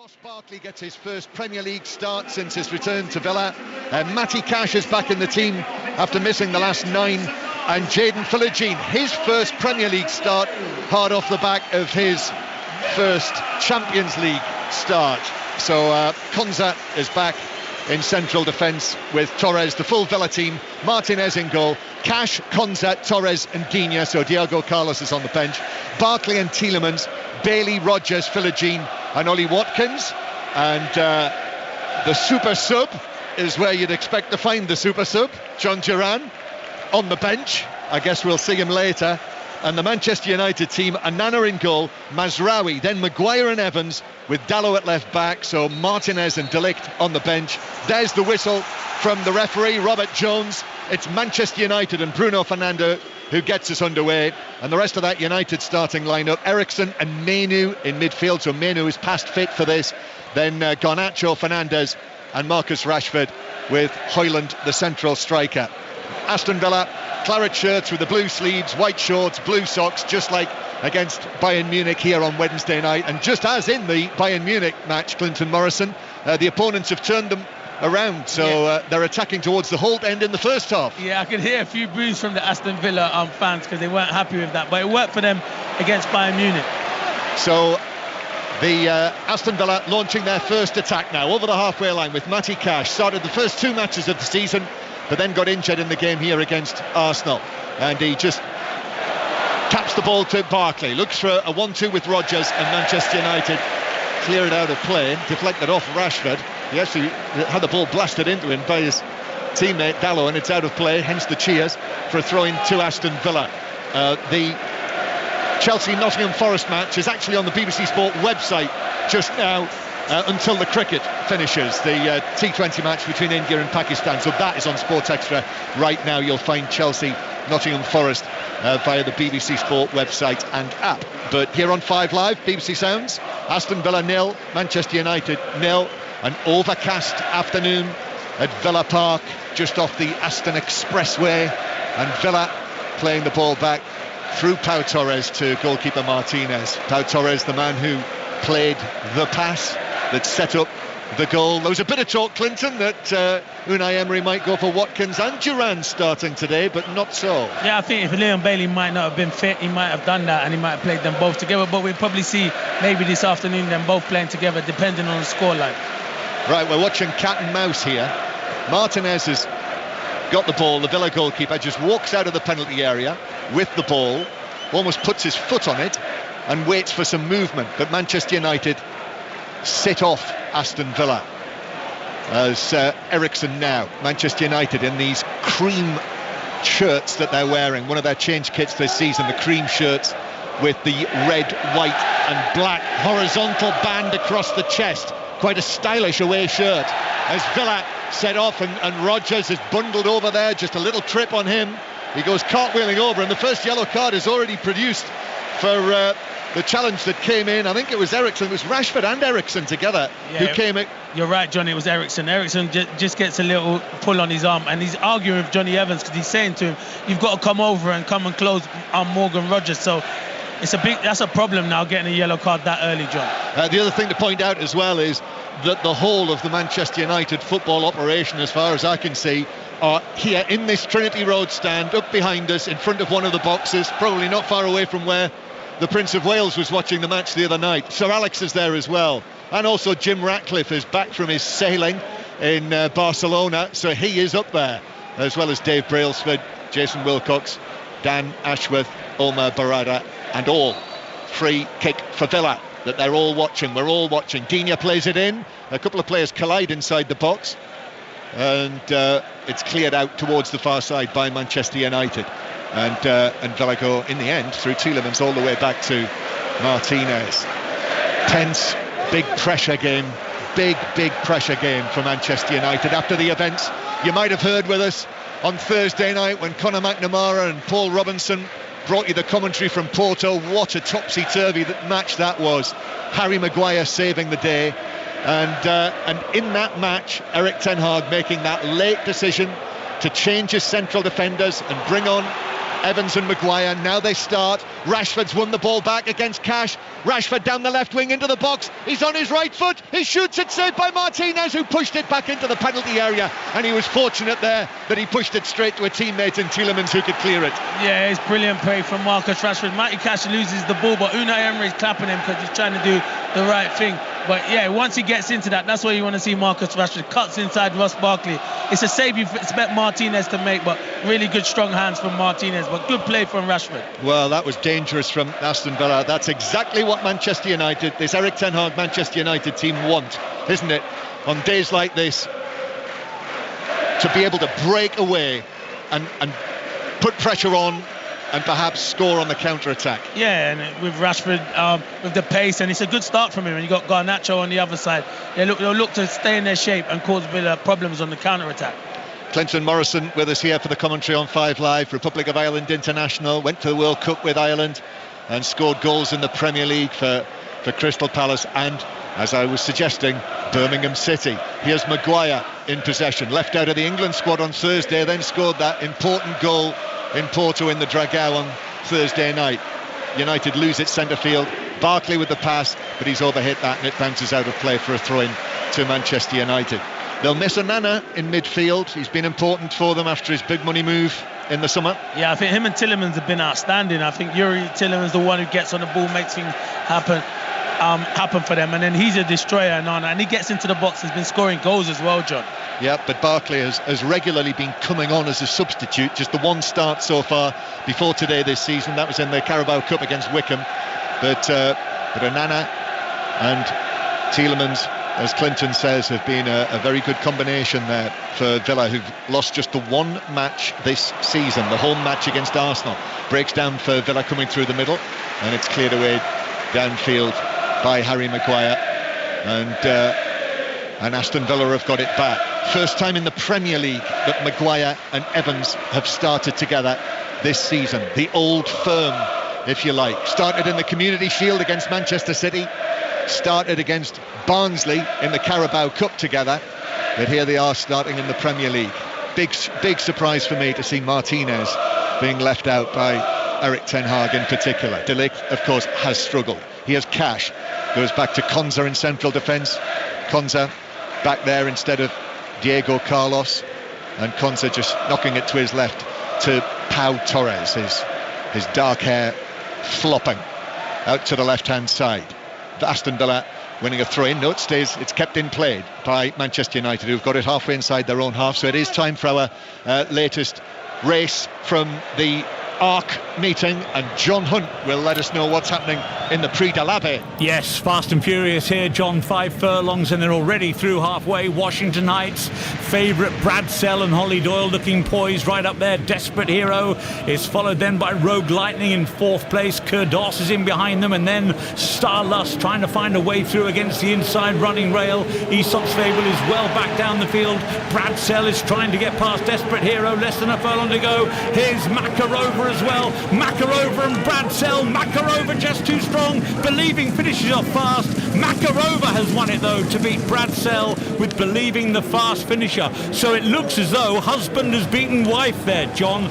Ross Barkley gets his first Premier League start since his return to Villa. Matty Cash is back in the team after missing the last 9. And Jayden Philogene, his first Premier League start, hard off the back of his first Champions League start. So Konza is back in central defence with Torres, the full Villa team. Martinez in goal, Cash, Konza, Torres and Digne. So Diego Carlos is on the bench. Barkley and Tielemans, Bailey, Rodgers, Philogene and Ollie Watkins. And the super sub is where you'd expect to find the super sub, John Duran, on the bench. I guess we'll see him later. And the Manchester United team, Anana in goal, Mazraoui, then Maguire and Evans with Dalot at left back. So Martinez and De Ligt on the bench. There's the whistle from the referee, Robert Jones. It's Manchester United and Bruno Fernandes who gets us underway. And the rest of that United starting lineup, Eriksen and Menu in midfield. So Menu is past fit for this. Then Garnacho, Fernandes and Marcus Rashford with Højlund, the central striker. Aston Villa, claret shirts with the blue sleeves, white shorts, blue socks, just like against Bayern Munich here on Wednesday night. And just as in the Bayern Munich match, Clinton Morrison, the opponents have turned them around, so they're attacking towards the Holt end in the first half. Yeah, I could hear a few boos from the Aston Villa fans because they weren't happy with that, but it worked for them against Bayern Munich. So the Aston Villa launching their first attack now over the halfway line with Matty Cash. Started the first 2 matches of the season, but then got injured in the game here against Arsenal, and he just taps the ball to Barkley, looks for a 1-2 with Rodgers, and Manchester United clear it out of play, deflected off Rashford. He actually had the ball blasted into him by his teammate Dalot, and it's out of play, hence the cheers for a throw-in to Aston Villa. The Chelsea-Nottingham Forest match is actually on the BBC Sport website just now, until the cricket finishes, the T20 match between India and Pakistan. So that is on Sports Extra right now. You'll find Chelsea, Nottingham Forest via the BBC Sport website and app. But here on 5 Live, BBC Sounds, Aston Villa 0, Manchester United 0. An overcast afternoon at Villa Park, just off the Aston Expressway, and Villa playing the ball back through Pau Torres to goalkeeper Martinez. Pau Torres, the man who played the pass that set up the goal. There was a bit of talk, Clinton, that Unai Emery might go for Watkins and Duran starting today, but not so. Yeah, I think if Leon Bailey might not have been fit, he might have done that and he might have played them both together, but we'll probably see maybe this afternoon them both playing together, depending on the scoreline. Right, we're watching cat and mouse here. Martinez has got the ball. The Villa goalkeeper just walks out of the penalty area with the ball, almost puts his foot on it and waits for some movement, but Manchester United sit off Aston Villa as Eriksen now, Manchester United in these cream shirts that they're wearing, one of their change kits this season, the cream shirts with the red, white and black horizontal band across the chest, quite a stylish away shirt as Villa set off, and Rodgers is bundled over there, just a little trip on him, he goes cartwheeling over, and the first yellow card is already produced for the challenge that came in. I think it was Eriksen, it was Rashford and Eriksen together who came in. You're right, Johnny, it was Eriksen. Eriksen just gets a little pull on his arm, and he's arguing with Johnny Evans because he's saying to him, you've got to come over and come and close on Morgan Rodgers. So that's a problem now, getting a yellow card that early, John. The other thing to point out as well is that the whole of the Manchester United football operation, as far as I can see, are here in this Trinity Road stand up behind us in front of one of the boxes, probably not far away from where the Prince of Wales was watching the match the other night. Sir Alex is there as well, and also Jim Ratcliffe is back from his sailing in Barcelona, so he is up there, as well as Dave Brailsford, Jason Wilcox, Dan Ashworth, Omar Barada, and all. Free kick for Villa that they're all watching. We're all watching. Digne plays it in, a couple of players collide inside the box, and it's cleared out towards the far side by Manchester United. And Villa go in the end through Tielemans all the way back to Martinez. Tense, big pressure game, big pressure game for Manchester United. After the events you might have heard with us on Thursday night when Conor McNamara and Paul Robinson brought you the commentary from Porto, what a topsy-turvy match that was. Harry Maguire saving the day, and in that match Erik ten Hag making that late decision to change his central defenders and bring on Evans and Maguire, now they start. Rashford's won the ball back against Cash. Rashford down the left wing into the box. He's on his right foot. He shoots it, saved by Martinez, who pushed it back into the penalty area. And he was fortunate there that he pushed it straight to a teammate in Tielemans, who could clear it. Yeah, it's brilliant play from Marcus Rashford. Matty Cash loses the ball, but Unai Emery's clapping him because he's trying to do the right thing. But yeah, once he gets into that, that's what you want to see. Marcus Rashford cuts inside Ross Barkley. It's a save you expect Martinez to make, but really good strong hands from Martinez, but good play from Rashford. Well, that was dangerous from Aston Villa. That's exactly what Manchester United, this Eric Ten Hag Manchester United team want, isn't it? On days like this, to be able to break away and put pressure on and perhaps score on the counter-attack. Yeah, and with Rashford, with the pace, and it's a good start from him. And you got Garnacho on the other side. They'll look to stay in their shape and cause a bit of problems on the counter-attack. Clinton Morrison with us here for the commentary on 5 Live. Republic of Ireland international, went to the World Cup with Ireland and scored goals in the Premier League for Crystal Palace and, as I was suggesting, Birmingham City. Here's Maguire in possession, left out of the England squad on Thursday, then scored that important goal in Porto in the Dragao on Thursday night. United lose it centre field. Barkley with the pass, but he's overhit that and it bounces out of play for a throw-in to Manchester United. They'll miss Onana in midfield. He's been important for them after his big money move in the summer. Yeah, I think him and Tielemans have been outstanding. I think Yuri Tielemans, the one who gets on the ball, makes things happen for them, and then he's a destroyer, and he gets into the box, has been scoring goals as well, John. Yeah, but Barkley has regularly been coming on as a substitute. Just the one start so far before today this season. That was in the Carabao Cup against Wickham. But Onana and Tielemans, as Clinton says, have been a very good combination there for Villa, who've lost just the one match this season, the home match against Arsenal. Breaks down for Villa coming through the middle, and it's cleared away downfield by Harry Maguire, and Aston Villa have got it back. First time in the Premier League that Maguire and Evans have started together this season. The old firm, if you like. Started in the Community Shield against Manchester City, started against Barnsley in the Carabao Cup together, but here they are starting in the Premier League. Big surprise for me to see Martinez being left out by Eric Ten Hag in particular. De Ligt, of course, has struggled. Here's Cash, goes back to Konza in central defence. Konza back there instead of Diego Carlos, and Konza just knocking it to his left to Pau Torres, his dark hair flopping out to the left-hand side. Aston Villa winning a throw-in. No, it's kept in play by Manchester United, who've got it halfway inside their own half. So it is time for our latest race from the ARC meeting, and John Hunt will let us know what's happening in the Prix de l'Ave. Yes, fast and furious here, John. 5 furlongs and they're already through halfway. Washington Heights favourite Brad Sell and Holly Doyle looking poised right up there. Desperate Hero is followed then by Rogue Lightning in 4th place. Kurdos is in behind them, and then Starlust trying to find a way through against the inside running rail. Aesop's Fable is well back down the field. Brad Sell is trying to get past Desperate Hero. Less than a furlong to go. Here's Makarova as well. Makarova and Brad Sell. Makarova just too strong. Believing finishes off fast. Makarova has won it though to beat Brad Sell with Believing, the fast finisher. So it looks as though husband has beaten wife there, John.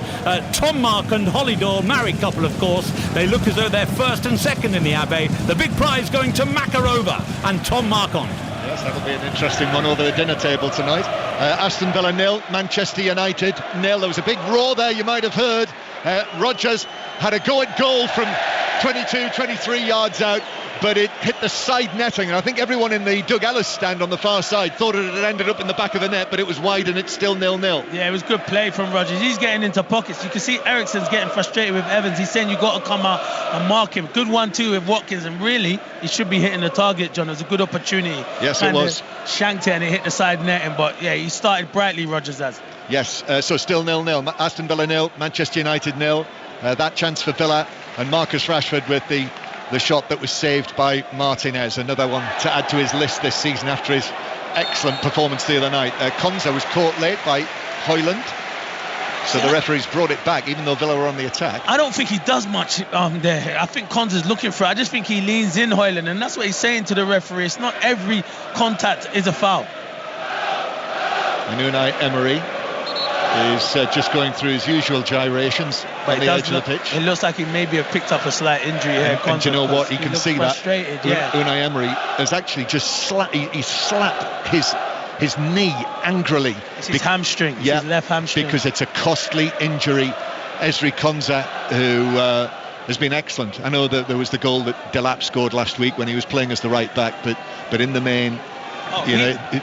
Tom Mark and Holly Doyle, married couple of course. They look as though they're first and second in the Abbey. The big prize going to Makarova and Tom Markon. Yes, that'll be an interesting one over the dinner table tonight. Aston Villa 0, Manchester United 0. There was a big roar there, you might have heard. Rodgers had a go at goal from 22, 23 yards out, but it hit the side netting, and I think everyone in the Doug Ellis stand on the far side thought it had ended up in the back of the net, but it was wide and it's still 0-0. Yeah, it was good play from Rodgers. He's getting into pockets. You can see Eriksen's getting frustrated with Evans. He's saying you've got to come out and mark him. Good 1-2 with Watkins, and really he should be hitting the target, John. It was a good opportunity. Yes, it was. Shanked it and it hit the side netting, but yeah, he started brightly, Rodgers has. Yes, so still 0-0. Aston Villa 0, Manchester United 0. That chance for Villa, and Marcus Rashford with the shot that was saved by Martinez. Another one to add to his list this season after his excellent performance the other night. Konza was caught late by Højlund, so the referees brought it back even though Villa were on the attack. I don't think he does much there. I think Konza's looking for it. I just think he leans in Højlund, and that's what he's saying to the referee. It's not every contact is a foul. And Unai Emery is just going through his usual gyrations on the edge of the pitch. It looks like he maybe have picked up a slight injury here. And you know what? He can see that. Yeah. Unai Emery has actually just he slapped his knee angrily. It's his hamstring. It's his left hamstring. Because it's a costly injury. Ezri Konsa, who has been excellent. I know that there was the goal that Delap scored last week when he was playing as the right back, but in the main,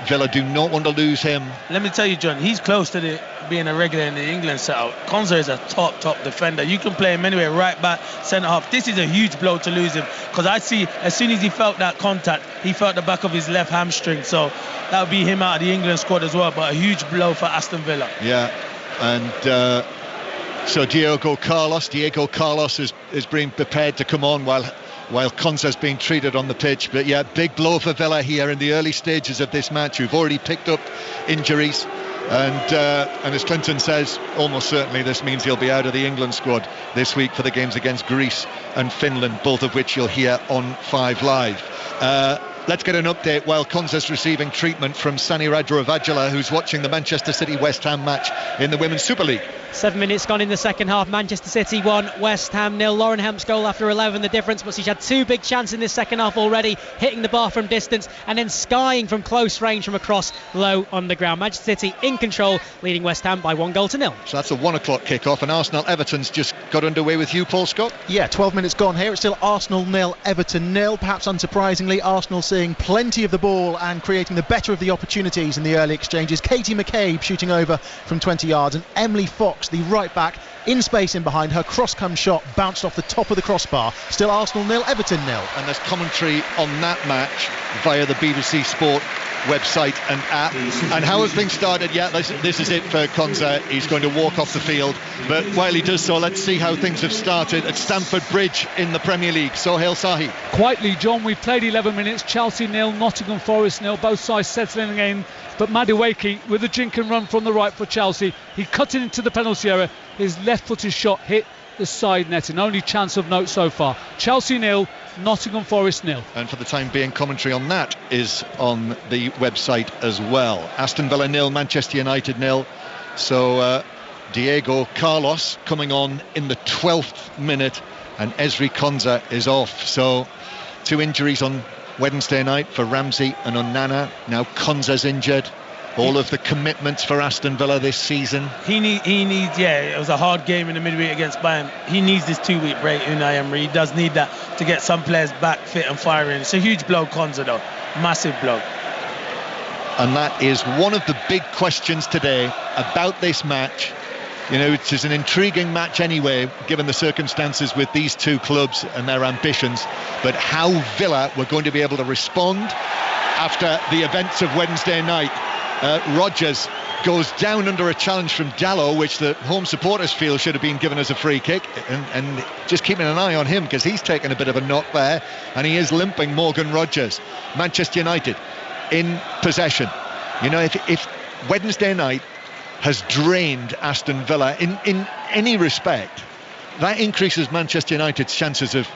Villa do not want to lose him. Let me tell you, John, he's close to being a regular in the England setup. Konsa is a top defender. You can play him anywhere, right back, centre half. This is a huge blow to lose him, because I see as soon as he felt that contact, he felt the back of his left hamstring. So that would be him out of the England squad as well. But a huge blow for Aston Villa. Yeah, and so Diego Carlos is being prepared to come on while Konsa's being treated on the pitch. But yeah, big blow for Villa here in the early stages of this match, who've already picked up injuries. And as Clinton says, almost certainly this means he'll be out of the England squad this week for the games against Greece and Finland, both of which you'll hear on 5 Live. Let's get an update while Konsa's receiving treatment from Sani Radravajala, who's watching the Manchester City-West Ham match in the Women's Super League. 7 minutes gone in the second half. Manchester City 1, West Ham 0. Lauren Hemp's goal after 11 the difference, but she's had 2 big chances in this second half already, hitting the bar from distance and then skying from close range from across low on the ground. Manchester City in control, leading West Ham by 1-0. So that's a 1 o'clock kick-off, and Arsenal-Everton's just got underway with you, Paul Scott. Yeah, 12 minutes gone here. It's still Arsenal 0, Everton 0. Perhaps unsurprisingly, Arsenal seeing plenty of the ball and creating the better of the opportunities in the early exchanges. Katie McCabe shooting over from 20 yards, and Emily Fox, the right back, in space in behind her. Cross-come shot bounced off the top of the crossbar. Still Arsenal 0, Everton 0. And there's commentary on that match via the BBC Sport website and app. And how have things started? Yeah, this is it for Konsa. He's going to walk off the field, but while he does so, let's see how things have started at Stamford Bridge in the Premier League. Sohail Sahi. Quietly, John, we've played 11 minutes. Chelsea 0, Nottingham Forest 0. Both sides settling in, but Madueke with a jink and run from the right for Chelsea. He cut it into the penalty area. His left-footed shot hit the side netting. Only chance of note so far. Chelsea 0, Nottingham Forest 0. And for the time being, commentary on that is on the website as well. Aston Villa 0, Manchester United 0. So Diego Carlos coming on in the 12th minute, and Ezri Konsa is off. So 2 injuries on Wednesday night for Ramsey and Onana. Now Konsa's injured. All of the commitments for Aston Villa this season. He needs, it was a hard game in the midweek against Bayern. He needs this 2-week break, Unai Emery. He does need that to get some players back fit and firing. It's a huge blow, Konsa, though. Massive blow. And that is one of the big questions today about this match. You know, it is an intriguing match anyway, given the circumstances with these 2 clubs and their ambitions. But how Villa were going to be able to respond after the events of Wednesday night. Rodgers goes down under a challenge from Dallo, which the home supporters feel should have been given as a free kick, and just keeping an eye on him because he's taken a bit of a knock there, and he is limping, Morgan Rodgers. Manchester United in possession. You know, if Wednesday night has drained Aston Villa in any respect, that increases Manchester United's chances of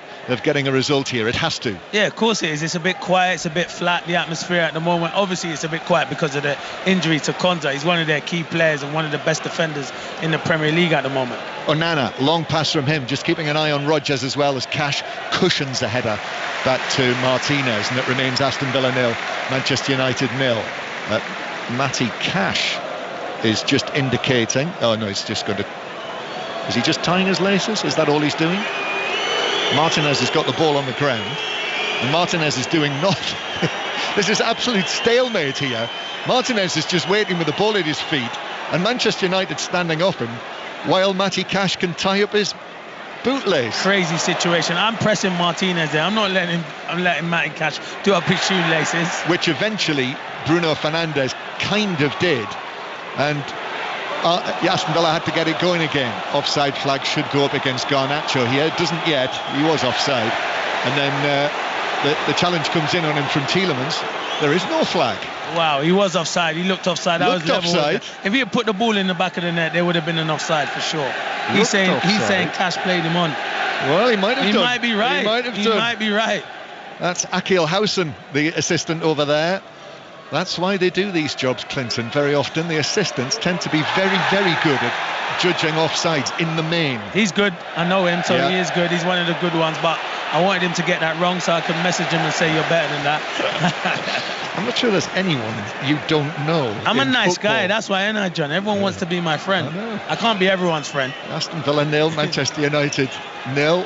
getting a result here. It has to. Yeah, of course it is. It's a bit quiet, it's a bit flat, the atmosphere at the moment. Obviously it's a bit quiet because of the injury to Konsa. He's one of their key players and one of the best defenders in the Premier League at the moment. Onana, long pass from him, just keeping an eye on Rodgers as well, as Cash cushions a header back to Martinez, and it remains Aston Villa 0, Manchester United 0. Matty Cash is just indicating, oh no, he's just going to, is he just tying his laces? Is that all he's doing? Martinez has got the ball on the ground, and Martinez is doing nothing. This is absolute stalemate here. Martinez is just waiting with the ball at his feet, and Manchester United standing off him while Matty Cash can tie up his bootlace. Crazy situation. I'm pressing Martinez there. I'm letting Matty Cash do up his shoelaces, which eventually Bruno Fernandes kind of did, and Aston Villa had to get it going again. Offside flag should go up against Garnacho here. It doesn't yet. He was offside. And then the challenge comes in on him from Tielemans. There is no flag. Wow, he was offside. He looked offside. That was level. Offside. If he had put the ball in the back of the net, there would have been an offside for sure. He's saying Cash played him on. Well, he might have done. He might be right. He might have he done. might be right. That's Akil Housen, the assistant over there. That's why they do these jobs, Clinton. Very often the assistants tend to be very, very good at judging offsides in the main. He's good. I know him, so he is good. He's one of the good ones, but I wanted him to get that wrong so I can message him and say you're better than that. I'm not sure there's anyone you don't know. I'm a nice football. guy, that's why, ain't I, John? Everyone wants to be my friend. I can't be everyone's friend. Aston Villa 0, Manchester United 0.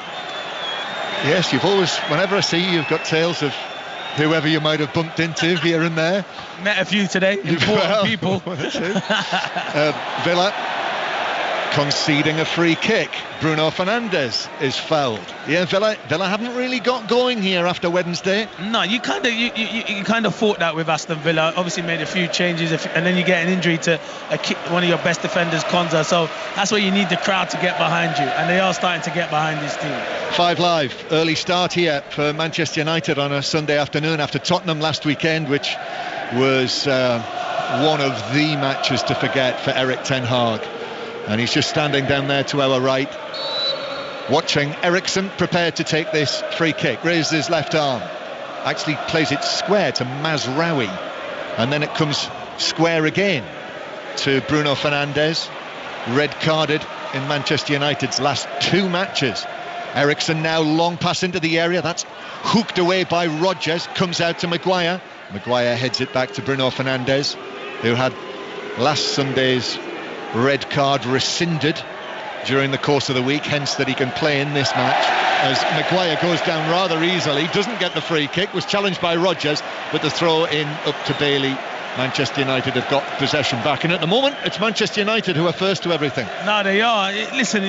Yes, you've always, whenever I see you, you've got tales of whoever you might have bumped into here and there. Met a few today, important people. Villa conceding a free kick. Bruno Fernandes is fouled. Yeah, Villa haven't really got going here after Wednesday. No, you kind of fought that with Aston Villa. Obviously made a few changes, and then you get an injury to one of your best defenders, Konza. So that's where you need the crowd to get behind you, and they are starting to get behind this team. 5 Live, early start here for Manchester United on a Sunday afternoon after Tottenham last weekend, which was one of the matches to forget for Erik ten Hag. And he's just standing down there to our right, watching Eriksson prepared to take this free kick. Raises his left arm, actually plays it square to Mazraoui, and then it comes square again to Bruno Fernandes, red carded in Manchester United's last 2 matches. Eriksson now long pass into the area, that's hooked away by Rodgers, comes out to Maguire. Maguire heads it back to Bruno Fernandes, who had last Sunday's red card rescinded during the course of the week, hence that he can play in this match, as Maguire goes down rather easily, doesn't get the free kick, was challenged by Rodgers, but the throw in up to Bailey. Manchester United have got possession back, and at the moment it's Manchester United who are first to everything. No, they are. Listen,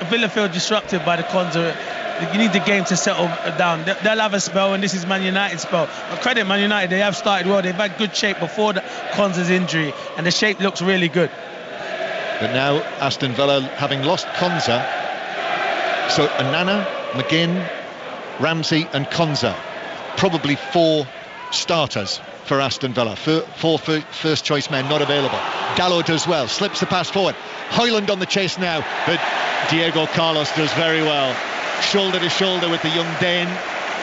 Villa feel disrupted by the Konza. You need the game to settle down. They'll have a spell, and this is Man United's spell. But credit Man United, they have started well. They've had good shape before the Konza's injury, and the shape looks really good. But now Aston Villa, having lost Konza, so Onana, McGinn, Ramsey and Konza, probably 4 starters for Aston Villa. 4 first choice men not available. Dalot does well, slips the pass forward. Højlund on the chase now, but Diego Carlos does very well. Shoulder to shoulder with the young Dane,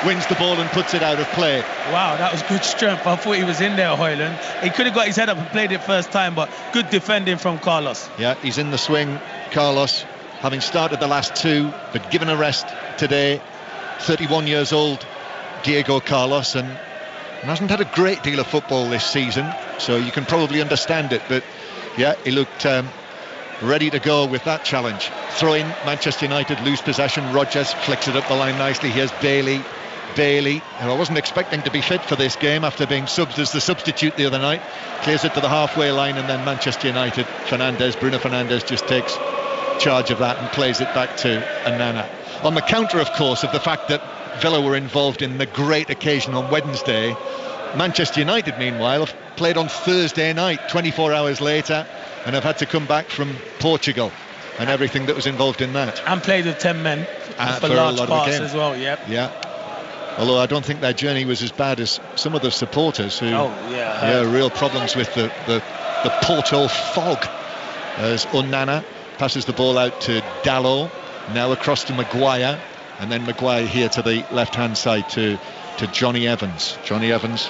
wins the ball and puts it out of play. Wow, that was good strength. I thought he was in there, Højlund. He could have got his head up and played it first time, but good defending from Carlos. Yeah, he's in the swing, Carlos, having started the last 2, but given a rest today. 31 years old, Diego Carlos, and hasn't had a great deal of football this season, so you can probably understand it, but yeah, he looked ready to go with that challenge. Throw in, Manchester United lose possession. Rodgers flicks it up the line nicely. Here's Bailey, who I wasn't expecting to be fit for this game after being subbed as the substitute the other night, clears it to the halfway line, and then Manchester United, Bruno Fernandes just takes charge of that and plays it back to Onana. On the counter, of course, of the fact that Villa were involved in the great occasion on Wednesday, Manchester United, meanwhile, have played on Thursday night, 24 hours later, and have had to come back from Portugal and everything that was involved in that. And played with 10 men for large parts as well, yeah. Although I don't think their journey was as bad as some of the supporters who real problems with the Porto fog, as Onana passes the ball out to Dalot, now across to Maguire, and then Maguire here to the left-hand side to Johnny Evans. Johnny Evans,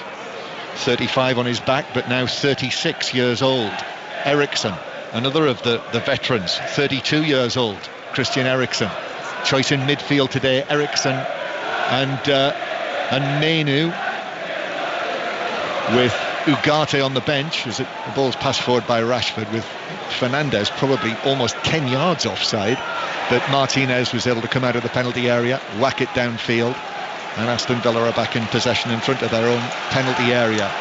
35 on his back, but now 36 years old. Eriksson, another of the veterans, 32 years old, Christian Eriksen. Choice in midfield today, Eriksson and Mainu, with Ugarte on the bench as the ball's passed forward by Rashford, with Fernandes probably almost 10 yards offside, but Martinez was able to come out of the penalty area, whack it downfield, and Aston Villa are back in possession in front of their own penalty area.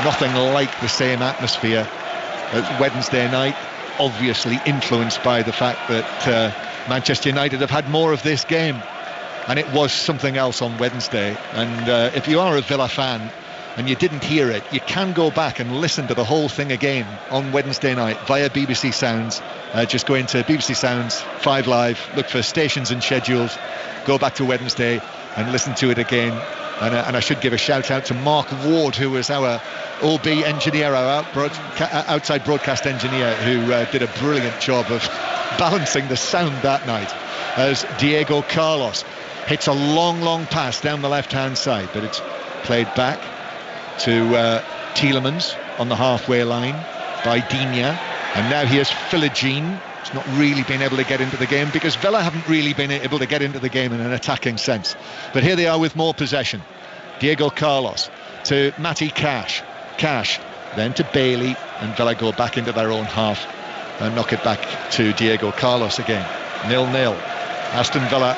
Nothing like the same atmosphere as Wednesday night, obviously influenced by the fact that Manchester United have had more of this game, and it was something else on Wednesday. And if you are a Villa fan and you didn't hear it, you can go back and listen to the whole thing again on Wednesday night via BBC Sounds. Just go into BBC Sounds 5 Live, look for stations and schedules, go back to Wednesday and listen to it again. And I should give a shout out to Mark Ward, who was our OB engineer, our outside broadcast engineer, who did a brilliant job of balancing the sound that night, as Diego Carlos hits a long pass down the left hand side, but it's played back to Tielemans on the halfway line by Digne, and now here's Philogene. He's not really been able to get into the game because Villa haven't really been able to get into the game in an attacking sense. But here they are with more possession. Diego Carlos to Matty Cash, then to Bailey, and Villa go back into their own half and knock it back to Diego Carlos again. 0-0. Aston Villa,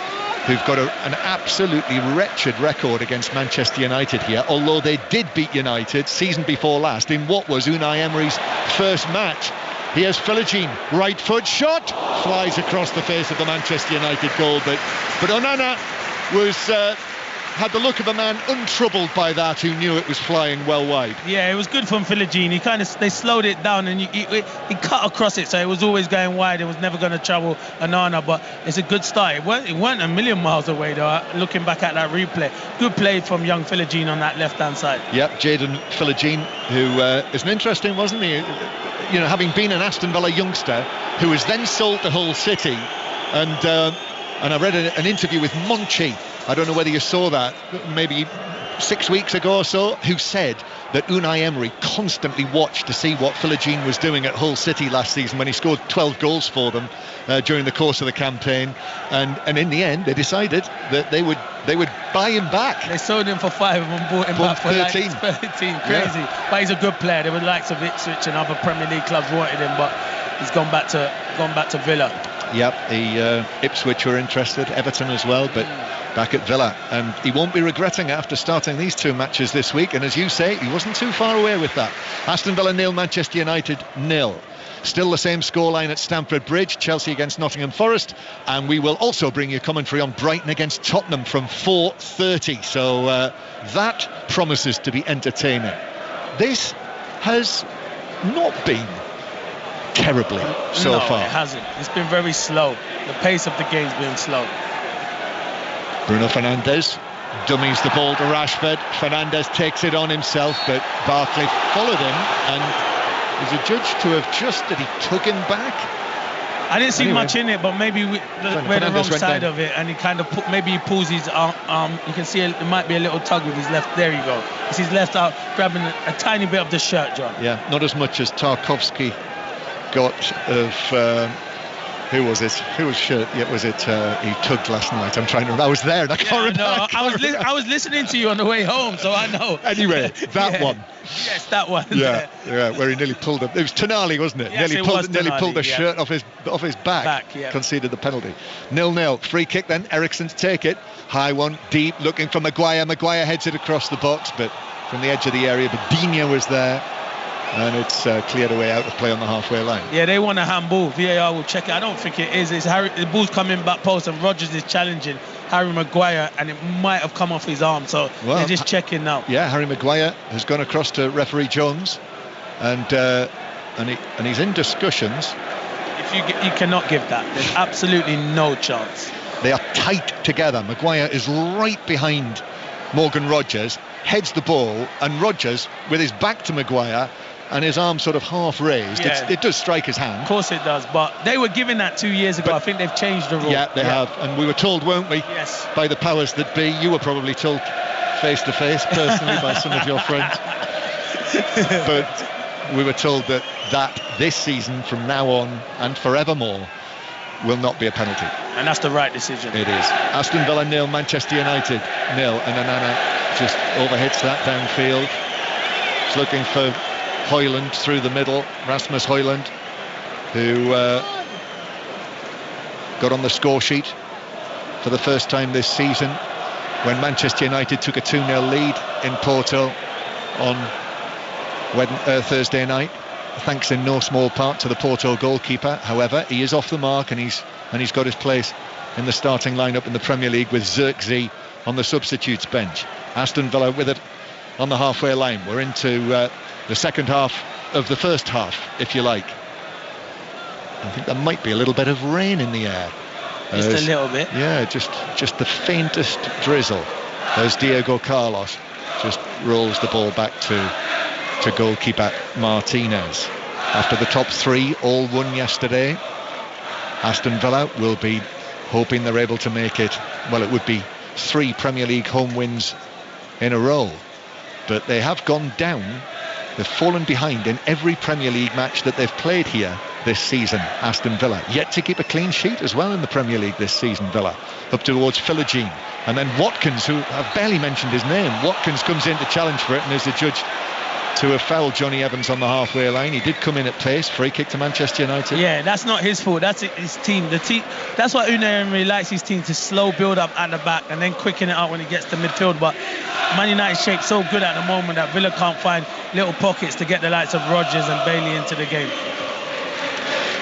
who've got an absolutely wretched record against Manchester United here, although they did beat United season before last in what was Unai Emery's first match. Here's Philogene, right foot shot, flies across the face of the Manchester United goal, but Onana was had the look of a man untroubled by that, who knew it was flying well wide. Yeah, it was good from Philogene. They slowed it down and he cut across it, so it was always going wide. It was never going to trouble Onana, but it's a good start. It weren't a million miles away though. Looking back at that replay, good play from young Philogene on that left-hand side. Yep, Jadon Philogene, who is an interesting, wasn't he? You know, having been an Aston Villa youngster who was then sold to Hull City, and I read an interview with Monchi. I don't know whether you saw that, maybe 6 weeks ago or so, who said that Unai Emery constantly watched to see what Philogene was doing at Hull City last season when he scored 12 goals for them during the course of the campaign, and in the end they decided that they would buy him back. They sold him for 5 and bought him back for 13. Like 13, crazy. Yeah. But he's a good player. There were likes of Ipswich and other Premier League clubs wanted him, but he's gone back to Villa. Yep, the Ipswich were interested, Everton as well, but back at Villa, and he won't be regretting it after starting these 2 matches this week. And as you say, he wasn't too far away with that. Aston Villa 0, Manchester United 0. Still the same scoreline at Stamford Bridge, Chelsea against Nottingham Forest, and we will also bring you commentary on Brighton against Tottenham from 4:30. So that promises to be entertaining. This has not been terribly so far. No, it hasn't. It's been very slow. The pace of the game's been slow. Bruno Fernandes dummies the ball to Rashford. Fernandes takes it on himself, but Barkley followed him and is adjudged to have did he tug him back? I didn't see much in it, but maybe we're the wrong side of it, and he kind of maybe he pulls his arm. You can see it might be a little tug with his left. There you go. It's his left out grabbing a tiny bit of the shirt, John. Yeah, not as much as Tarkowski got of who was it? Whose shirt? Yeah, was it? He tugged last night. I'm trying to remember. I was there. And I can't remember. I was listening to you on the way home, so I know. Anyway, that one. Yes, that one. Yeah, where he nearly pulled it. It was Tonali, wasn't it? Yes, nearly pulled the shirt off his back. Conceded the penalty. 0-0. Free kick then. Eriksson to take it. High one, deep, looking for Maguire. Maguire heads it across the box, but from the edge of the area. But Digne was there. And it's cleared away out of play on the halfway line. Yeah, they want a handball. VAR will check it. I don't think it is. It's the ball's coming back post, and Rodgers is challenging Harry Maguire, and it might have come off his arm. So they're just checking now. Yeah, Harry Maguire has gone across to referee Jones, and he's in discussions. You cannot give that. There's absolutely no chance. They are tight together. Maguire is right behind Morgan Rodgers, heads the ball, and Rodgers, with his back to Maguire and his arm sort of half raised, it does strike his hand. Of course it does, but they were given that 2 years ago. I think they've changed the rule. Yeah, they have, and we were told, weren't we? Yes. By the powers that be. You were probably told face to face personally by some of your friends. But we were told that this season, from now on and forevermore, will not be a penalty. And that's the right decision. It is. Aston Villa 0, Manchester United 0, and Onana just overhits that downfield. He's looking for Højlund through the middle, Rasmus Højlund, who got on the score sheet for the first time this season when Manchester United took a 2-0 lead in Porto on Thursday night, thanks in no small part to the Porto goalkeeper. However, he is off the mark, and he's got his place in the starting lineup in the Premier League with Zirkzee on the substitutes bench. Aston Villa with it on the halfway line. We're into the second half of the first half, if you like. I think there might be a little bit of rain in the air. Just a little bit. Yeah, just the faintest drizzle as Diego Carlos just rolls the ball back to goalkeeper Martinez. After the top 3 all won yesterday, Aston Villa will be hoping they're able to make it. Well, it would be 3 Premier League home wins in a row, but they have gone down They've fallen behind in every Premier League match that they've played here this season, Aston Villa. Yet to keep a clean sheet as well in the Premier League this season, Villa. Up towards Philogene. And then Watkins, who I've barely mentioned his name. Watkins comes in to challenge for it and is adjudged to have fouled Johnny Evans on the halfway line. He did come in at pace. Free kick to Manchester United. Yeah, that's not his fault. That's his team. That's why Unai Emery likes his team to slow build up at the back and then quicken it up when he gets to midfield. But Man United's shape so good at the moment that Villa can't find little pockets to get the likes of Rodgers and Bailey into the game.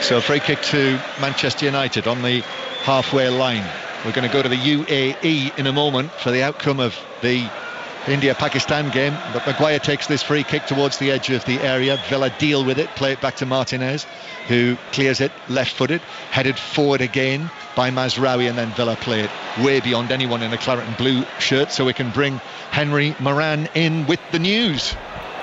So a free kick to Manchester United on the halfway line. We're going to go to the UAE in a moment for the outcome of the India-Pakistan game, but Maguire takes this free kick towards the edge of the area. Villa deal with it, play it back to Martinez, who clears it left-footed, headed forward again by Mazraoui, and then Villa play it way beyond anyone in a claret and blue shirt, so we can bring Henry Moran in with the news.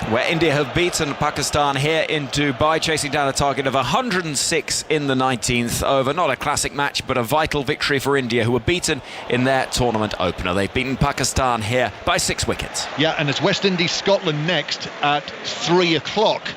Where India have beaten Pakistan here in Dubai, chasing down a target of 106 in the 19th over. Not a classic match, but a vital victory for India, who were beaten in their tournament opener. They've beaten Pakistan here by 6 wickets. Yeah, and it's West Indies-Scotland next at 3 o'clock.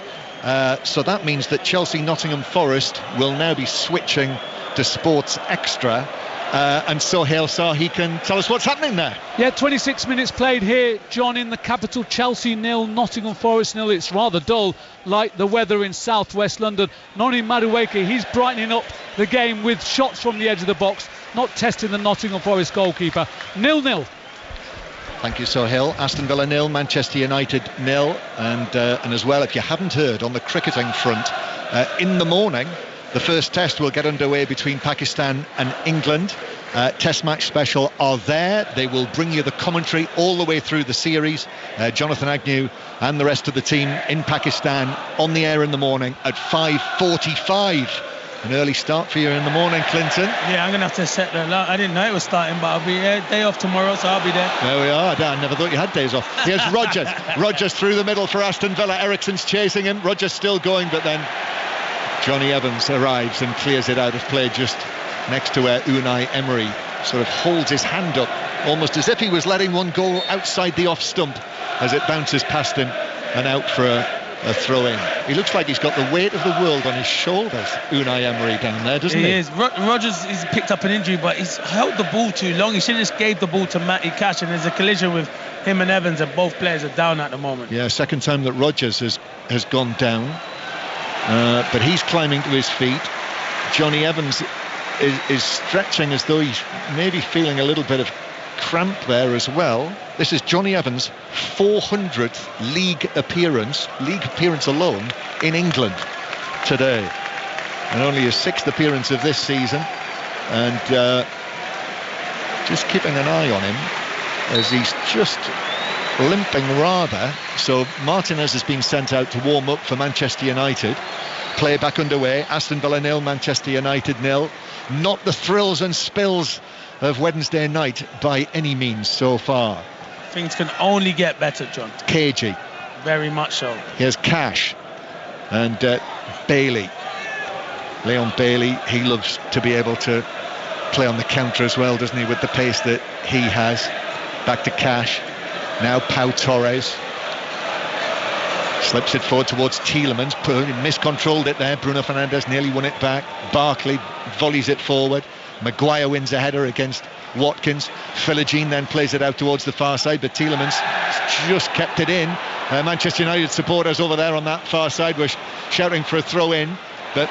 So that means that Chelsea-Nottingham Forest will now be switching to Sports Extra. And Sohail Sahi can tell us what's happening there. Yeah, 26 minutes played here, John, in the capital. Chelsea 0, Nottingham Forest 0. It's rather dull, like the weather in southwest London. Noni Madueke, he's brightening up the game with shots from the edge of the box, not testing the Nottingham Forest goalkeeper. 0-0. Thank you, Sohail. Aston Villa 0, Manchester United 0. And as well, if you haven't heard, on the cricketing front, in the morning, the first test will get underway between Pakistan and England. Test match special are there. They will bring you the commentary all the way through the series. Jonathan Agnew and the rest of the team in Pakistan on the air in the morning at 5:45. An early start for you in the morning, Clinton. Yeah, I'm going to have to set the alarm. I didn't know it was starting, but I'll be there. Day off tomorrow, so I'll be there. There we are. I never thought you had days off. Here's Rodgers. Rodgers through the middle for Aston Villa. Ericsson's chasing him. Rodgers still going, but then Johnny Evans arrives and clears it out of play just next to where Unai Emery sort of holds his hand up, almost as if he was letting one go outside the off stump as it bounces past him and out for a throw-in. He looks like he's got the weight of the world on his shoulders, Unai Emery down there, doesn't he? He is. Rodgers has picked up an injury, but he's held the ball too long. He should have just gave the ball to Matty Cash, and there's a collision with him and Evans, and both players are down at the moment. Yeah, second time that Rodgers has gone down. But he's climbing to his feet. Johnny Evans is stretching as though he's maybe feeling a little bit of cramp there as well. This is Johnny Evans' 400th league appearance alone in England today, and only his 6th appearance of this season. And just keeping an eye on him as he's just limping rather. So Martinez has been sent out to warm up for Manchester United. Play back underway. Aston Villa 0, Manchester United 0. Not the thrills and spills of Wednesday night by any means so far. Things can only get better, John. Cagey. Very much so. Here's Cash and Bailey. Leon Bailey, he loves to be able to play on the counter as well, doesn't he, with the pace that he has. Back to Cash. Now Pau Torres slips it forward towards Tielemans. Miscontrolled it there. Bruno Fernandes nearly won it back. Barkley volleys it forward. Maguire wins a header against Watkins. Philogene then plays it out towards the far side, but Tielemans just kept it in. Manchester United supporters over there on that far side were shouting for a throw in, but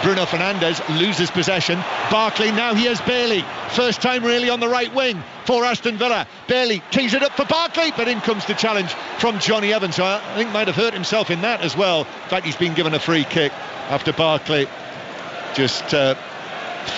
Bruno Fernandes loses possession. Barkley, now here's Bailey. First time really on the right wing for Aston Villa. Bailey tees it up for Barkley, but in comes the challenge from Johnny Evans, who I think might have hurt himself in that as well. In fact, he's been given a free kick after Barkley just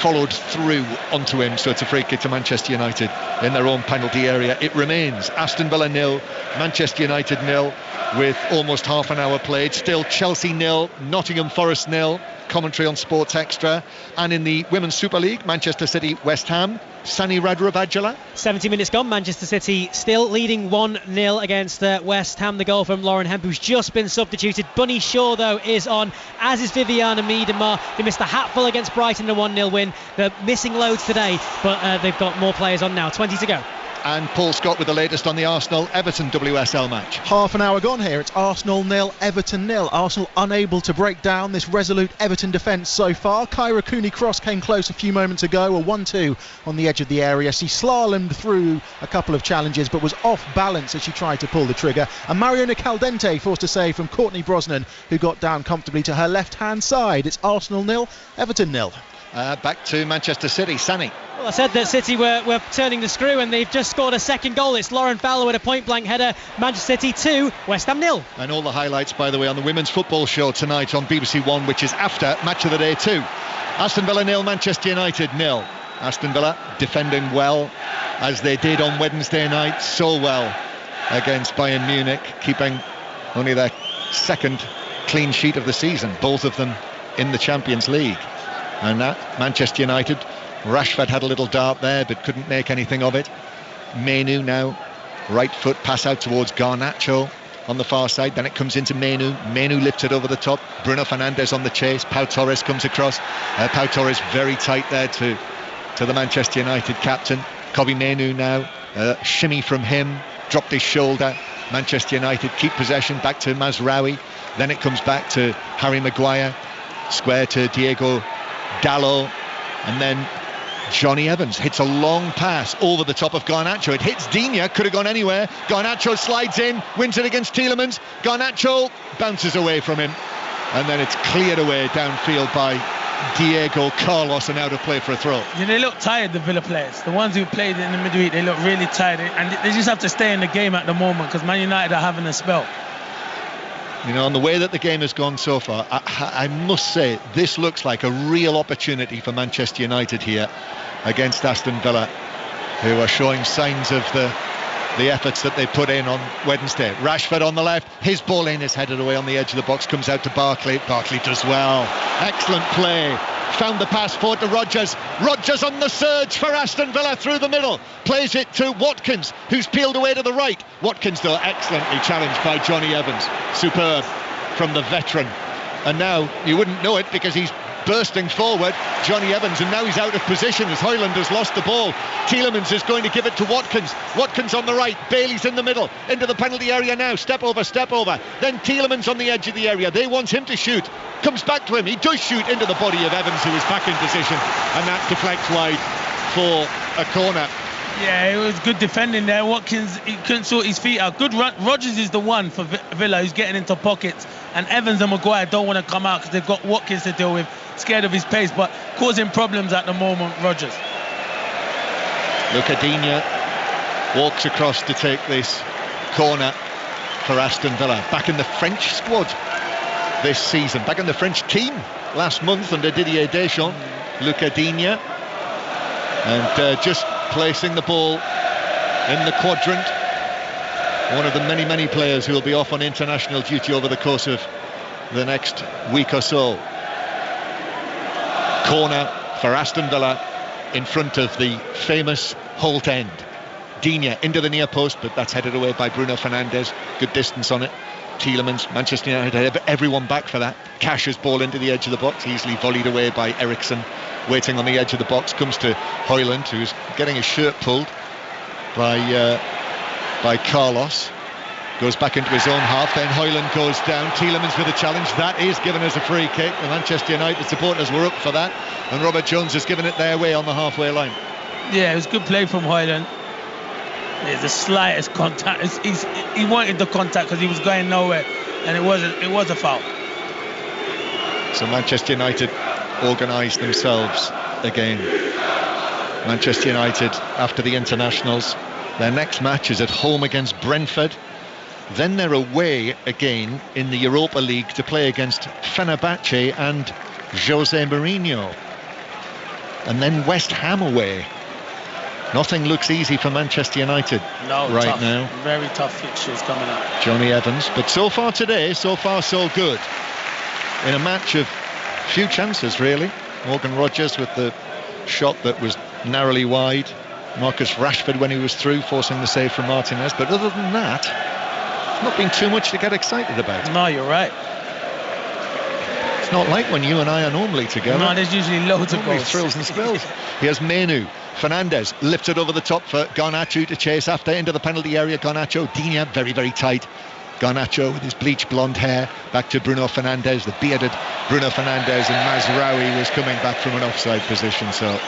followed through onto him. So it's a free kick to Manchester United in their own penalty area. It remains Aston Villa 0, Manchester United 0, with almost half an hour played. Still Chelsea 0, Nottingham Forest 0. Commentary on Sports Extra. And in the Women's Super League, Manchester City West Ham. Sani Radravajala. 70 minutes gone. Manchester City still leading 1-0 against West Ham. The goal from Lauren Hemp, who's just been substituted. Bunny Shaw, though, is on, as is Viviana Miedema. They missed a hatful against Brighton in a 1-0 win. They're missing loads today, but they've got more players on now. 20 to go. and Paul Scott with the latest on the Arsenal-Everton WSL match. Half an hour gone here. It's Arsenal 0, Everton 0. Arsenal unable to break down this resolute Everton defence so far. Kyra Cooney-Cross came close a few moments ago, a 1-2 on the edge of the area. She slalomed through a couple of challenges but was off balance as she tried to pull the trigger. And Mariona Caldente forced a save from Courtney Brosnan, who got down comfortably to her left-hand side. It's Arsenal 0, Everton 0. Back to Manchester City. Sani. Well, I said that City were turning the screw, and they've just scored a second goal. It's Lauren Fowler with a point-blank header. Manchester City 2, West Ham 0. And all the highlights, by the way, on the Women's Football Show tonight on BBC One, which is after Match of the Day 2. Aston Villa 0, Manchester United 0. Aston Villa defending well, as they did on Wednesday night, so well against Bayern Munich, keeping only their second clean sheet of the season, both of them in the Champions League. And that Manchester United, Rashford had a little dart there but couldn't make anything of it. Menu now, right foot pass out towards Garnacho on the far side, then it comes into Menu lifted over the top, Bruno Fernandes on the chase, Pau Torres comes across, Pau Torres very tight there to the Manchester United captain. Kobbie Menu now, shimmy from him, dropped his shoulder. Manchester United keep possession, back to Mazraoui, then it comes back to Harry Maguire, square to Diego Dalot, and then Johnny Evans hits a long pass over the top of Garnacho. It hits Digne, could have gone anywhere. Garnacho slides in, wins it against Tielemans. Garnacho bounces away from him, and then it's cleared away downfield by Diego Carlos and out of play for a throw. Yeah, they look tired, the Villa players. The ones who played in the midweek, they look really tired, and they just have to stay in the game at the moment because Man United are having a spell. You know, on the way that the game has gone so far, I must say this looks like a real opportunity for Manchester United here against Aston Villa, who are showing signs of the efforts that they put in on Wednesday. Rashford on the left, his ball in is headed away on the edge of the box, comes out to Barkley. Barkley does well, excellent play, found the pass forward to Rodgers. Rodgers on the surge for Aston Villa through the middle, plays it to Watkins, who's peeled away to the right. Watkins though excellently challenged by Johnny Evans, superb from the veteran, and now you wouldn't know it because he's bursting forward, Johnny Evans, and now he's out of position as Højlund has lost the ball. Tielemans is going to give it to Watkins. Watkins on the right, Bailey's in the middle, into the penalty area now, step over, then Tielemans on the edge of the area, they want him to shoot, comes back to him, he does shoot into the body of Evans, who is back in position, and that deflects wide for a corner. Yeah, it was good defending there. Watkins, he couldn't sort his feet out. Good run. Rodgers is the one for Villa who's getting into pockets, and Evans and Maguire don't want to come out because they've got Watkins to deal with, scared of his pace, but causing problems at the moment, Rodgers. Luca Digne walks across to take this corner for Aston Villa. Back in the French squad this season, back in the French team last month under Didier Deschamps, Luca Digne, and just placing the ball in the quadrant. One of the many players who will be off on international duty over the course of the next week or so. Corner for Aston Villa in front of the famous Holt end. Digne into the near post, but that's headed away by Bruno Fernandes. Good distance on it. Tielemans, Manchester United had everyone back for that. Cash's ball into the edge of the box, easily volleyed away by Eriksson, waiting on the edge of the box. Comes to Højlund, who's getting his shirt pulled by Carlos. Goes back into his own half, then Højlund goes down. Tielemans with a challenge, that is given as a free kick. The Manchester United supporters were up for that, and Robert Jones has given it their way on the halfway line. Yeah, it was good play from Højlund. There's the slightest contact. He wanted the contact because he was going nowhere, and it was a foul. So Manchester United organised themselves again. Manchester United, after the internationals, their next match is at home against Brentford. Then they're away again in the Europa League to play against Fenerbahce and Jose Mourinho. And then West Ham away. Nothing looks easy for Manchester United right now. Very tough fixtures coming up. Johnny Evans, but so far today, so far so good. In a match of few chances really. Morgan Rodgers with the shot that was narrowly wide. Marcus Rashford when he was through, forcing the save from Martinez. But other than that, not been too much to get excited about. No, you're right. It's not like when you and I are normally together. No, there's usually loads of goals. Thrills and spills. Here's Menu. Fernandez lifted over the top for Garnacho to chase after into the penalty area. Garnacho, Digne very, very tight. Garnacho with his bleached blonde hair back to Bruno Fernandes, the bearded Bruno Fernandes, and Mazraoui was coming back from an offside position, so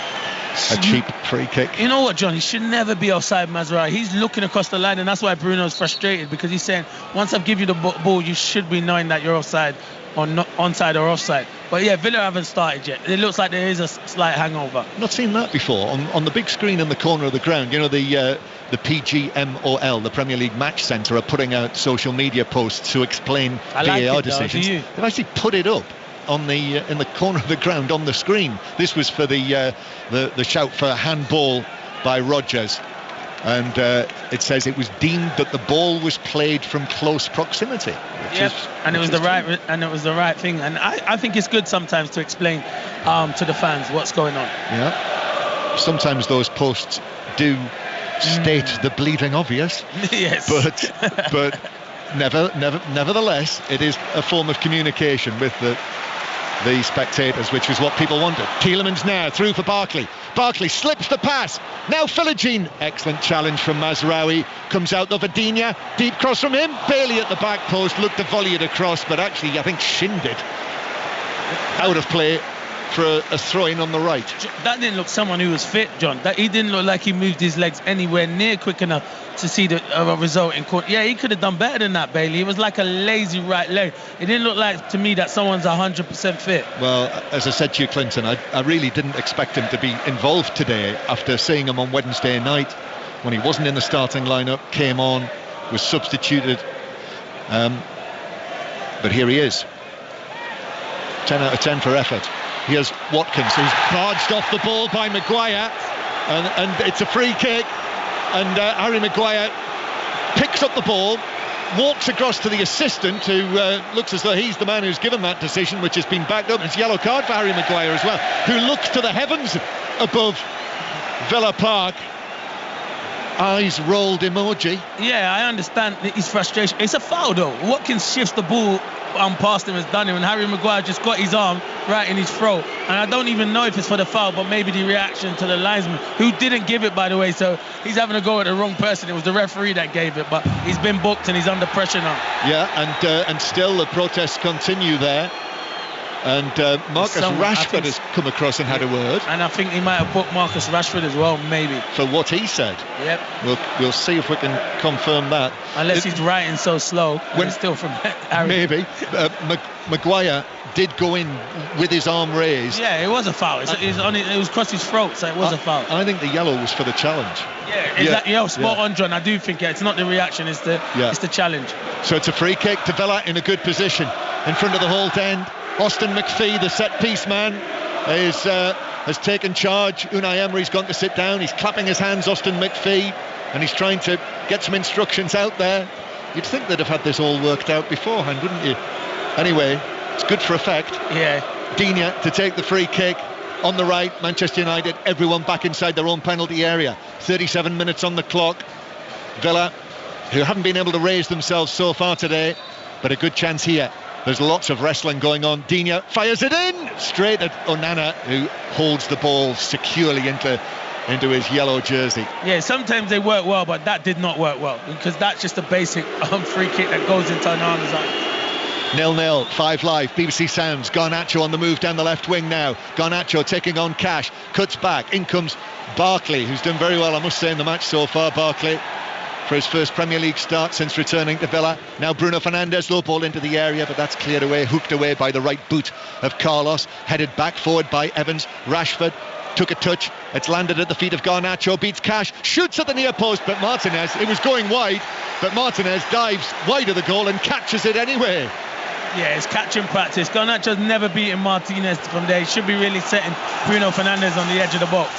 a cheap free kick. You know what, John? He should never be offside, Mazraoui. He's looking across the line, and that's why Bruno's frustrated, because he's saying, once I've given you the ball, you should be knowing that you're offside, or not onside or offside. But yeah, Villa haven't started yet. It looks like there is a slight hangover. Not seen that before. On the big screen in the corner of the ground, you know, the PGMOL, the Premier League Match Centre, are putting out social media posts to explain VAR decisions. They've actually put it up on the in the corner of the ground on the screen. This was for the shout for handball by Rodgers, and it says it was deemed that the ball was played from close proximity. And it was the right thing. And I think it's good sometimes to explain to the fans what's going on. Yeah. Sometimes those posts do state the bleeding obvious. Yes. But nevertheless, it is a form of communication with the spectators, which is what people wanted. Tielemans now through for Barkley. Barkley slips the pass. Now Philogene. Excellent challenge from Mazraoui. Comes out over Digne. Deep cross from him. Bailey at the back post. Looked to volley it across, but actually I think shinned it out of play for a throw-in on the right. That didn't look someone who was fit, John. He didn't look like he moved his legs anywhere near quick enough to see the result in court. Yeah, he could have done better than that, Bailey. It was like a lazy right leg. It didn't look like to me that someone's 100% fit. Well, as I said to you, Clinton, I really didn't expect him to be involved today after seeing him on Wednesday night when he wasn't in the starting lineup, came on, was substituted. But here he is. 10 out of 10 for effort. Here's Watkins, who's barged off the ball by Maguire, and it's a free kick, and Harry Maguire picks up the ball, walks across to the assistant, who looks as though he's the man who's given that decision, which has been backed up. It's a yellow card for Harry Maguire as well, who looks to the heavens above Villa Park. Eyes rolled emoji. Yeah, I understand his frustration. It's a foul though. Watkins shifts the ball past him, has done him, and Harry Maguire just got his arm right in his throat. And I don't even know if it's for the foul, but maybe the reaction to the linesman, who didn't give it, by the way, so he's having a go at the wrong person. It was the referee that gave it, but he's been booked and he's under pressure now. Yeah, and still the protests continue there. And Marcus Rashford has come across and had a word. And I think he might have booked Marcus Rashford as well, maybe. For what he said. Yep. We'll see if we can confirm that. Unless he's writing so slow. When it's still from Harry. Maybe. Maguire did go in with his arm raised. Yeah, it was a foul. It was across his throat, so it was a foul. I think the yellow was for the challenge. Yeah, exactly. Yeah, spot on, John. I do think it's not the reaction, it's the challenge. So it's a free kick to Villa in a good position in front of the Holt end. Austin McPhee, the set-piece man, has taken charge. Unai Emery's gone to sit down. He's clapping his hands, Austin McPhee, and he's trying to get some instructions out there. You'd think they'd have had this all worked out beforehand, wouldn't you? Anyway, it's good for effect. Yeah. Digne to take the free kick on the right. Manchester United, everyone back inside their own penalty area. 37 minutes on the clock. Villa, who haven't been able to raise themselves so far today, but a good chance here. There's lots of wrestling going on. Digne fires it in straight at Onana, who holds the ball securely into his yellow jersey. Yeah, sometimes they work well, but that did not work well, because that's just a basic free kick that goes into Onana's eye. 0-0, 5 Live, BBC Sounds. Garnacho on the move down the left wing now. Garnacho taking on Cash, cuts back. In comes Barkley, who's done very well, I must say, in the match so far. Barkley, for his first Premier League start since returning to Villa. Now Bruno Fernandes, low ball into the area, but that's cleared away, hooked away by the right boot of Carlos. Headed back forward by Evans. Rashford took a touch. It's landed at the feet of Garnacho, beats Cash, shoots at the near post, but Martinez, it was going wide, but Martinez dives wide of the goal and catches it anyway. Yeah, it's catching practice. Garnacho's never beaten Martinez from there. He should be really setting Bruno Fernandes on the edge of the box.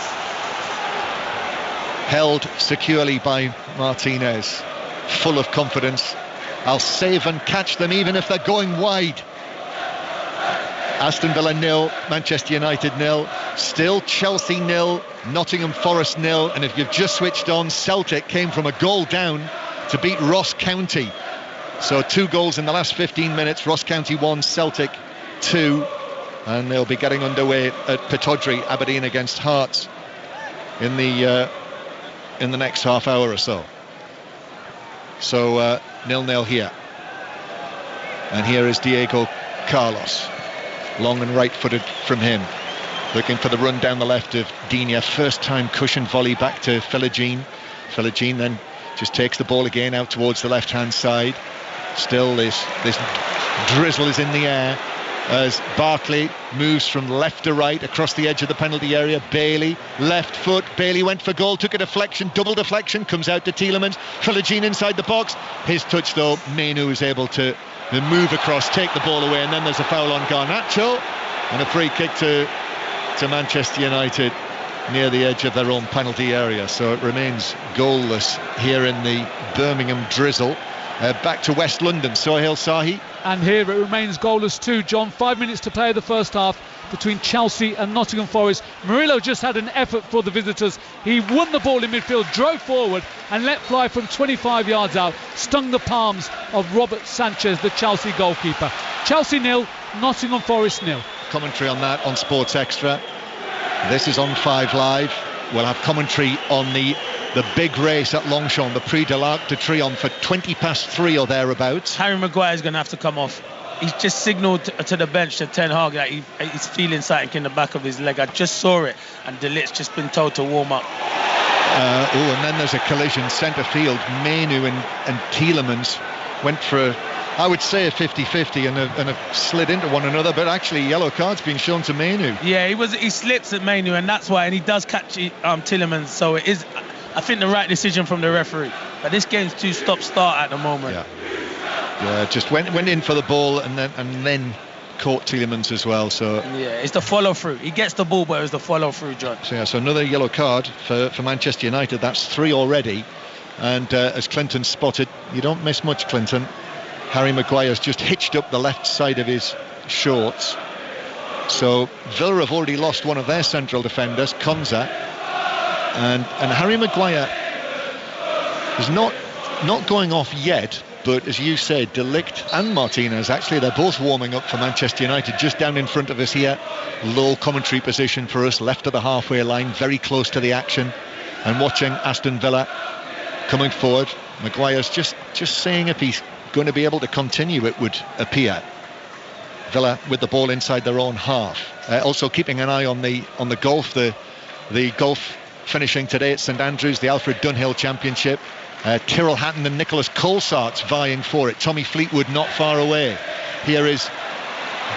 Held securely by Martinez, full of confidence. I'll save and catch them even if they're going wide. Aston Villa 0, Manchester United 0, still Chelsea 0, Nottingham Forest 0, and if you've just switched on, Celtic came from a goal down to beat Ross County. So 2 goals in the last 15 minutes. Ross County 1, Celtic 2, and they'll be getting underway at Pittodrie, Aberdeen against Hearts in the next half hour or so. So 0-0 here. And here is Diego Carlos, long and right-footed from him, looking for the run down the left of Digne. First time cushion volley back to Philogene. Philogene then just takes the ball again out towards the left-hand side. Still this drizzle is in the air as Barkley moves from left to right across the edge of the penalty area. Bailey, left foot, Bailey went for goal, took a deflection, double deflection, comes out to Tielemans. Philogene inside the box. His touch though, Menu is able to move across, take the ball away, and then there's a foul on Garnacho and a free kick to Manchester United near the edge of their own penalty area. So it remains goalless here in the Birmingham drizzle. Back to West London, Sohail Sahi. And here it remains goalless too, John. 5 minutes to play the first half between Chelsea and Nottingham Forest. Murillo just had an effort for the visitors. He won the ball in midfield, drove forward and let fly from 25 yards out, stung the palms of Robert Sanchez, the Chelsea goalkeeper. Chelsea 0, Nottingham Forest 0. Commentary on that on Sports Extra. This is on 5 Live. We'll have commentary on the big race at Longchamp, the Prix de l'Arc de Triomphe for 3:20 or thereabouts. Harry Maguire is going to have to come off. He's just signalled to the bench to Ten Hag that he's feeling something in the back of his leg. I just saw it, and De Ligt's just been told to warm up. And then there's a collision centre field. Menu and Tielemans went for I would say a 50-50 and have slid into one another, but actually yellow card's been shown to Menu. Yeah, he slips at Menu, and that's why, and he does catch Tielemans, so it is, I think, the right decision from the referee. But this game's too stop-start at the moment. Yeah, just went in for the ball and then caught Tielemans as well. So yeah, it's the follow-through. He gets the ball, but it was the follow-through, John. So another yellow card for Manchester United. That's 3 already. And as Clinton spotted, you don't miss much, Clinton. Harry Maguire's just hitched up the left side of his shorts. So Villa have already lost one of their central defenders, Konza, and Harry Maguire is not going off yet. But as you said, De Ligt and Martinez, actually they're both warming up for Manchester United just down in front of us here. Low commentary position for us, left of the halfway line, very close to the action, and watching Aston Villa coming forward. Maguire's just seeing if he's going to be able to continue, it would appear. Villa with the ball inside their own half. Also keeping an eye on the golf, the golf finishing today at St Andrews, the Alfred Dunhill Championship. Tyrrell Hatton and Nicholas Colsaert's vying for it. Tommy Fleetwood not far away. Here is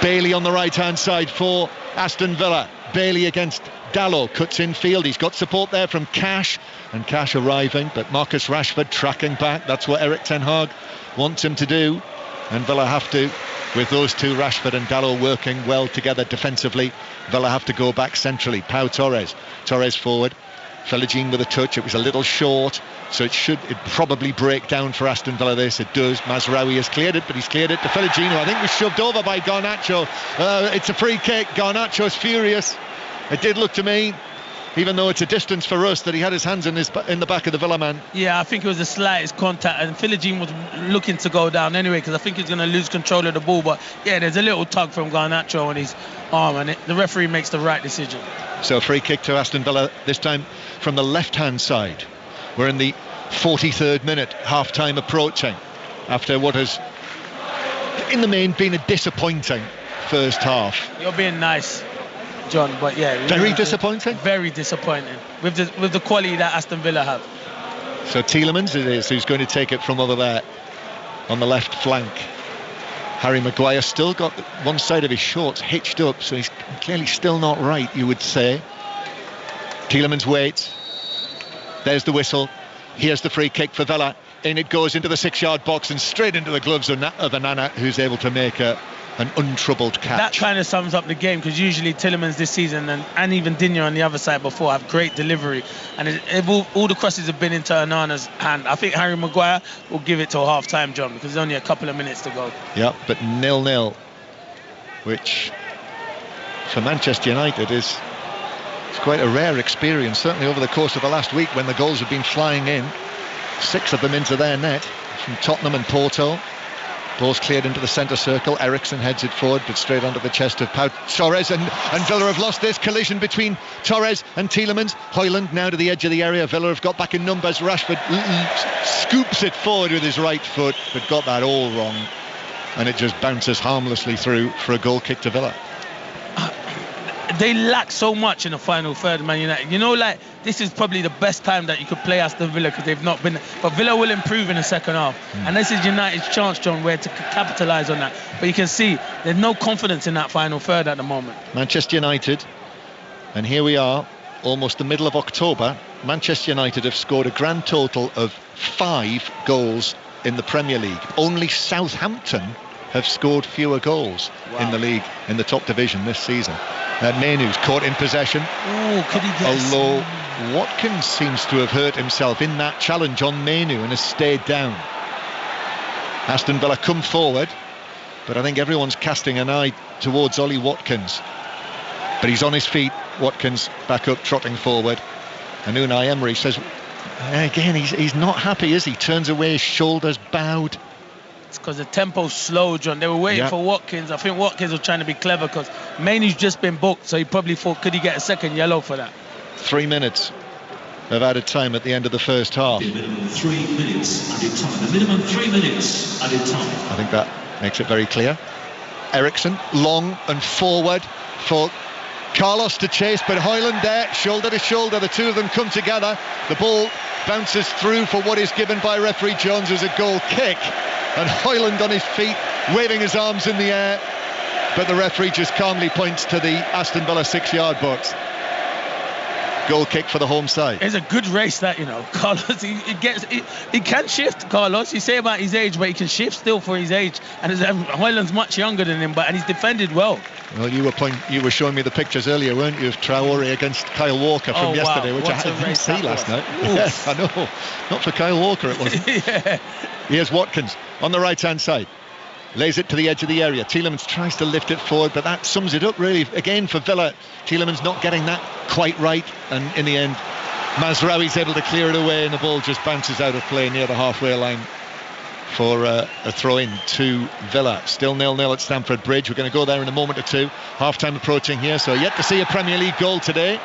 Bailey on the right-hand side for Aston Villa. Bailey against Dalot, cuts in field. He's got support there from Cash, and Cash arriving, but Marcus Rashford tracking back. That's what Erik ten Hag wants him to do, and Villa have to, with those two, Rashford and Dalot, working well together defensively. Villa have to go back centrally. Pau Torres forward. Philogene with a touch. It was a little short, so it probably break down for Aston Villa. This it does. Mazraoui has cleared it, but he's cleared it to Philogene, who I think was shoved over by Garnacho. It's a free kick. Garnacho's furious. It did look to me, even though it's a distance for us, that he had his hands in the back of the Villa man. Yeah, I think it was the slightest contact, and Philogene was looking to go down anyway, because I think he's going to lose control of the ball. But yeah, there's a little tug from Garnacho on his arm, and the referee makes the right decision. So a free kick to Aston Villa, this time from the left-hand side. We're in the 43rd minute, half-time approaching, after what has, in the main, been a disappointing first half. You're being nice, John, but yeah, very disappointing. Very disappointing with the quality that Aston Villa have. So Tielemans it is who's going to take it from over there on the left flank. Harry Maguire still got one side of his shorts hitched up, so he's clearly still not right, you would say. Tielemans waits. There's the whistle. Here's the free kick for Villa. In it goes into the 6-yard box and straight into the gloves of Anana, who's able to make an untroubled catch. That kind of sums up the game, because usually Tielemans this season and even Digne on the other side before have great delivery, and all the crosses have been into Anana's hand. I think Harry Maguire will give it till half time, John, because there's only a couple of minutes to go. Yeah, but 0-0, which for Manchester United is quite a rare experience, certainly over the course of the last week, when the goals have been flying in. 6 of them into their net from Tottenham and Porto. Ball's cleared into the centre circle. Eriksson heads it forward, but straight onto the chest of Pau Torres, and Villa have lost this. Collision between Torres and Tielemans. Højlund now to the edge of the area. Villa have got back in numbers. Rashford scoops it forward with his right foot, but got that all wrong, and it just bounces harmlessly through for a goal kick to Villa. They lack so much in the final third, Man United. You know, like, this is probably the best time that you could play Aston Villa, because they've not been. But Villa will improve in the second half. And this is United's chance, John, where to capitalise on that. But you can see there's no confidence in that final third at the moment. Manchester United, and here we are, almost the middle of October. Manchester United have scored a grand total of 5 goals in the Premier League. Only Southampton have scored fewer goals in the league, in the top division this season. Mainoo's caught in possession. Oh, could he get? Although Watkins seems to have hurt himself in that challenge on Mainoo and has stayed down. Aston Villa come forward, but I think everyone's casting an eye towards Ollie Watkins. But he's on his feet. Watkins back up, trotting forward. And Unai Emery says, again, he's not happy, is he? Turns away, his shoulders bowed. It's because the tempo's slow, John. They were waiting for Watkins. I think Watkins was trying to be clever, because Mainoo's just been booked, so he probably thought, could he get a second yellow for that? 3 minutes of added time at the end of the first half. The minimum 3 minutes added time. The minimum 3 minutes added time. I think that makes it very clear. Eriksson, long and forward for Carlos to chase, but Højlund there, shoulder to shoulder. The two of them come together. The ball bounces through for what is given by referee Jones as a goal kick. And Højlund on his feet, waving his arms in the air. But the referee just calmly points to the Aston Villa 6-yard box. Goal kick for the home side. It's a good race, that, you know. Carlos, he can shift, Carlos. You say about his age, but he can shift still for his age. And Højlund's much younger than him, and he's defended well. Well, you were showing me the pictures earlier, weren't you, of Traore against Kyle Walker from yesterday, which I didn't see last night. Yes, I know. Not for Kyle Walker, it wasn't. Yeah. Here's Watkins on the right-hand side. Lays it to the edge of the area. Tielemans tries to lift it forward, but that sums it up, really. Again, for Villa, Tielemans not getting that quite right. And in the end, Mazraoui's able to clear it away, and the ball just bounces out of play near the halfway line for a throw-in to Villa. Still 0-0 at Stamford Bridge. We're going to go there in a moment or two. Half-time approaching here, so yet to see a Premier League goal today.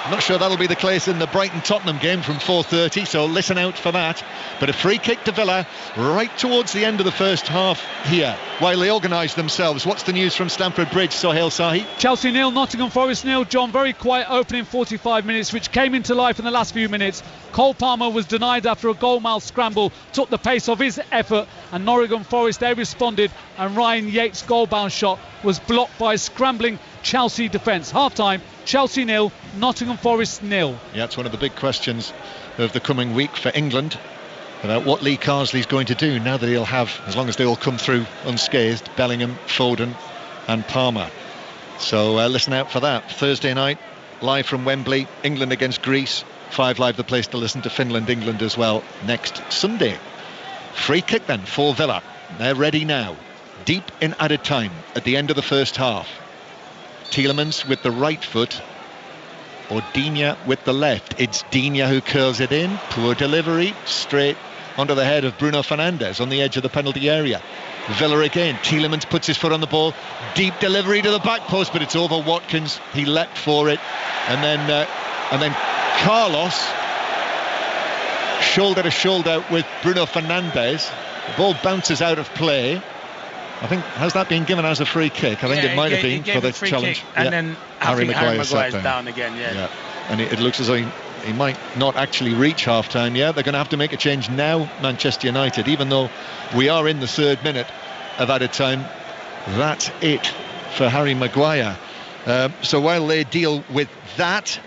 I'm not sure that'll be the case in the Brighton-Tottenham game from 4:30, so listen out for that. But a free kick to Villa right towards the end of the first half here, while they organise themselves. What's the news from Stamford Bridge, Sohail Sahi? Chelsea 0, Nottingham Forest 0. John, very quiet opening 45 minutes, which came into life in the last few minutes. Cole Palmer was denied after a goal-mouth scramble, took the pace of his effort, and Nottingham Forest, they responded, and Ryan Yates' goal-bound shot was blocked by a scrambling Chelsea defence. Half-time, Chelsea 0, Nottingham Forest 0. Yeah, it's one of the big questions of the coming week for England, about what Lee Carsley's going to do now that he'll have, as long as they all come through unscathed, Bellingham, Foden and Palmer. So listen out for that. Thursday night, live from Wembley, England against Greece. 5 Live, the place to listen to Finland, England as well next Sunday. Free kick then for Villa. They're ready now. Deep in added time at the end of the first half. Tielemans with the right foot, or Digne with the left. It's Digne who curls it in. Poor delivery, straight onto the head of Bruno Fernandes on the edge of the penalty area. Villa again. Tielemans puts his foot on the ball. Deep delivery to the back post, but it's over Watkins. He leapt for it, and then Carlos shoulder to shoulder with Bruno Fernandes. The ball bounces out of play. I think, has that been given as a free kick? I think it might have been for the challenge. Kick, and then Harry Maguire's down again. Yeah. And it looks as though he might not actually reach half-time. Yeah, they're going to have to make a change now, Manchester United, even though we are in the 3rd minute of added time. That's it for Harry Maguire. So while they deal with that,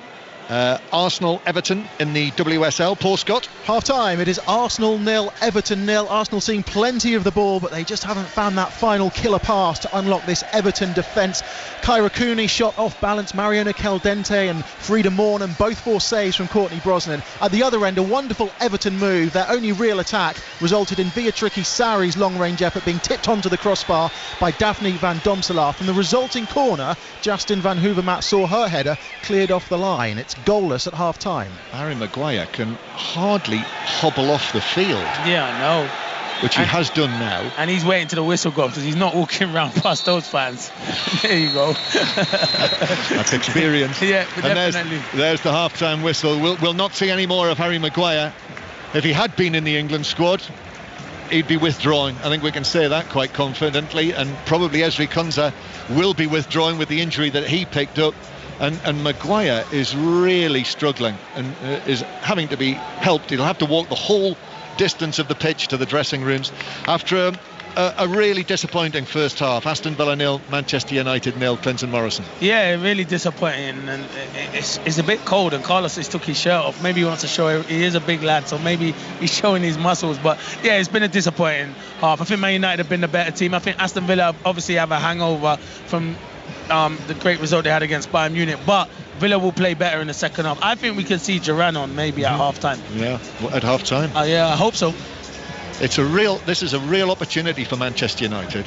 Arsenal Everton in the WSL. Paul Scott. Half time, it is Arsenal 0, Everton 0. Arsenal seeing plenty of the ball, but they just haven't found that final killer pass to unlock this Everton defence. Kyra Cooney shot off balance, Mariona Caldente and Frida Mornan, both 4 saves from Courtney Brosnan. At the other end, a wonderful Everton move. Their only real attack resulted in Beatrice Sari's long range effort being tipped onto the crossbar by Daphne van Domselaar. From the resulting corner, Justin van Hoovermaat saw her header cleared off the line. It's goalless at half time. Harry Maguire can hardly hobble off the field. Yeah, I know. which he has done now. And he's waiting till the whistle goes because he's not walking around past those fans. There you go. That's experience. Yeah, and definitely. There's the half-time whistle. We'll not see any more of Harry Maguire. If he had been in the England squad, he'd be withdrawing. I think we can say that quite confidently, and probably Ezri Konsa will be withdrawing with the injury that he picked up. And Maguire is really struggling and is having to be helped. He'll have to walk the whole distance of the pitch to the dressing rooms after a really disappointing first half. Aston Villa 0, Manchester United 0. Clinton Morrison. Yeah, really disappointing, and it's a bit cold, and Carlos just took his shirt off. Maybe he wants to show he is a big lad, so maybe he's showing his muscles. But yeah, it's been a disappointing half. I think Man United have been the better team. I think Aston Villa obviously have a hangover from the great result they had against Bayern Munich, but Villa will play better in the second half. I think we can see Duran on maybe at half time. Yeah, at half time. Yeah, I hope so. This is a real opportunity for Manchester United.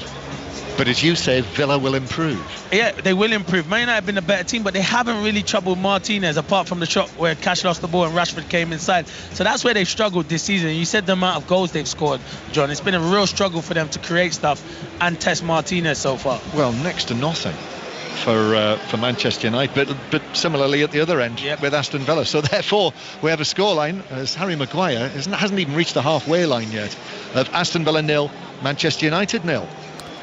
But as you say, Villa will improve. Yeah, they will improve. Man United have been a better team, but they haven't really troubled Martinez, apart from the shot where Cash lost the ball and Rashford came inside. So that's where they've struggled this season. You said the amount of goals they've scored, John. It's been a real struggle for them to create stuff and test Martinez so far. Well, next to nothing for Manchester United, but similarly at the other end with Aston Villa. So therefore, we have a scoreline as Harry Maguire hasn't even reached the halfway line yet, of Aston Villa 0, Manchester United 0.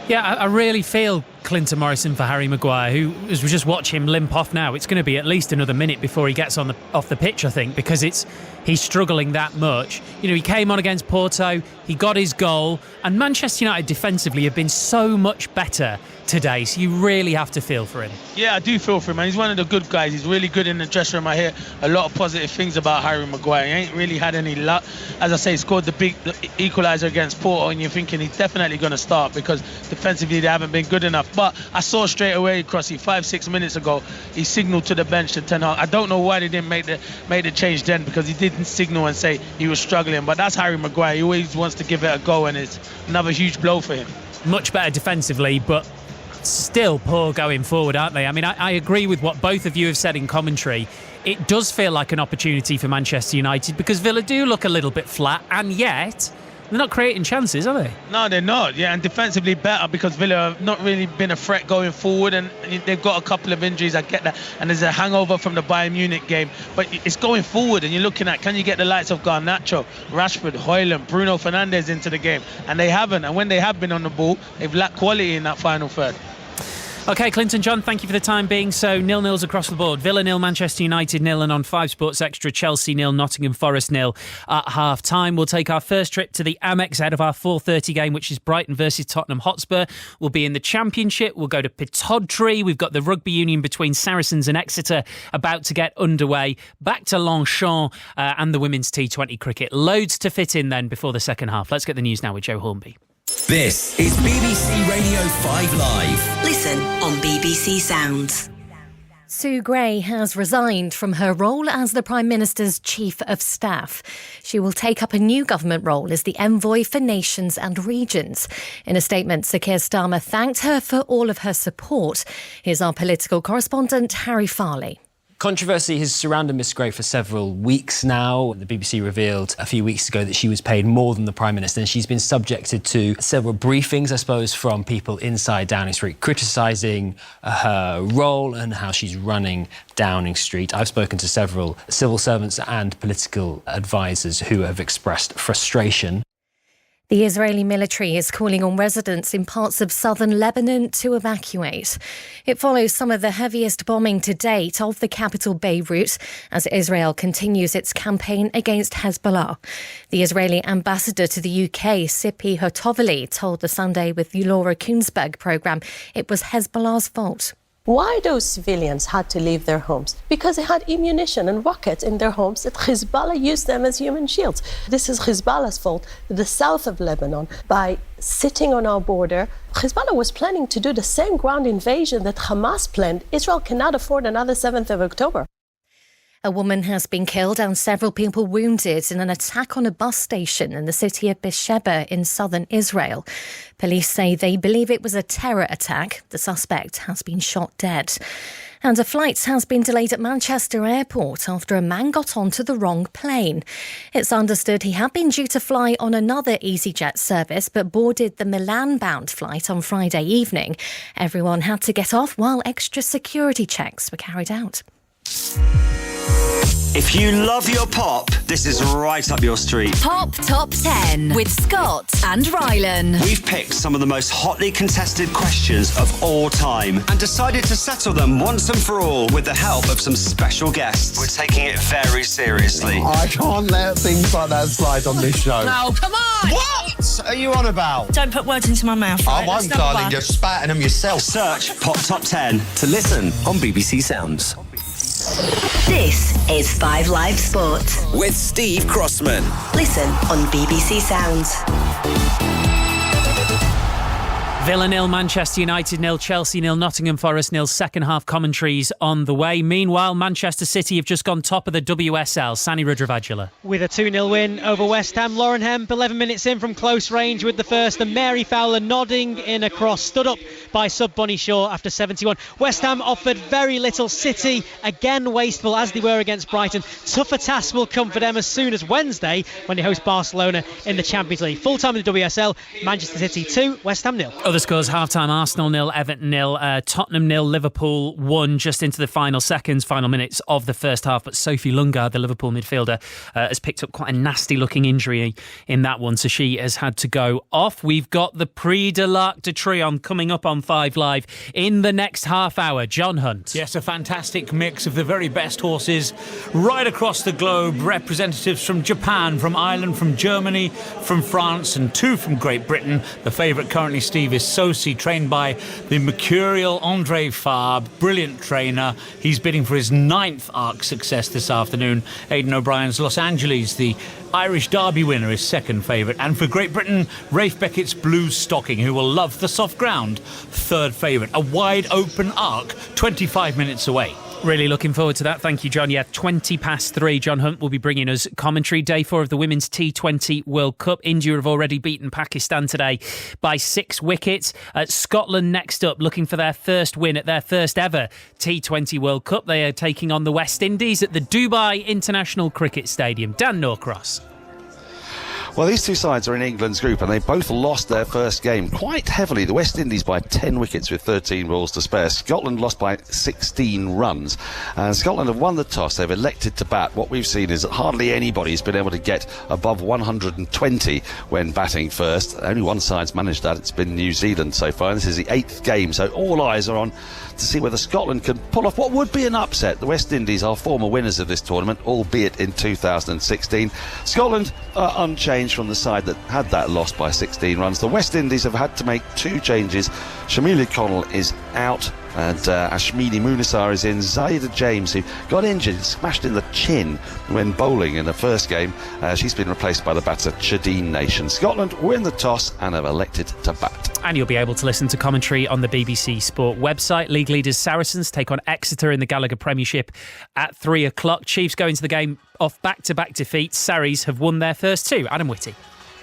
Yeah, I really feel Clinton Morrison for Harry Maguire, who, as we just watch him limp off now, it's going to be at least another minute before he gets off the pitch, I think, because he's struggling that much. You know, he came on against Porto, he got his goal, and Manchester United defensively have been so much better today, so you really have to feel for him. Yeah, I do feel for him, man. He's one of the good guys. He's really good in the dressing room. I hear a lot of positive things about Harry Maguire. He ain't really had any luck. As I say, he scored the big equaliser against Porto, and you're thinking he's definitely going to start because defensively they haven't been good enough. But I saw straight away, Crossy, 5-6 minutes ago, he signalled to the bench to Ten Hag. I don't know why they didn't make the change then, because he didn't signal and say he was struggling. But that's Harry Maguire. He always wants to give it a go, and it's another huge blow for him. Much better defensively, but still poor going forward, aren't they? I mean, I agree with what both of you have said in commentary. It does feel like an opportunity for Manchester United because Villa do look a little bit flat, and yet they're not creating chances, are they? No, they're not. Yeah, and defensively better because Villa have not really been a threat going forward, and they've got a couple of injuries. I get that, and there's a hangover from the Bayern Munich game, but it's going forward, and you're looking at, can you get the likes of Garnacho, Rashford, Højlund, Bruno Fernandes into the game? And they haven't, and when they have been on the ball, they've lacked quality in that final third. OK, Clinton, John, thank you for the time being. So 0-0s across the board. Villa 0, Manchester United 0, and on 5 Sports Extra, Chelsea 0, Nottingham Forest 0 at half-time. We'll take our first trip to the Amex ahead of our 4:30 game, which is Brighton versus Tottenham Hotspur. We'll be in the Championship. We'll go to Pittodrie. We've got the rugby union between Saracens and Exeter about to get underway. Back to Longchamp and the women's T20 cricket. Loads to fit in then before the second half. Let's get the news now with Joe Hornby. This is BBC Radio 5 Live. Listen on BBC Sounds. Sue Gray has resigned from her role as the Prime Minister's Chief of Staff. She will take up a new government role as the Envoy for Nations and Regions. In a statement, Sir Keir Starmer thanked her for all of her support. Here's our political correspondent, Harry Farley. Controversy has surrounded Miss Gray for several weeks now. The BBC revealed a few weeks ago that she was paid more than the Prime Minister, and she's been subjected to several briefings, I suppose, from people inside Downing Street, criticising her role and how she's running Downing Street. I've spoken to several civil servants and political advisors who have expressed frustration. The Israeli military is calling on residents in parts of southern Lebanon to evacuate. It follows some of the heaviest bombing to date of the capital Beirut as Israel continues its campaign against Hezbollah. The Israeli ambassador to the UK, Sipi Hotovely, told the Sunday with Laura Kunsberg programme it was Hezbollah's fault. Why those civilians had to leave their homes? Because they had ammunition and rockets in their homes that Hezbollah used them as human shields. This is Hezbollah's fault. The south of Lebanon, by sitting on our border, Hezbollah was planning to do the same ground invasion that Hamas planned. Israel cannot afford another 7th of October. A woman has been killed and several people wounded in an attack on a bus station in the city of Beersheba in southern Israel. Police say they believe it was a terror attack. The suspect has been shot dead. And a flight has been delayed at Manchester Airport after a man got onto the wrong plane. It's understood he had been due to fly on another EasyJet service but boarded the Milan-bound flight on Friday evening. Everyone had to get off while extra security checks were carried out. If you love your pop, this is right up your street. Pop Top 10 with Scott and Rylan. We've picked some of the most hotly contested questions of all time and decided to settle them once and for all with the help of some special guests. We're taking it very seriously. I can't let things like that slide on this show. No, come on! What are you on about? Don't put words into my mouth. I won't, darling. You're spatting them yourself. Search Pop Top 10 to listen on BBC Sounds. This is 5 Live Sport with Steve Crossman. Listen on BBC Sounds. Villa 0, Manchester United 0, Chelsea 0, Nottingham Forest 0. Second half commentaries on the way. Meanwhile, Manchester City have just gone top of the WSL. Sani Rudravajula. With a 2-0 win over West Ham. Lauren Hemp 11 minutes in from close range with the first. And Mary Fowler nodding in a cross. Stood up by sub Bonnie Shaw after 71. West Ham offered very little. City again wasteful as they were against Brighton. Tougher tasks will come for them as soon as Wednesday when they host Barcelona in the Champions League. Full time in the WSL. Manchester City 2, West Ham 0. Other scores: half-time Arsenal 0, Everton 0, Tottenham 0, Liverpool 1 just into the final minutes of the first half. But Sophie Lungard, the Liverpool midfielder, has picked up quite a nasty-looking injury in that one, so she has had to go off. We've got the Prix de l'Arc de Triomphe coming up on 5 Live in the next half hour. John Hunt. Yes, a fantastic mix of the very best horses right across the globe. Representatives from Japan, from Ireland, from Germany, from France, and 2 from Great Britain. The favourite currently, Steve, is Sosi, trained by the mercurial André Fabre, brilliant trainer. He's bidding for his 9th Arc success this afternoon. Aidan O'Brien's Los Angeles, the Irish Derby winner, is second favourite. And for Great Britain, Rafe Beckett's Blue Stocking, who will love the soft ground, third favourite. A wide open Arc, 25 minutes away. Really looking forward to that. Thank you, John. Yeah, 3:20. John Hunt will be bringing us commentary. Day 4 of the Women's T20 World Cup. India have already beaten Pakistan today by 6 wickets. Scotland next up, looking for their first win at their first ever T20 World Cup. They are taking on the West Indies at the Dubai International Cricket Stadium. Dan Norcross. Well, these two sides are in England's group and they both lost their first game quite heavily. The West Indies by 10 wickets with 13 balls to spare. Scotland lost by 16 runs. And Scotland have won the toss. They've elected to bat. What we've seen is that hardly anybody's been able to get above 120 when batting first. Only one side's managed that. It's been New Zealand so far. This is the 8th game, so all eyes are on to see whether Scotland can pull off what would be an upset. The West Indies are former winners of this tournament, albeit in 2016. Scotland are unchanged from the side that had that loss by 16 runs. The West Indies have had to make 2 changes. Shamili Connell is out and Ashmini Munisar is in. Zaida James, who got injured, smashed in the chin when bowling in the first game. She's been replaced by the batter Chadine Nation. Scotland win the toss and have elected to bat. And you'll be able to listen to commentary on the BBC Sport website. League leaders Saracens take on Exeter in the Gallagher Premiership at 3 o'clock. Chiefs go into the game off back-to-back defeats. Sarries have won their first 2. Adam Whitty.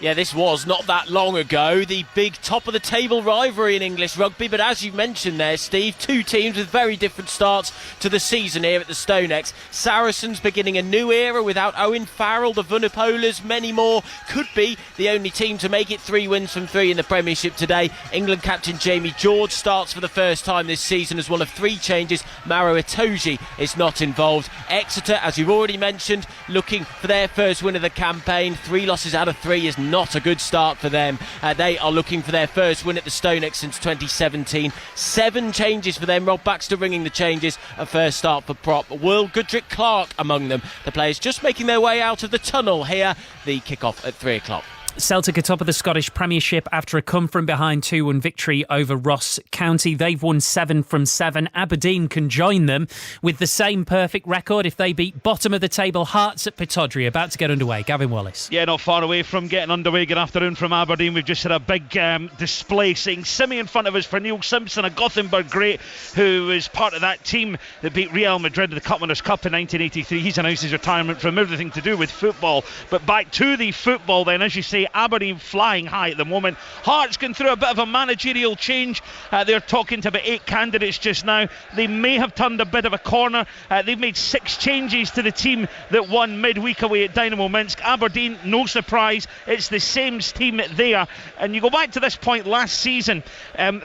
Yeah, this was not that long ago, the big top-of-the-table rivalry in English rugby. But as you mentioned there, Steve, 2 teams with very different starts to the season here at the Stonex. Saracens beginning a new era without Owen Farrell, the Vunipolas, many more. Could be the only team to make it 3 wins from 3 in the Premiership today. England captain Jamie George starts for the first time this season as one of 3 changes. Maro Itoje is not involved. Exeter, as you've already mentioned, looking for their first win of the campaign. 3 losses out of 3 is not a good start for them. They are looking for their first win at the Stonex since 2017. 7 changes for them. Rob Baxter ringing the changes. A first start for prop. Will Goodrick Clark among them. The players just making their way out of the tunnel here. The kick-off at 3 o'clock. Celtic are top of the Scottish Premiership after a come-from-behind 2-1 victory over Ross County. They've won 7 from 7. Aberdeen can join them with the same perfect record if they beat bottom-of-the-table Hearts at Pittodrie. About to get underway. Gavin Wallace. Yeah, not far away from getting underway. Good afternoon from Aberdeen. We've just had a big display saying Simi in front of us for Neil Simpson, a Gothenburg great who is part of that team that beat Real Madrid in the Cup Winners' Cup in 1983. He's announced his retirement from everything to do with football. But back to the football then, as you say, Aberdeen flying high at the moment. Hearts going through a bit of a managerial change. They're talking to about 8 candidates just now. They may have turned a bit of a corner. They've made 6 changes to the team that won midweek away at Dynamo Minsk. Aberdeen, no surprise, it's the same team there. And you go back to this point last season,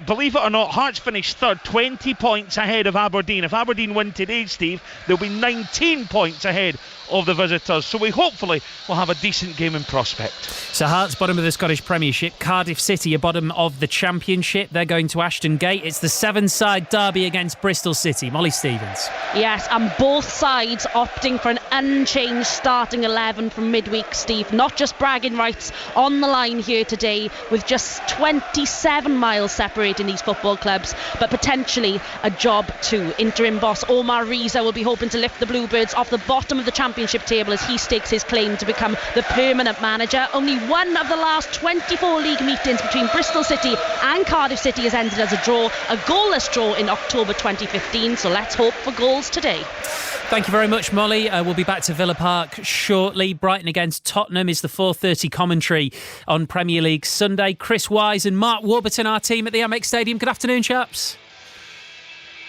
believe it or not, Hearts finished third, 20 points ahead of Aberdeen. If Aberdeen win today, Steve, they'll be 19 points ahead of the visitors, so we hopefully will have a decent game in prospect. So Hearts bottom of the Scottish Premiership, Cardiff City are bottom of the Championship. They're going to Ashton Gate. It's the 7-side derby against Bristol City. Molly Stevens. Yes, and both sides opting for an unchanged starting 11 from midweek, Steve. Not just bragging rights on the line here today, with just 27 miles separating these football clubs, but potentially a job too. Interim boss Omar Riza will be hoping to lift the Bluebirds off the bottom of the Championship table as he stakes his claim to become the permanent manager. Only one of the last 24 league meetings between Bristol City and Cardiff City has ended as a draw, a goalless draw in October 2015, so let's hope for goals today. Thank you very much, Molly. We'll be back to Villa Park shortly. Brighton against Tottenham is the 4:30 commentary on Premier League Sunday. Chris Wise and Mark Warburton, our team at the Amex Stadium. Good afternoon, chaps.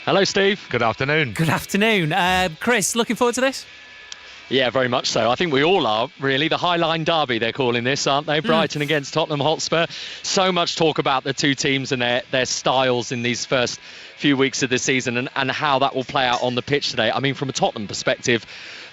Hello, Steve. Good afternoon. Good afternoon. Chris, looking forward to this? Yeah, very much so. I think we all are, really. The Highline Derby, they're calling this, aren't they? Brighton against Tottenham Hotspur. So much talk about the two teams and their styles in these first few weeks of the season and how that will play out on the pitch today. I mean, from a Tottenham perspective,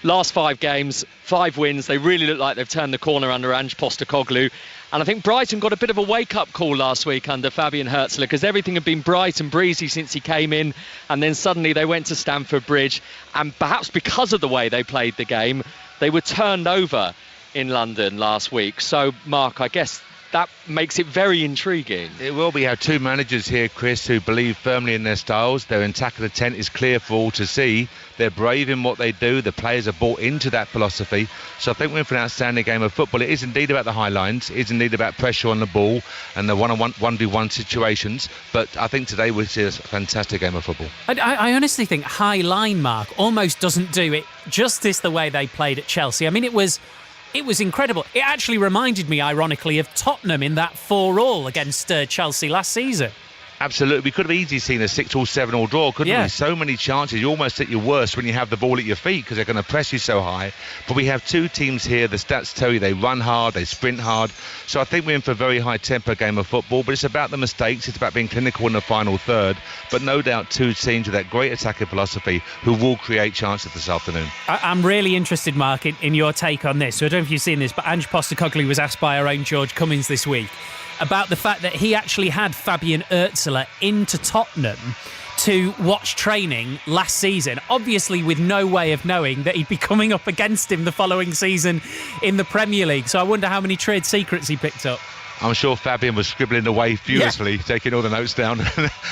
last 5 games, 5 wins. They really look like they've turned the corner under Ange Postecoglou. And I think Brighton got a bit of a wake-up call last week under Fabian Hertzler, because everything had been bright and breezy since he came in, and then suddenly they went to Stamford Bridge, and perhaps because of the way they played the game, they were turned over in London last week. So, Mark, I guess that makes it very intriguing. It will be. We have 2 managers here, Chris, who believe firmly in their styles. Their attack of the tent is clear for all to see. They're brave in what they do. The players are bought into that philosophy. So I think we're in for an outstanding game of football. It is indeed about the high lines. It is indeed about pressure on the ball and the 1v1 situations. But I think today we'll see a fantastic game of football. I honestly think high line, Mark, almost doesn't do it justice the way they played at Chelsea. I mean, it was incredible. It actually reminded me, ironically, of Tottenham in that 4-4 against Chelsea last season. Absolutely. We could have easily seen a 6 or 7 draw, couldn't we? So many chances. You almost at your worst when you have the ball at your feet because they're going to press you so high. But we have 2 teams here. The stats tell you they run hard, they sprint hard. So I think we're in for a very high tempo game of football. But it's about the mistakes. It's about being clinical in the final third. But no doubt 2 teams with that great attacking philosophy who will create chances this afternoon. I'm really interested, Mark, in your take on this. So I don't know if you've seen this, but Ange Postecoglou was asked by our own George Cummins this week about the fact that he actually had Fabian Hertzler into Tottenham to watch training last season, obviously with no way of knowing that he'd be coming up against him the following season in the Premier League. So I wonder how many trade secrets he picked up. I'm sure Fabian was scribbling away furiously, taking all the notes down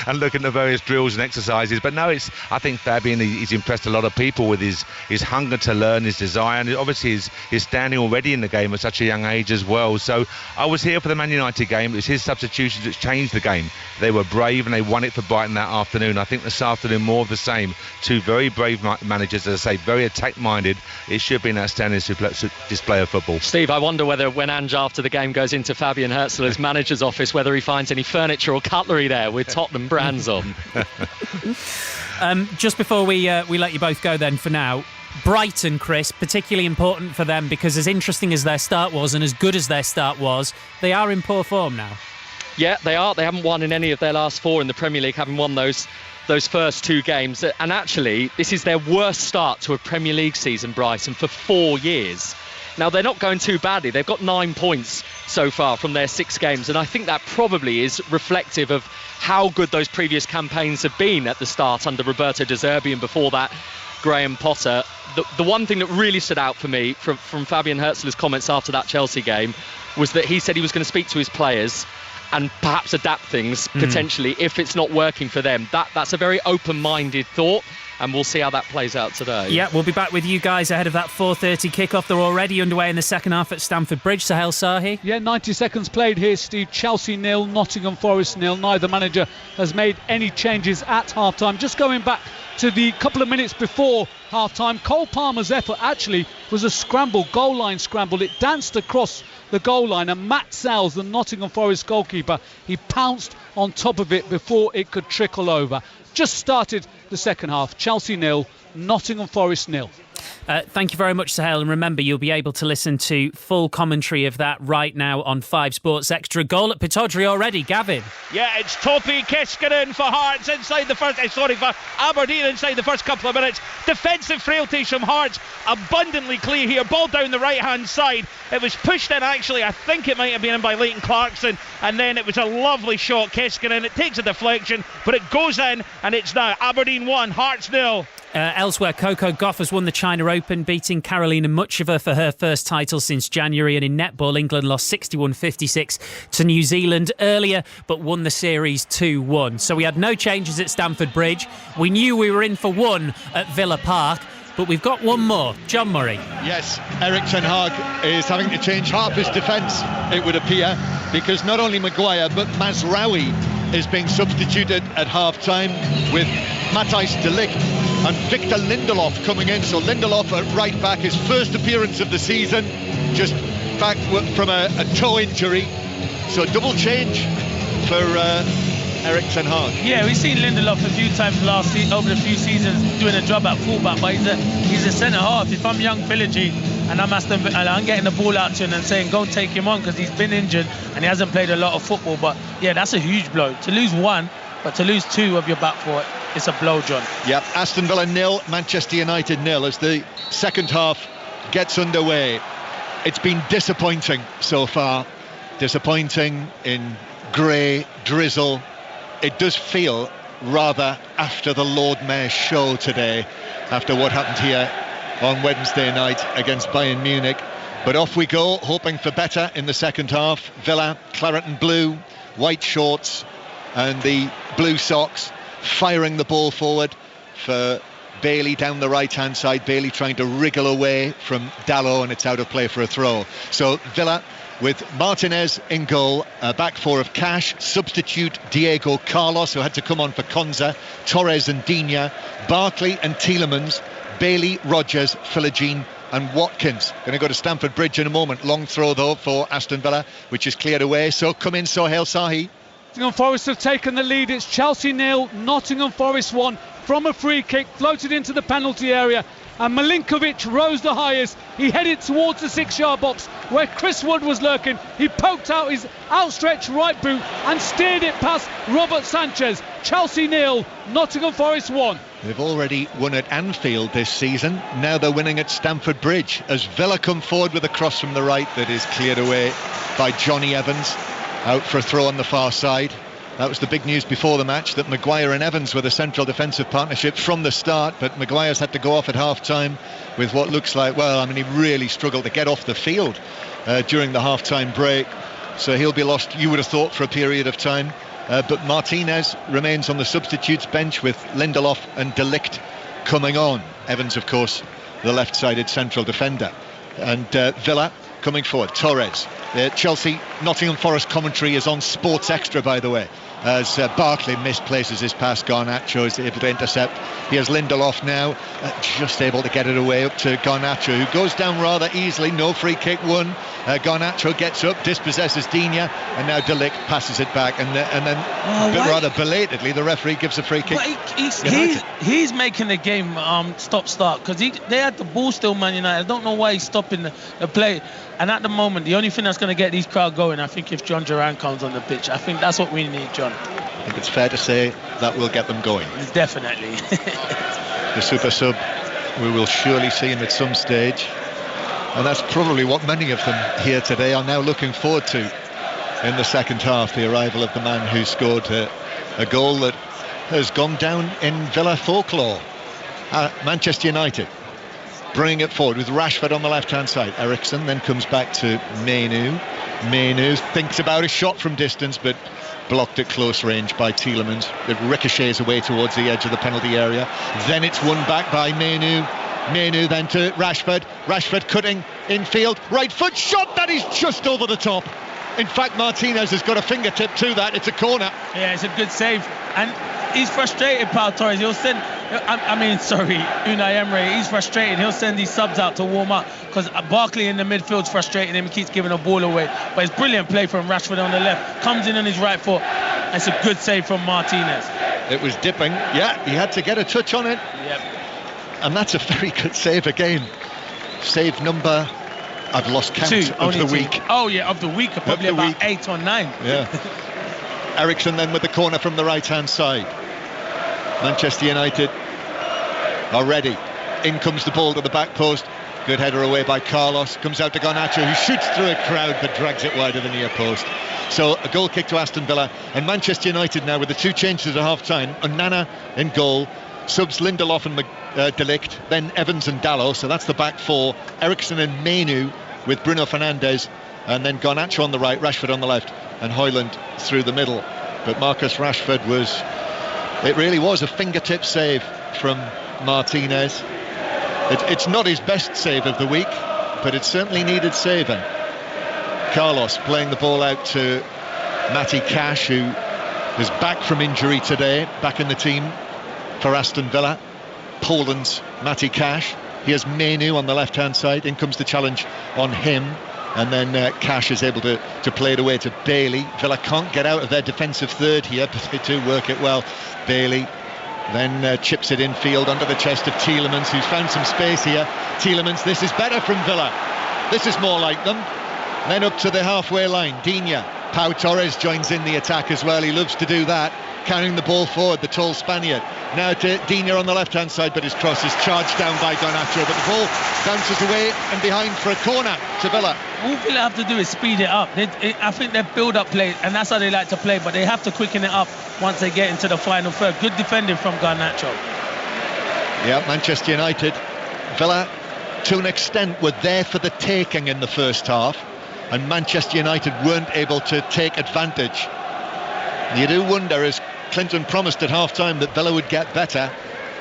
and looking at the various drills and exercises. But no, I think Fabian, he's impressed a lot of people with his hunger to learn, his desire, and obviously his standing already in the game at such a young age as well. So I was here for the Man United game. It was his substitutions that changed the game. They were brave and they won it for Brighton that afternoon. I think this afternoon more of the same. 2 very brave managers, as I say, very attack-minded. It should be an outstanding display of football. Steve, I wonder whether when Ange after the game goes into Fabian Hertzler's manager's office, whether he finds any furniture or cutlery there with Tottenham brands on. Just before we let you both go then for now, Brighton, Chris, particularly important for them because as interesting as their start was and as good as their start was, they are in poor form now. Yeah, they are. They haven't won in any of their last 4 in the Premier League, having won those first 2 games. And actually, this is their worst start to a Premier League season, Brighton, for 4 years. Now, they're not going too badly. They've got 9 points so far from their 6 games, and I think that probably is reflective of how good those previous campaigns have been at the start under Roberto De Zerbi and before that Graham Potter, the one thing that really stood out for me from Fabian Hürzeler's comments after that Chelsea game was that he said he was going to speak to his players and perhaps adapt things potentially if it's not working for them. That's a very open-minded thought, and we'll see how that plays out today. Yeah, we'll be back with you guys ahead of that 4:30 kickoff. They're already underway in the second half at Stamford Bridge. Sahel Sahi. Yeah, 90 seconds played here, Steve. Chelsea 0, Nottingham Forest 0. Neither manager has made any changes at half-time. Just going back to the couple of minutes before half-time, Cole Palmer's effort actually was a scramble, goal line scramble. It danced across the goal line, and Matt Sells, the Nottingham Forest goalkeeper, he pounced on top of it before it could trickle over. Just started the second half. Chelsea 0, Nottingham Forest 0. Thank you very much, Sahel, and remember you'll be able to listen to full commentary of that right now on 5 Sports Extra. Goal at Pittodrie already, Gavin. Yeah, it's Topi Keskinen for Hearts inside the first, for Aberdeen inside the first couple of minutes. Defensive frailties from Hearts, abundantly clear here. Ball down the right hand side. It was pushed in, actually, I think it might have been in by Leighton Clarkson, and then it was a lovely shot. Keskinen, it takes a deflection, but it goes in, and it's now Aberdeen 1, Hearts 0. Elsewhere, Coco Gauff has won the China Open, beating Karolina Muchova for her first title since January. And in netball, England lost 61-56 to New Zealand earlier, but won the series 2-1. So we had no changes at Stamford Bridge. We knew we were in for one at Villa Park, but we've got one more. John Murray. Yes, Erik ten Hag is having to change half his defence, it would appear, because not only Maguire, but Mazraoui is being substituted at half-time with Matthijs de Ligt and Victor Lindelof coming in. So Lindelof at right back, his first appearance of the season, just back from a toe injury. So double change for Erik ten Hag. Yeah, we've seen Lindelof a few times over the few seasons doing a job at fullback, but he's a centre half. If I'm young Pillagy and I'm Aston Villa, and I'm getting the ball out to him and saying go take him on because he's been injured and he hasn't played a lot of football, but yeah, that's a huge blow. To lose one, but to lose two of your back four, it's a blow, John. Yep, Aston Villa 0, Manchester United 0 as the second half gets underway. It's been disappointing so far. Disappointing in grey, drizzle. It does feel rather after the Lord Mayor's show today, after what happened here on Wednesday night against Bayern Munich. But off we go, hoping for better in the second half. Villa, claret and blue, white shorts and the blue socks, firing the ball forward for Bailey down the right-hand side. Bailey trying to wriggle away from Dalot, and it's out of play for a throw. So Villa with Martinez in goal, a back four of Cash, substitute Diego Carlos, who had to come on for Konza, Torres and Digne, Barkley and Tielemans, Bailey, Rodgers, Philogene and Watkins. Going to go to Stamford Bridge in a moment. Long throw though for Aston Villa, which is cleared away. So come in, Sohail Sahi. Nottingham Forest have taken the lead. It's Chelsea 0, Nottingham Forest 1 from a free kick, floated into the penalty area, and Milinkovic rose the highest. He headed towards the 6-yard box where Chris Wood was lurking. He poked out his outstretched right boot and steered it past Robert Sanchez. Chelsea 0, Nottingham Forest 1. They've already won at Anfield this season. Now they're winning at Stamford Bridge as Villa come forward with a cross from the right that is cleared away by Johnny Evans, out for a throw on the far side. That was the big news before the match, that Maguire and Evans were the central defensive partnership from the start, but Maguire's had to go off at half-time with what looks like, well, I mean, he really struggled to get off the field during the half-time break, so he'll be lost, you would have thought, for a period of time. But Martinez remains on the substitutes bench with Lindelof and de Ligt coming on. Evans, of course, the left-sided central defender. And Villa coming forward. Torres. Chelsea Nottingham Forest commentary is on Sports Extra, by the way, as Barkley misplaces his pass. Garnacho is able to intercept. Here's Lindelof now, just able to get it away up to Garnacho, who goes down rather easily. No free kick won. Garnacho gets up, dispossesses Digne, and now de Ligt passes it back, and then rather belatedly the referee gives a free kick. He's making the game stop-start, because they had the ball still, Man United. I don't know why he's stopping the play. And at the moment, the only thing that's going to get these crowd going, I think, if John Duran comes on the pitch, I think that's what we need, John. I think it's fair to say that will get them going. Definitely. The super sub, we will surely see him at some stage, and that's probably what many of them here today are now looking forward to in the second half, the arrival of the man who scored a goal that has gone down in Villa folklore. Manchester United bringing it forward with Rashford on the left-hand side. Eriksen then comes back to Mainoo. Mainoo thinks about a shot from distance, but blocked at close range by Tielemans. It ricochets away towards the edge of the penalty area. Then it's won back by Mainoo. Mainoo then to Rashford. Rashford cutting infield. Right foot shot. That is just over the top. In fact, Martinez has got a fingertip to that. It's a corner. Yeah, it's a good save. And he's frustrated, Pau Torres. He'll send... Unai Emery, he's frustrated. He'll send these subs out to warm up because Barkley in the midfield's frustrating him. He keeps giving a ball away. But it's brilliant play from Rashford on the left. Comes in on his right foot. It's a good save from Martinez. It was dipping. Yeah, he had to get a touch on it. Yep. And that's a very good save again. Save number... I've lost count 2 of the week. Oh, yeah, of the week. Probably about 8 or 9. Yeah. Eriksen then with the corner from the right-hand side. Manchester United are ready. In comes the ball to the back post. Good header away by Carlos. Comes out to Garnacho, who shoots through a crowd but drags it wide of the near post. So a goal kick to Aston Villa. And Manchester United now with the 2 changes at half-time. Onana in goal. Subs Lindelof and De Ligt. Then Evans and Dalot. So that's the back 4. Eriksen and Mainoo with Bruno Fernandes. And then Garnacho on the right, Rashford on the left. And Højlund through the middle. But Marcus Rashford was... It really was a fingertip save from Martinez. It's not his best save of the week, but it certainly needed saving. Carlos playing the ball out to Matty Cash, who is back from injury today, back in the team for Aston Villa. Poland's Matty Cash. He has Mainoo on the left-hand side. In comes the challenge on him. And then Cash is able to play it away to Bailey. Villa can't get out of their defensive third here, but they do work it well. Bailey then chips it infield under the chest of Tielemans, who's found some space here. Tielemans, this is better from Villa. This is more like them. Then up to the halfway line, Digne. Pau Torres joins in the attack as well. He loves to do that, carrying the ball forward, the tall Spaniard. Now to Digne on the left-hand side, but his cross is charged down by Garnacho. But the ball bounces away and behind for a corner to Villa. All Villa have to do is speed it up. I think they build up play, and that's how they like to play, but they have to quicken it up once they get into the final third. Good defending from Garnacho. Yeah, Manchester United. Villa, to an extent, were there for the taking in the first half, and Manchester United weren't able to take advantage. You do wonder, as Clinton promised at half-time, that Villa would get better,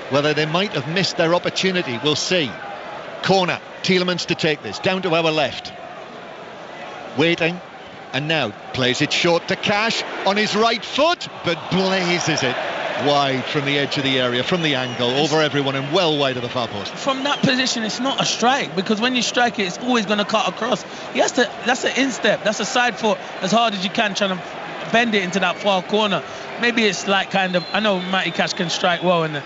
whether they might have missed their opportunity. We'll see. Corner, Tielemans to take this, down to our left. Waiting, and now plays it short to Cash on his right foot, but blazes it wide from the edge of the area, from the angle, over everyone and well wide of the far post. From that position, it's not a strike, because when you strike it, it's always going to cut across. He has to. That's an instep, that's a side foot as hard as you can, trying to bend it into that far corner. Maybe it's like kind of, I know Matty Cash can strike well, and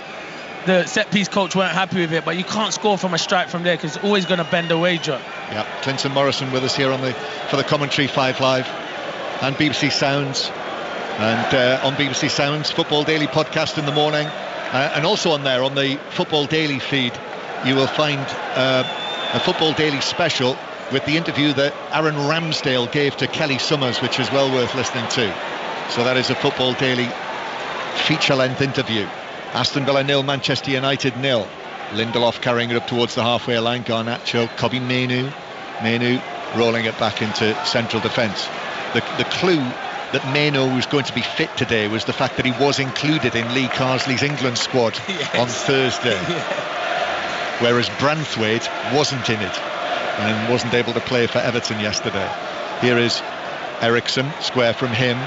the set piece coach weren't happy with it, but you can't score from a strike from there because it's always going to bend away, John. Yeah, Clinton Morrison with us here for the commentary 5 Live and BBC Sounds, and on BBC Sounds Football Daily podcast in the morning, and also on there on the Football Daily feed you will find a Football Daily special with the interview that Aaron Ramsdale gave to Kelly Summers, which is well worth listening to. So that is a Football Daily feature-length interview. Aston Villa 0, Manchester United 0. Lindelof carrying it up towards the halfway line. Garnacho, Kobbie Mainoo rolling it back into central defence. The clue that Mainoo was going to be fit today was the fact that he was included in Lee Carsley's England squad on Thursday, whereas Branthwaite wasn't in it and wasn't able to play for Everton yesterday. Here is Eriksen, square from him.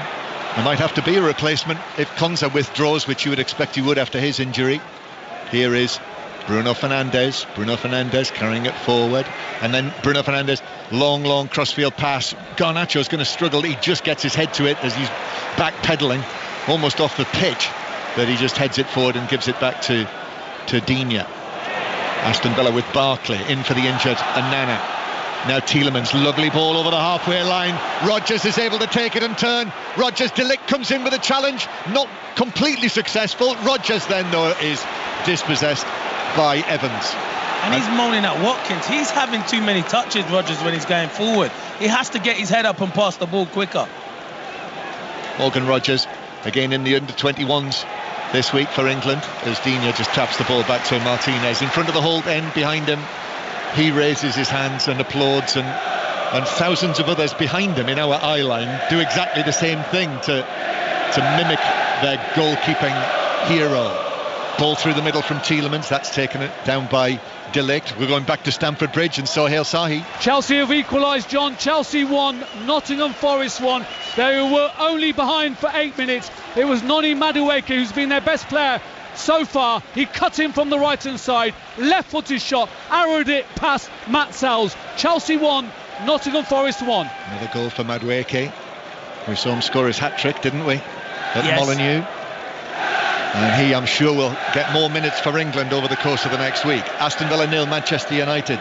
There might have to be a replacement if Konsa withdraws, which you would expect he would after his injury. Here is Bruno Fernandes. Bruno Fernandes carrying it forward. And then Bruno Fernandes, long crossfield pass. Garnacho's going to struggle. He just gets his head to it as he's backpedaling, almost off the pitch. But he just heads it forward and gives it back to Digne. Aston Villa with Barkley in for the injured Onana. Now Tielemans, lovely ball over the halfway line. Rodgers is able to take it and turn. Rodgers, De Ligt comes in with a challenge, not completely successful. Rodgers then, though, is dispossessed by Evans. And he's moaning at Watkins. He's having too many touches, Rodgers, when he's going forward. He has to get his head up and pass the ball quicker. Morgan Rodgers, again in the under-21s this week for England, as Digne just taps the ball back to Martinez in front of the Holt end. Behind him, he raises his hands and applauds, and thousands of others behind him in our eye line do exactly the same thing to mimic their goalkeeping hero. Ball through the middle from Tielemans, that's taken it down by De Ligt. We're going back to Stamford Bridge and Sohail Sahi. Chelsea have equalised, John. Chelsea 1, Nottingham Forest 1. They were only behind for 8 minutes. It was Noni Madueke who's been their best player so far. He cut in from the right hand side, left-footed shot, arrowed it past Matt Sells. Chelsea 1, Nottingham Forest 1. Another goal for Madueke. We saw him score his hat-trick, didn't we, at Yes. Molineux? And he, I'm sure, will get more minutes for England over the course of the next week. Aston Villa 0, Manchester United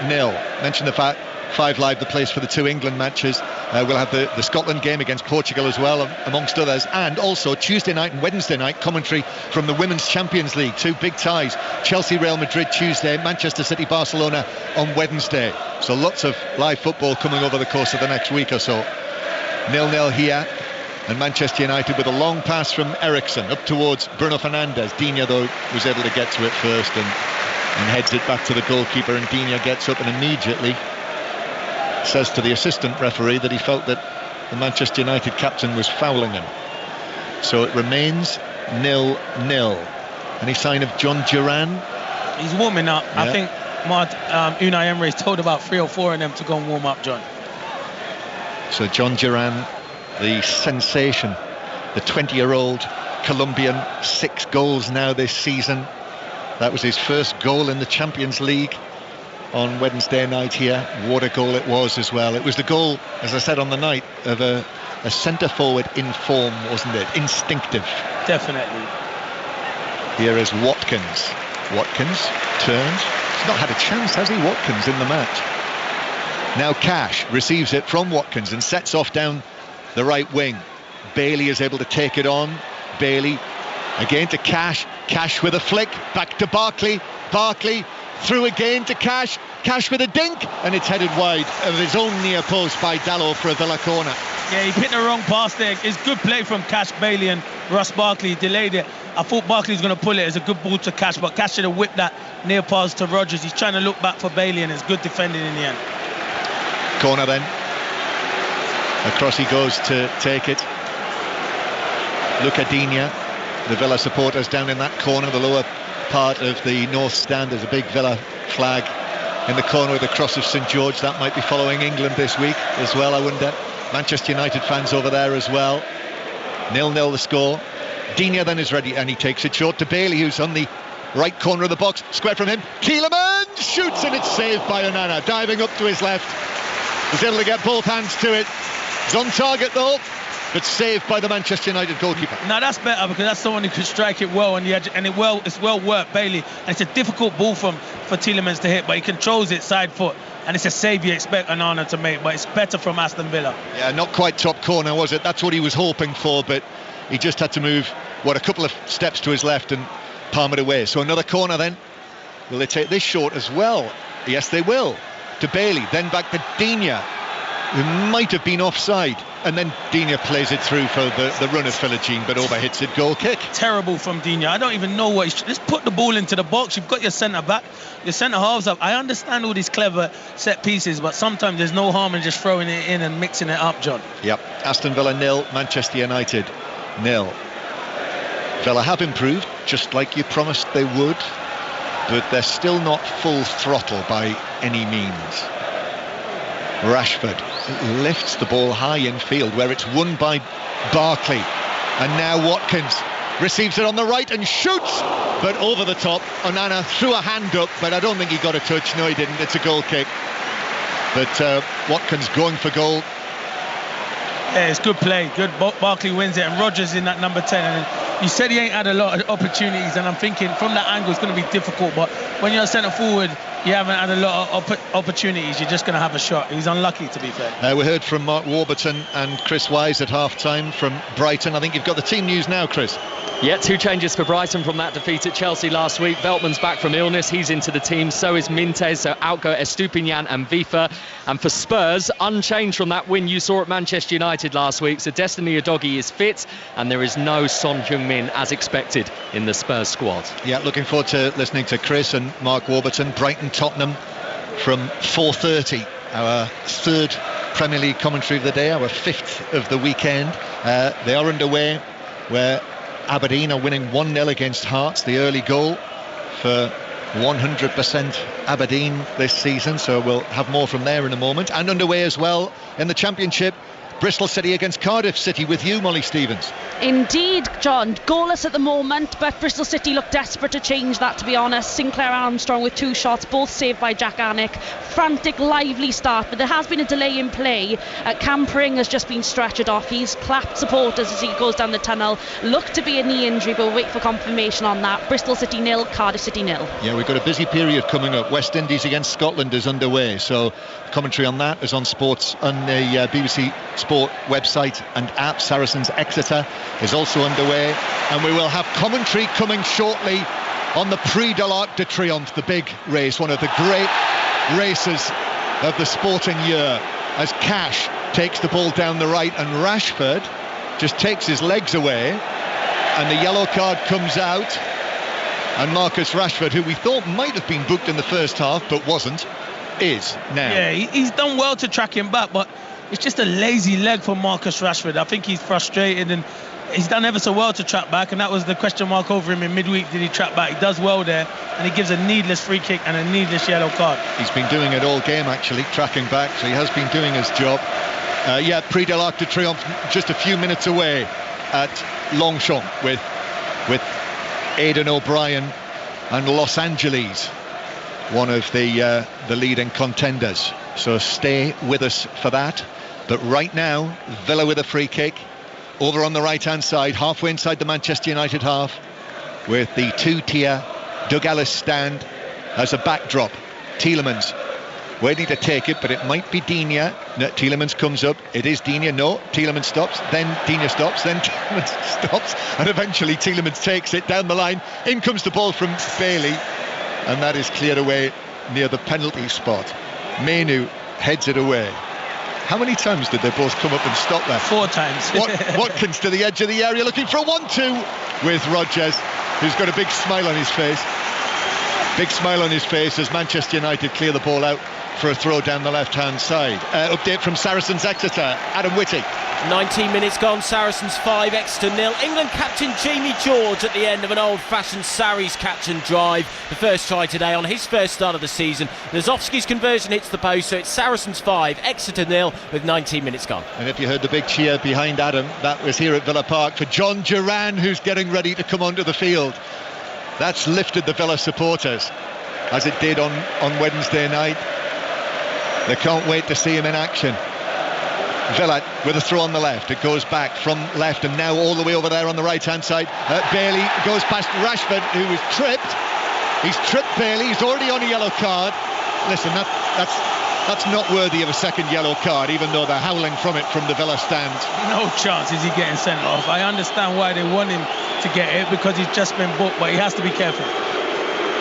0. Mention the fact 5 Live, the place for the 2 England matches. We'll have the Scotland game against Portugal as well, amongst others. And also Tuesday night and Wednesday night commentary from the Women's Champions League. 2 big ties. Chelsea, Real Madrid Tuesday, Manchester City, Barcelona on Wednesday. So lots of live football coming over the course of the next week or so. 0-0 here. And Manchester United with a long pass from Eriksson up towards Bruno Fernandes. Digne, though, was able to get to it first and heads it back to the goalkeeper, and Digne gets up and immediately says to the assistant referee that he felt that the Manchester United captain was fouling him. So it remains 0-0. Any sign of John Duran? He's warming up. Yeah. I think Unai Emery's told about 3 or 4 of them to go and warm up, John. So John Duran, the sensation, the 20-year-old Colombian, 6 goals now this season. That was his first goal in the Champions League on Wednesday night here. What a goal it was as well. It was the goal, as I said on the night, of a centre-forward in form, wasn't it? Instinctive. Definitely. Here is Watkins. Watkins turns. He's not had a chance, has he, Watkins, in the match? Now Cash receives it from Watkins and sets off down the right wing. Bailey is able to take it on. Bailey again to Cash. Cash with a flick. Back to Barkley. Barkley through again to Cash. Cash with a dink. And it's headed wide of his own near post by Dalot for a Villa corner. Yeah, he picked the wrong pass there. It's good play from Cash, Bailey and Ross Barkley. Delayed it. I thought Barkley was going to pull it. It's a good ball to Cash, but Cash should have whipped that near pass to Rodgers. He's trying to look back for Bailey, and it's good defending in the end. Corner then. Across he goes to take it. Luca Digne, the Villa supporters down in that corner, the lower part of the north stand. There's a big Villa flag in the corner with the cross of St George. That might be following England this week as well, I wonder. Manchester United fans over there as well. 0-0 the score. Digne then is ready, and he takes it short to Bailey, who's on the right corner of the box. Square from him. Tielemans shoots, and it's saved by Onana, diving up to his left. He's able to get both hands to it. He's on target though, but saved by the Manchester United goalkeeper. Now that's better, because that's someone who can strike it well on the edge, and it's well worked, Bailey. And it's a difficult ball for Tielemans to hit, but he controls it side foot, and it's a save you expect Onana to make, but it's better from Aston Villa. Yeah, not quite top corner, was it? That's what he was hoping for, but he just had to move, a couple of steps to his left and palm it away. So another corner then. Will they take this short as well? Yes, they will. To Bailey, then back to Digne, who might have been offside, and then Digne plays it through for the run of Philogene, but overhits it. Goal kick. Terrible from Digne. I don't even know what just put the ball into the box. You've got your centre back, your centre halves up. I understand all these clever set pieces, but sometimes there's no harm in just throwing it in and mixing it up, John. Yep. Aston Villa 0, Manchester United 0. Villa have improved, just like you promised they would, but they're still not full throttle by any means. Rashford lifts the ball high in field, where it's won by Barkley, and now Watkins receives it on the right and shoots, but over the top. Onana threw a hand up, but I don't think he got a touch. No, he didn't. It's a goal kick, but Watkins going for goal. Yeah, it's good play. Good. Barkley wins it, and Rodgers in that number 10. And you said he ain't had a lot of opportunities, and I'm thinking from that angle it's going to be difficult, but when you're centre forward, you haven't had a lot of opportunities. You're just going to have a shot. He's unlucky, to be fair. We heard from Mark Warburton and Chris Wise at half-time from Brighton. I think you've got the team news now, Chris. Yeah, 2 changes for Brighton from that defeat at Chelsea last week. Veltman's back from illness. He's into the team. So is Mintez. So out go Estupinian and Vifa. And for Spurs, unchanged from that win you saw at Manchester United last week. So Destiny Udogie is fit, and there is no Son Heung-min come in as expected in the Spurs squad. Yeah, looking forward to listening to Chris and Mark Warburton. Brighton Tottenham from 4:30, our third Premier League commentary of the day, our fifth of the weekend. They are underway, where Aberdeen are winning 1-0 against Hearts, the early goal for 100% Aberdeen this season, so we'll have more from there in a moment. And underway as well in the Championship, Bristol City against Cardiff City, with you, Molly Stevens. Indeed, John. Goalless at the moment, but Bristol City look desperate to change that, to be honest. Sinclair Armstrong with 2 shots, both saved by Jack Annick. Frantic, lively start, but there has been a delay in play. Cam Pring has just been stretchered off. He's clapped supporters as he goes down the tunnel. Looked to be a knee injury, but we'll wait for confirmation on that. Bristol City 0, Cardiff City 0. Yeah, we've got a busy period coming up. West Indies against Scotland is underway, so commentary on that is on sports on the BBC Sport website and app. Saracens Exeter is also underway, and we will have commentary coming shortly on the Prix de l'Arc de Triomphe, the big race, one of the great races of the sporting year, as Cash takes the ball down the right and Rashford just takes his legs away, and the yellow card comes out, and Marcus Rashford, who we thought might have been booked in the first half but wasn't, is now. Yeah, he's done well to track him back, but it's just a lazy leg for Marcus Rashford. I think he's frustrated, and he's done ever so well to track back, and that was the question mark over him in midweek. Did he track back? He does well there, and he gives a needless free kick and a needless yellow card. He's been doing it all game, actually, tracking back, so he has been doing his job. Prix de l'Arc de Triomphe just a few minutes away at Longchamp with Aidan O'Brien and Los Angeles, one of the leading contenders. So stay with us for that. But right now, Villa with a free kick over on the right-hand side, halfway inside the Manchester United half, with the 2-tier Doug Ellis stand as a backdrop. Tielemans waiting to take it, but it might be Digne. No, Tielemans comes up. It is Digne. No, Tielemans stops. Then Digne stops. Then Tielemans stops. And eventually Tielemans takes it down the line. In comes the ball from Bailey, and that is cleared away near the penalty spot. Menu heads it away. How many times did they both come up and stop there? 4 times. Watkins to the edge of the area looking for a 1-2 with Rodgers, who's got a big smile on his face. Big smile on his face as Manchester United clear the ball out for a throw down the left-hand side. Update from Saracens Exeter, Adam Whitty. 19 minutes gone, Saracens 5, Exeter 0. England captain Jamie George at the end of an old-fashioned Sarries catch and drive. The first try today on his first start of the season. Lazowski's conversion hits the post, so it's Saracens 5, Exeter 0 with 19 minutes gone. And if you heard the big cheer behind Adam, that was here at Villa Park for John Duran, who's getting ready to come onto the field. That's lifted the Villa supporters, as it did on Wednesday night. They can't wait to see him in action. Villa with a throw on the left. It goes back from left and now all the way over there on the right-hand side. Bailey goes past Rashford, who was tripped. He's tripped Bailey. He's already on a yellow card. Listen, that's not worthy of a second yellow card, even though they're howling from it from the Villa stand. No chance is he getting sent off. I understand why they want him to get it, because he's just been booked, but he has to be careful.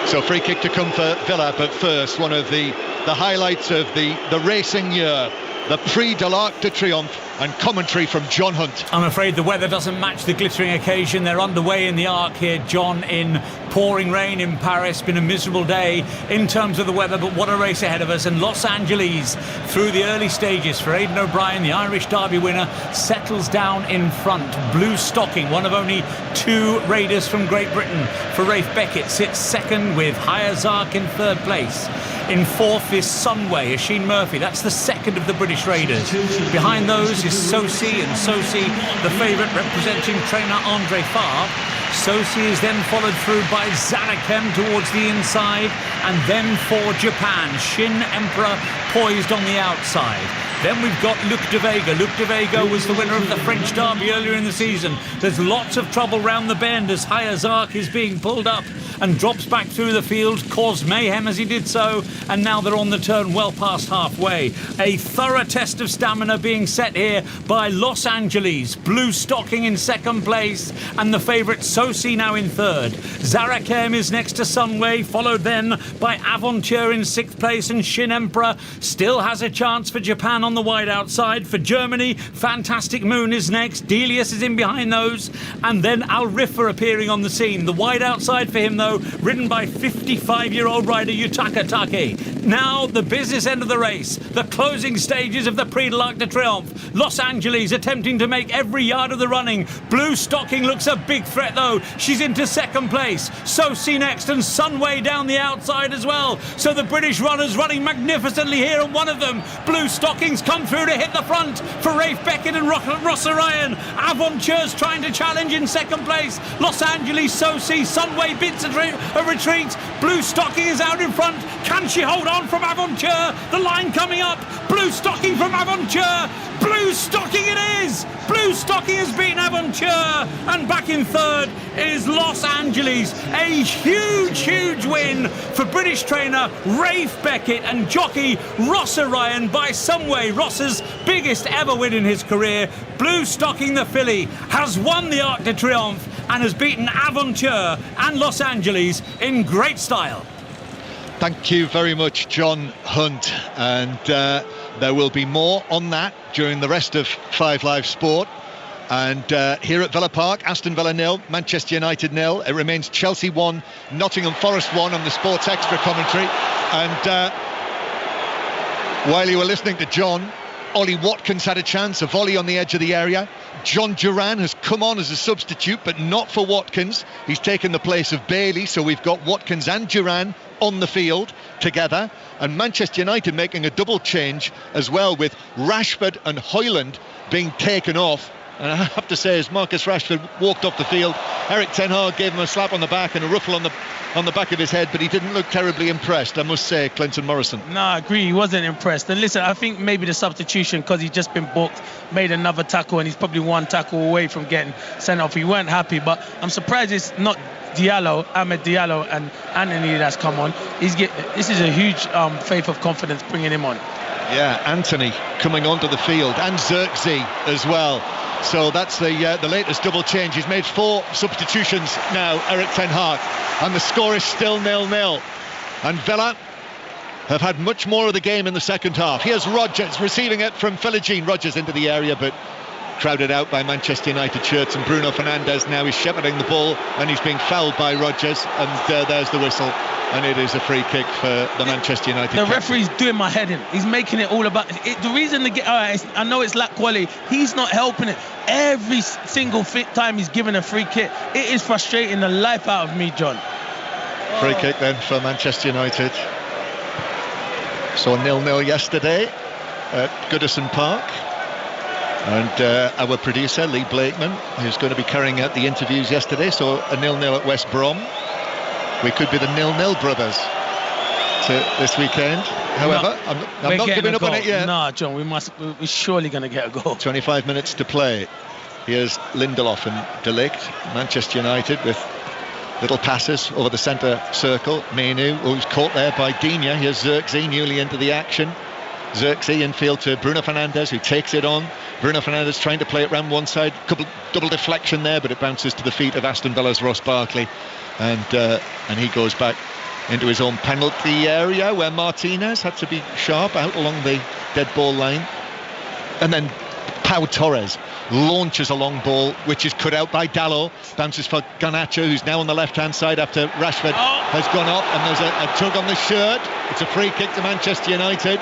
So free kick to come for Villa, but first, one of the highlights of the racing year, the Prix de l'Arc de Triomphe, and commentary from John Hunt. I'm afraid the weather doesn't match the glittering occasion. They're underway in the Arc here, John, in pouring rain in Paris. Been a miserable day in terms of the weather, but what a race ahead of us. And Los Angeles, through the early stages for Aidan O'Brien, the Irish Derby winner, settles down in front. Blue stocking, one of only 2 raiders from Great Britain. For Rafe Beckett sits second, with Hayazark in third place. In fourth is Sunway, Oisin Murphy. That's the second of the British raiders. Behind those is Sosi, and Sosi, the favourite, representing trainer Andre Favre. Sosi is then followed through by Zanakem towards the inside, and then for Japan, Shin Emperor poised on the outside. Then we've got Luc de Vega. Luc de Vega was the winner of the French Derby earlier in the season. There's lots of trouble round the bend as Hayazark is being pulled up and drops back through the field, caused mayhem as he did so, and now they're on the turn well past halfway. A thorough test of stamina being set here by Los Angeles. Blue stocking in second place, and the favourite Sosi now in third. Zarakem is next to Sunway, followed then by Aventure in sixth place, and Shin Emperor still has a chance for Japan on on the wide outside for Germany. Fantastic Moon is next. Delius is in behind those. And then Al Riffa appearing on the scene. The wide outside for him, though, ridden by 55-year-old rider Yutaka Take. Now, the business end of the race. The closing stages of the Prix de l'Arc de Triomphe. Los Angeles attempting to make every yard of the running. Blue Stocking looks a big threat, though. She's into second place. Sosi next, and Sunway down the outside as well. So the British runners running magnificently here, and one of them, Blue Stockings, come through to hit the front for Rafe Beckett and Rossa Ryan. Aventure's trying to challenge in second place. Los Angeles, Sosi, Sunway bits a retreat. Blue Stocking is out in front. Can she hold on from Aventure? The line coming up. Blue Stocking from Aventure. Blue Stocking it is! Blue Stocking has beaten Aventure, and back in third is Los Angeles. A huge win for British trainer Rafe Beckett and jockey Rossa Ryan by some way. Rossa's biggest ever win in his career. Blue Stocking, the filly, has won the Arc de Triomphe and has beaten Aventure and Los Angeles in great style. Thank you very much, John Hunt, and there will be more on that during the rest of 5 Live Sport. And here at Villa Park, Aston Villa 0, Manchester United 0. It remains Chelsea 1, Nottingham Forest 1 on the Sports Extra commentary. And while you were listening to John, Ollie Watkins had a chance, a volley on the edge of the area. John Duran has come on as a substitute, but not for Watkins. He's taken the place of Bailey, so we've got Watkins and Duran on the field together, and Manchester United making a double change as well, with Rashford and Højlund being taken off. And I have to say, as Marcus Rashford walked off the field, Erik ten Hag gave him a slap on the back and a ruffle on the back of his head, but he didn't look terribly impressed, I must say, Clinton Morrison. No, I agree, he wasn't impressed. And listen, I think maybe the substitution, because he's just been booked, made another tackle, and he's probably one tackle away from getting sent off. He weren't happy, but I'm surprised it's not Ahmed Diallo and Anthony that's come on. This is a huge faith of confidence bringing him on. Yeah, Anthony coming onto the field, and Xerxes as well. So that's the latest double change. He's made 4 substitutions now, Erik ten Hag, and the score is still 0-0. And Villa have had much more of the game in the second half. Here's Rodgers receiving it from Philogene. Rodgers into the area, but crowded out by Manchester United shirts, and Bruno Fernandes now is shepherding the ball, and he's being fouled by Rodgers, and there's the whistle, and it is a free kick for the Manchester United. The referee's doing my head in. He's making it all about it. The reason I know it's lack quality, he's not helping it. Every single time he's given a free kick, it is frustrating the life out of me, John. Free kick then for Manchester United. So 0-0 yesterday at Goodison Park. And our producer, Lee Blakeman, who's going to be carrying out the interviews yesterday, so a 0-0 at West Brom. We could be the 0-0 brothers this weekend. However, I'm not giving up on it yet. No, John, we're surely going to get a goal. 25 minutes to play. Here's Lindelof and De Ligt, Manchester United, with little passes over the centre circle. Menu, who's caught there by Digne. Here's Xerxes, newly into the action. Xerxes infield to Bruno Fernandes, who takes it on. Bruno Fernandes trying to play it round one side, double deflection there, but it bounces to the feet of Aston Villa's Ross Barkley, and he goes back into his own penalty area, where Martinez had to be sharp out along the dead ball line, and then Pau Torres launches a long ball, which is cut out by Dalot, bounces for Garnacho, who's now on the left hand side after Rashford has gone off, and there's a tug on the shirt. It's a free kick to Manchester United.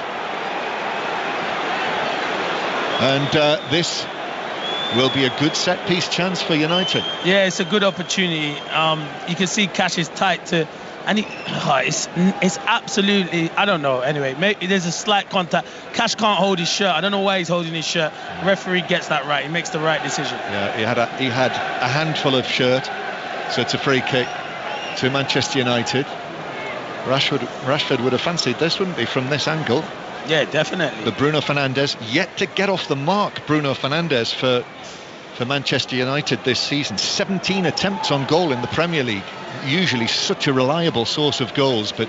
And this will be a good set-piece chance for United. Yeah, it's a good opportunity. You can see Cash is tight to... And it's absolutely... I don't know. Anyway, maybe there's a slight contact. Cash can't hold his shirt. I don't know why he's holding his shirt. Referee gets that right. He makes the right decision. Yeah, he had a handful of shirt. So it's a free kick to Manchester United. Rashford would have fancied this, wouldn't he, from this angle? Yeah, definitely. But Bruno Fernandes yet to get off the mark. Bruno Fernandes for Manchester United this season. 17 attempts on goal in the Premier League. Usually such a reliable source of goals, but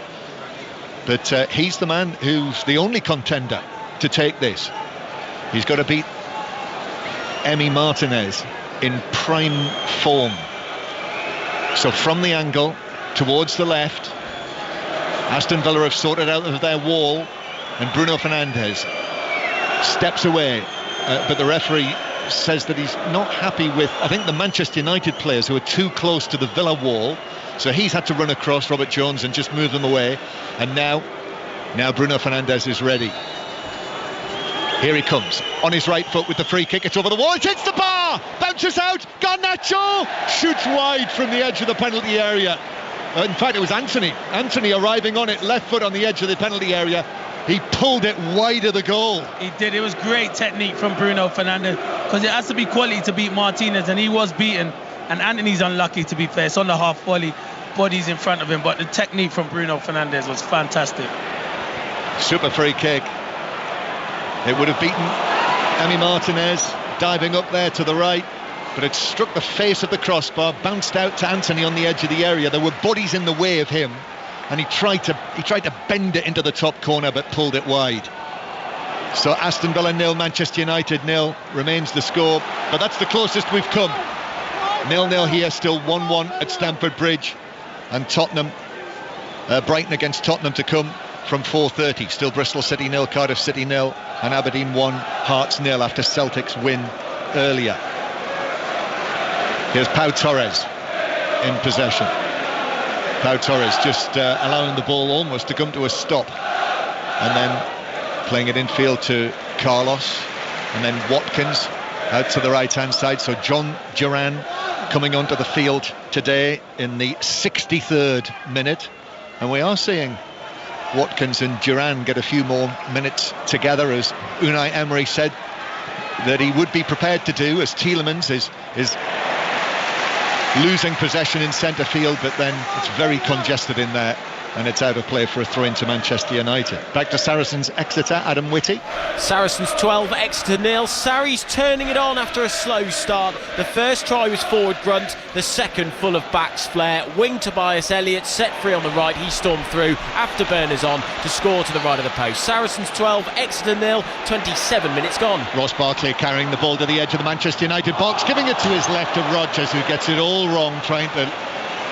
he's the man who's the only contender to take this. He's got to beat Emi Martinez in prime form. So from the angle towards the left, Aston Villa have sorted out of their wall. And Bruno Fernandes steps away, but the referee says that he's not happy with, I think, the Manchester United players who are too close to the Villa wall, so he's had to run across Robert Jones and just move them away. And now Bruno Fernandes is ready. Here he comes on his right foot with the free kick. It's over the wall, it hits the bar, bounces out, Garnacho shoots wide from the edge of the penalty area. In fact, it was Anthony arriving on it, left foot on the edge of the penalty area. He pulled it wide of the goal. He did. It was great technique from Bruno Fernandes, because it has to be quality to beat Martinez, and he was beaten. And Anthony's unlucky, to be fair. It's on the half volley, bodies in front of him, but the technique from Bruno Fernandes was fantastic. Super free kick. It would have beaten Emi Martinez, diving up there to the right, but it struck the face of the crossbar, bounced out to Anthony on the edge of the area. There were bodies in the way of him, and he tried to bend it into the top corner, but pulled it wide. So Aston Villa 0, Manchester United 0 remains the score, but that's the closest we've come. 0-0 here, still 1-1 at Stamford Bridge, and Brighton against Tottenham to come from 4:30. Still Bristol City 0, Cardiff City 0, and Aberdeen 1, Hearts 0 after Celtic's win earlier. Here's Pau Torres in possession. Pau Torres just allowing the ball almost to come to a stop, and then playing it infield to Carlos, and then Watkins out to the right hand side. So John Duran coming onto the field today in the 63rd minute, and we are seeing Watkins and Duran get a few more minutes together, as Unai Emery said that he would be prepared to do, as Tielemans is losing possession in centre field, but then it's very congested in there, and it's out of play for a throw into Manchester United. Back to Saracens Exeter, Adam Whitty. Saracens 12, Exeter 0. Sarries turning it on after a slow start. The first try was forward grunt, the second full of backs flair. Wing Tobias Elliott set free on the right, he stormed through after burners on to score to the right of the post. Saracens 12, Exeter 0, 27 minutes gone. Ross Barkley carrying the ball to the edge of the Manchester United box, giving it to his left of Rodgers, who gets it all wrong, trying to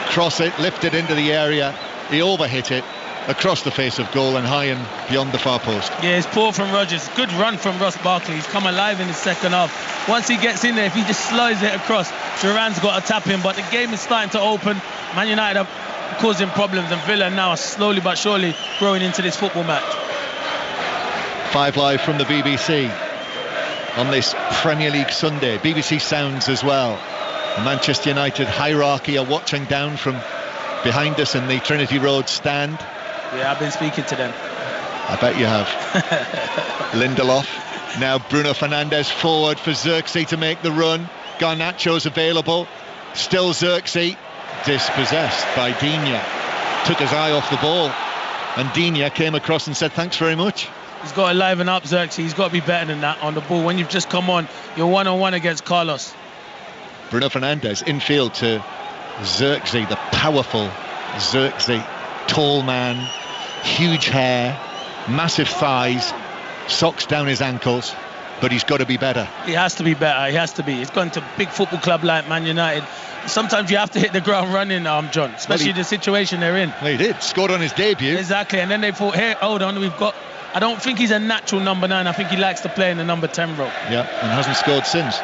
cross it, lift it into the area. He overhit it across the face of goal and high and beyond the far post. Yeah, it's poor from Rodgers. Good run from Ross Barkley. He's come alive in the second half. Once he gets in there, if he just slides it across, Duran's got to tap him. But the game is starting to open. Man United are causing problems, and Villa now are slowly but surely growing into this football match. 5 Live from the BBC on this Premier League Sunday. BBC Sounds as well. The Manchester United hierarchy are watching down from behind us in the Trinity Road stand. Yeah, I've been speaking to them. I bet you have. Lindelof. Now Bruno Fernandes forward for Xerxes to make the run. Garnacho's available. Still Xerxes. Dispossessed by Digne. Took his eye off the ball. And Digne came across and said, thanks very much. He's got to liven up, Xerxes. He's got to be better than that on the ball. When you've just come on, you're one-on-one against Carlos. Bruno Fernandes infield to Xerxes, the powerful Xerxes, tall man, huge hair, massive thighs, socks down his ankles, but he's got to be better. He has to be better. He has to be. He's gone to a big football club like Man United. Sometimes you have to hit the ground running, John, especially the situation they're in. Well, he did. Scored on his debut. Exactly, and then they thought, hey, hold on, I don't think he's a natural number 9. I think he likes to play in the number 10 role. Yeah, and hasn't scored since.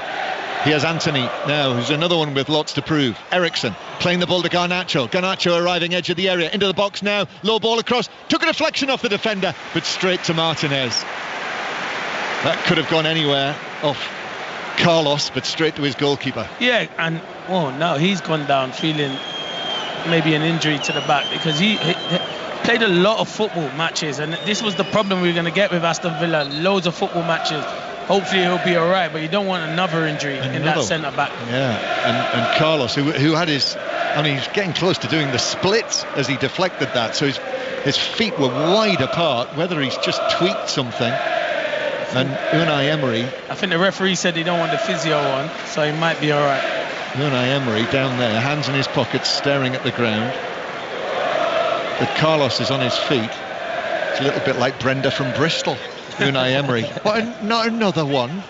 Here's Anthony now, who's another one with lots to prove. Ericsson playing the ball to Garnacho. Garnacho arriving edge of the area, into the box now. Low ball across, took a deflection off the defender, but straight to Martinez. That could have gone anywhere off Carlos, but straight to his goalkeeper. Yeah, and now he's gone down feeling maybe an injury to the back, because he played a lot of football matches, and this was the problem we were going to get with Aston Villa. Loads of football matches. Hopefully he'll be all right, but you don't want another injury in that centre back. Yeah, and Carlos, who had he's getting close to doing the splits as he deflected that, so his feet were wide apart. Whether he's just tweaked something. And Unai Emery, I think the referee said he don't want the physio on, so he might be all right. Unai Emery down there, hands in his pockets, staring at the ground. But Carlos is on his feet. It's a little bit like Brenda from Bristol. Unai Emery. Not another one,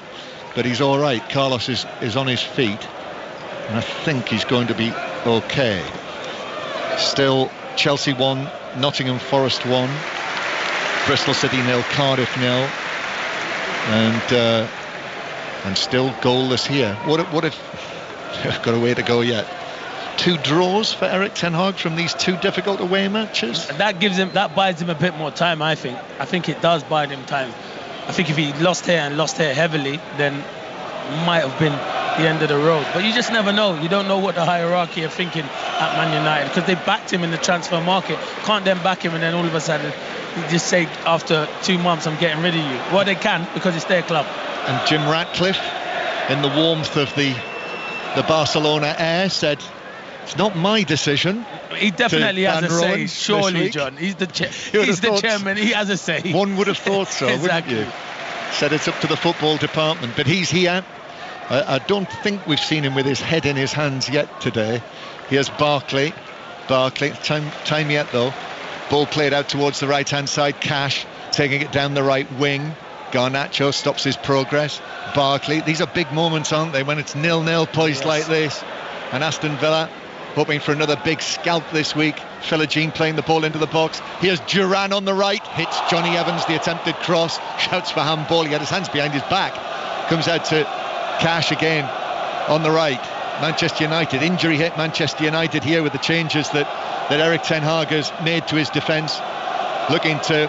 but he's all right. Carlos is on his feet, and I think he's going to be okay. Still Chelsea 1, Nottingham Forest 1, Bristol City 0, Cardiff 0. and still goalless here. What if they've got a way to go yet? 2 draws for Erik ten Hag from these 2 difficult away matches. That buys him a bit more time. I think it does buy him time. I think if he lost here heavily, then might have been the end of the road. But you just never know. You don't know what the hierarchy are thinking at Man United, because they backed him in the transfer market. Can't then back him and then all of a sudden just say after 2 months I'm getting rid of you. Well, they can, because it's their club. And Jim Ratcliffe, in the warmth of the Barcelona air, said, "It's not my decision." He definitely has a say, surely, John. He's the chairman. He has a say. One would have thought so, exactly. Wouldn't you? Said it's up to the football department, but he's here. I don't think we've seen him with his head in his hands yet today. Here's Barkley. Time yet though. Ball played out towards the right hand side. Cash taking it down the right wing. Garnacho stops his progress. Barkley. These are big moments, aren't they, when it's 0-0 poised like this. And Aston Villa hoping for another big scalp this week. Philogene playing the ball into the box. Here's Duran on the right, hits Johnny Evans, the attempted cross, shouts for handball. He had his hands behind his back. Comes out to Cash again on the right. Manchester United, injury hit Manchester United here with the changes that Erik ten Hag has made to his defence, looking to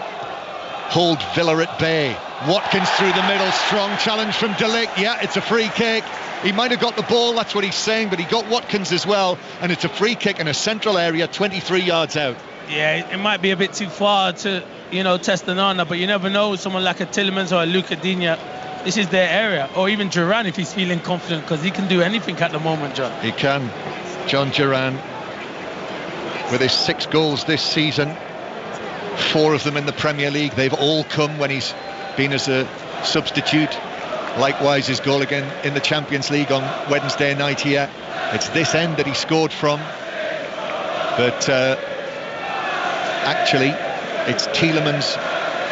hold Villa at bay. Watkins through the middle, strong challenge from De Ligt. Yeah, it's a free kick. He might have got the ball, that's what he's saying, but he got Watkins as well, and it's a free kick in a central area 23 yards out. Yeah, it might be a bit too far to, test the Nana, but you never know, someone like a Tielemans or a Luca Digne, this is their area, or even Duran if he's feeling confident, because he can do anything at the moment, John. He can. John Duran, with his 6 goals this season, 4 of them in the Premier League. They've all come when he's been as a substitute. Likewise, his goal again in the Champions League on Wednesday night here. It's this end that he scored from. But actually, it's Tielemans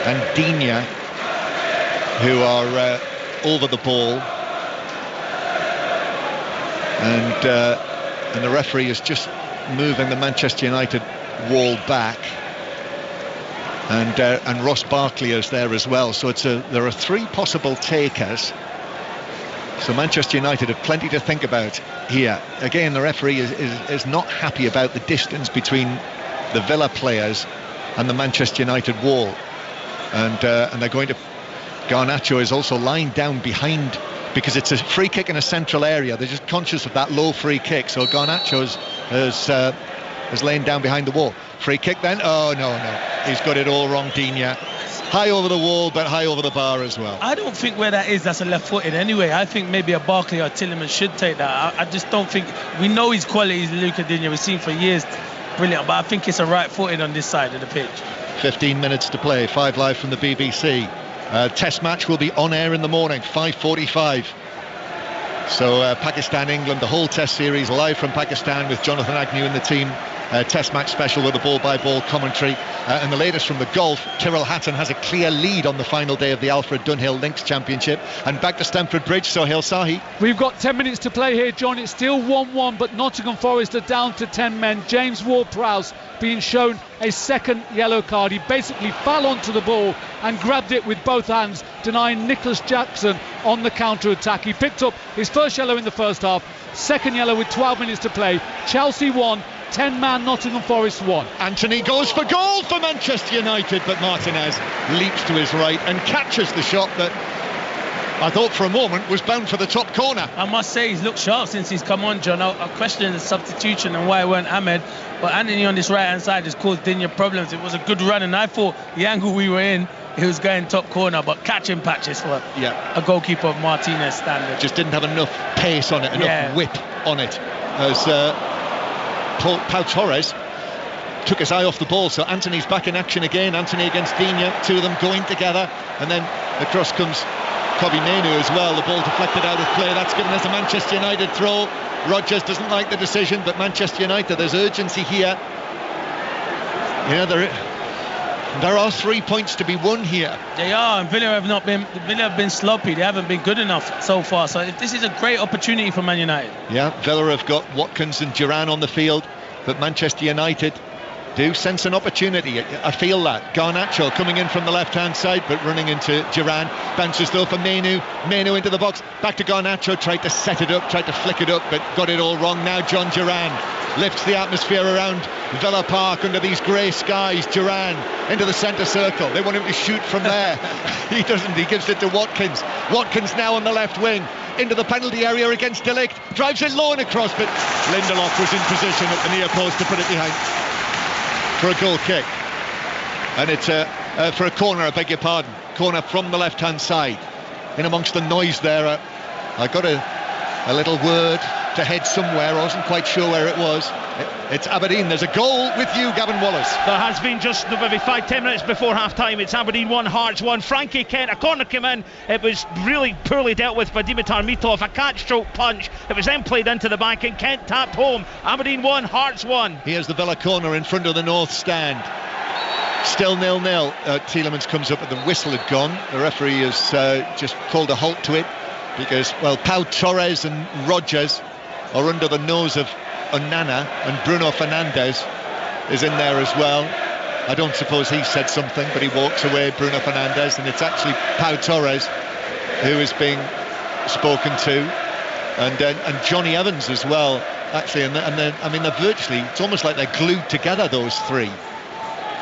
and Digne who are over the ball. And the referee is just moving the Manchester United wall back. And Ross Barkley is there as well, so there are 3 possible takers. So Manchester United have plenty to think about here. Again, the referee is not happy about the distance between the Villa players and the Manchester United wall, and they're going to. Garnacho is also lying down behind, because it's a free kick in a central area. They're just conscious of that low free kick, so Garnacho has lain down behind the wall. Free kick then. Oh no, he's got it all wrong. Digne high over the wall, but high over the bar as well. I don't think where that is, that's a left-footed anyway. I think maybe a Barkley or Tielemans should take that. I just don't think, we know his qualities, Luca Digne, we've seen for years, brilliant, but I think it's a right-footed on this side of the pitch. 15 minutes to play, 5 live from the BBC. Test match will be on air in the morning, 5:45. So Pakistan, England, the whole Test series live from Pakistan with Jonathan Agnew in the team. Test match special with a ball-by-ball commentary. And the latest from the golf, Tyrrell Hatton has a clear lead on the final day of the Alfred Dunhill Links Championship. And back to Stamford Bridge, Sohail Sahi. We've got 10 minutes to play here, John. It's still 1-1, but Nottingham Forest are down to 10 men. James Ward-Prowse being shown a second yellow card. He basically fell onto the ball and grabbed it with both hands, denying Nicholas Jackson on the counter-attack. He picked up his first yellow in the first half, second yellow with 12 minutes to play. Chelsea 1, 10-man Nottingham Forest 1. Anthony goes for goal for Manchester United, but Martinez leaps to his right and catches the shot that I thought for a moment was bound for the top corner. I must say he's looked sharp since he's come on, John. I question the substitution and why it weren't Ahmed, but Anthony on this right hand side has caused Digne problems. It was a good run, and I thought the angle we were in, he was going top corner, but catching patches for a goalkeeper of Martinez standard. Just didn't have enough pace on it, enough whip on it, as Pau Torres took his eye off the ball. So Anthony's back in action again. Anthony against Digne, 2 of them going together, and then across comes Kobbie Mainoo as well. The ball deflected out of play. That's given us a Manchester United throw. Rodgers doesn't like the decision, but Manchester United, there's urgency here. There are 3 points to be won here. They are, and Villa have been sloppy. They haven't been good enough so far. So this is a great opportunity for Man United. Yeah, Villa have got Watkins and Duran on the field, but Manchester United do sense an opportunity. I feel that. Garnacho coming in from the left-hand side, but running into Duran. Bounces though for Menu. Menu into the box. Back to Garnacho. Tried to set it up, tried to flick it up, but got it all wrong. Now John Duran lifts the atmosphere around Villa Park under these grey skies. Duran into the centre circle. They want him to shoot from there. He doesn't. He gives it to Watkins. Watkins now on the left wing. Into the penalty area against De Ligt. Drives it low and across, but Lindelof was in position at the near post to put it behind for a goal kick. And it's for a corner, I beg your pardon. Corner from the left-hand side. In amongst the noise there, I got a little word to head somewhere. I wasn't quite sure where it was. It's Aberdeen. There's a goal with you, Gavin Wallace. There has been just maybe 5-10 minutes before half-time. It's Aberdeen 1, Hearts 1. Frankie Kent, a corner came in. It was really poorly dealt with by Dimitar Mitov. A catch-stroke punch. It was then played into the back and Kent tapped home. Aberdeen 1, Hearts 1. Here's the Villa corner in front of the North Stand. Still 0-0. Tielemans comes up and the whistle had gone. The referee has just called a halt to it because, well, Pau Torres and Rogers are under the nose of Onana, and Bruno Fernandes is in there as well. I don't suppose he said something, but he walks away, Bruno Fernandes, and it's actually Pau Torres who is being spoken to, and Johnny Evans as well, actually. And they're virtually, it's almost like they're glued together, those three.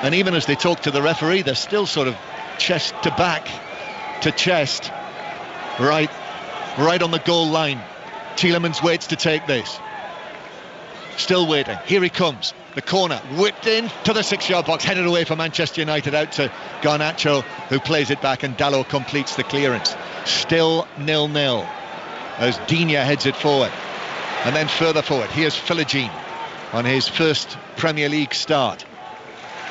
And even as they talk to the referee, they're still sort of chest to back to chest, right on the goal line. Tielemans waits to take this. Still waiting. Here he comes. The corner whipped in to the 6-yard box, headed away for Manchester United, out to Garnacho, who plays it back, and Dalot completes the clearance. Still 0-0 as Digne heads it forward. And then further forward, here's Philogene on his first Premier League start.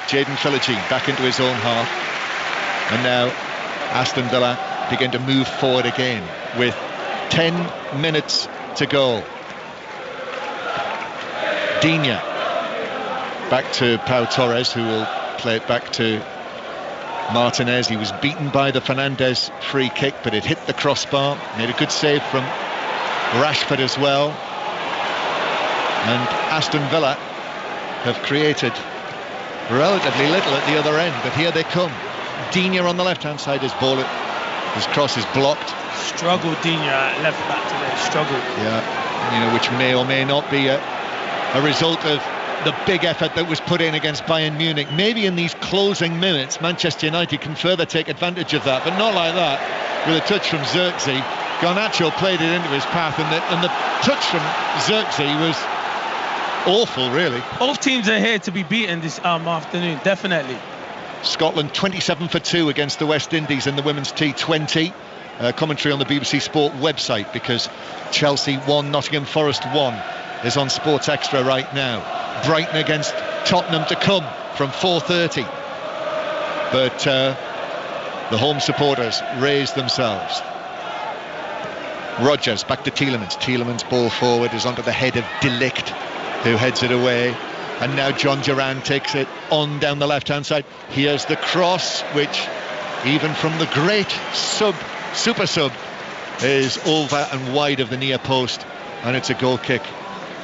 Jayden Philogene back into his own half. And now Aston Villa begin to move forward again with 10 minutes to go. Digne back to Pau Torres, who will play it back to Martinez. He was beaten by the Fernandes free kick, but it hit the crossbar. Made a good save from Rashford as well. And Aston Villa have created relatively little at the other end, but here they come. Digne on the left-hand side, his cross is blocked. Struggled Digne at left back today, struggled. Yeah, which may or may not be a result of the big effort that was put in against Bayern Munich. Maybe in these closing minutes Manchester United can further take advantage of that, but not like that. With a touch from Xerxes, Garnacho played it into his path, and the touch from Xerxes was awful, really. Both teams are here to be beaten this afternoon, definitely. Scotland 27 for 2 against the West Indies in the women's T20. Commentary on the BBC Sport website, because Chelsea 1, Nottingham Forest 1 is on Sports Extra right now. Brighton against Tottenham to come from 4:30. But the home supporters raise themselves. Rogers back to Tielemans. Tielemans' ball forward is onto the head of De Ligt, who heads it away. And now John Duran takes it on down the left-hand side. Here's the cross, which even from the great super sub is over and wide of the near post, and it's a goal kick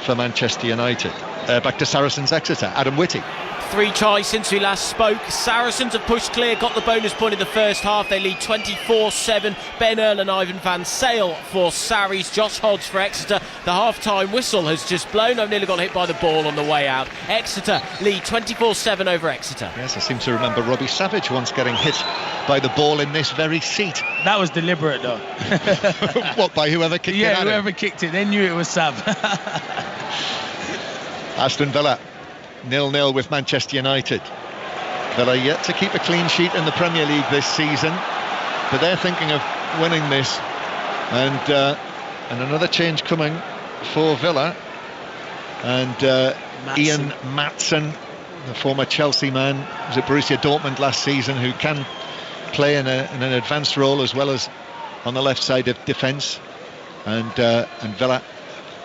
for Manchester United. Back to Saracens Exeter, Adam Whitty. 3 tries since we last spoke. Saracens have pushed clear, got the bonus point in the first half. They lead 24-7. Ben Earl and Ivan Van Sale for Sarries. Josh Hodge for Exeter. The half-time whistle has just blown. I've nearly got hit by the ball on the way out. Exeter lead 24-7 over Exeter. Yes, I seem to remember Robbie Savage once getting hit by the ball in this very seat. That was deliberate, though. What, by whoever kicked it? Yeah, whoever kicked it. They knew it was Sav. Aston Villa 0-0 with Manchester United. Villa yet to keep a clean sheet in the Premier League this season, but they're thinking of winning this. And another change coming for Villa. And Ian Maatsen, the former Chelsea man, was at Borussia Dortmund last season, who can play in an advanced role as well as on the left side of defence. And Villa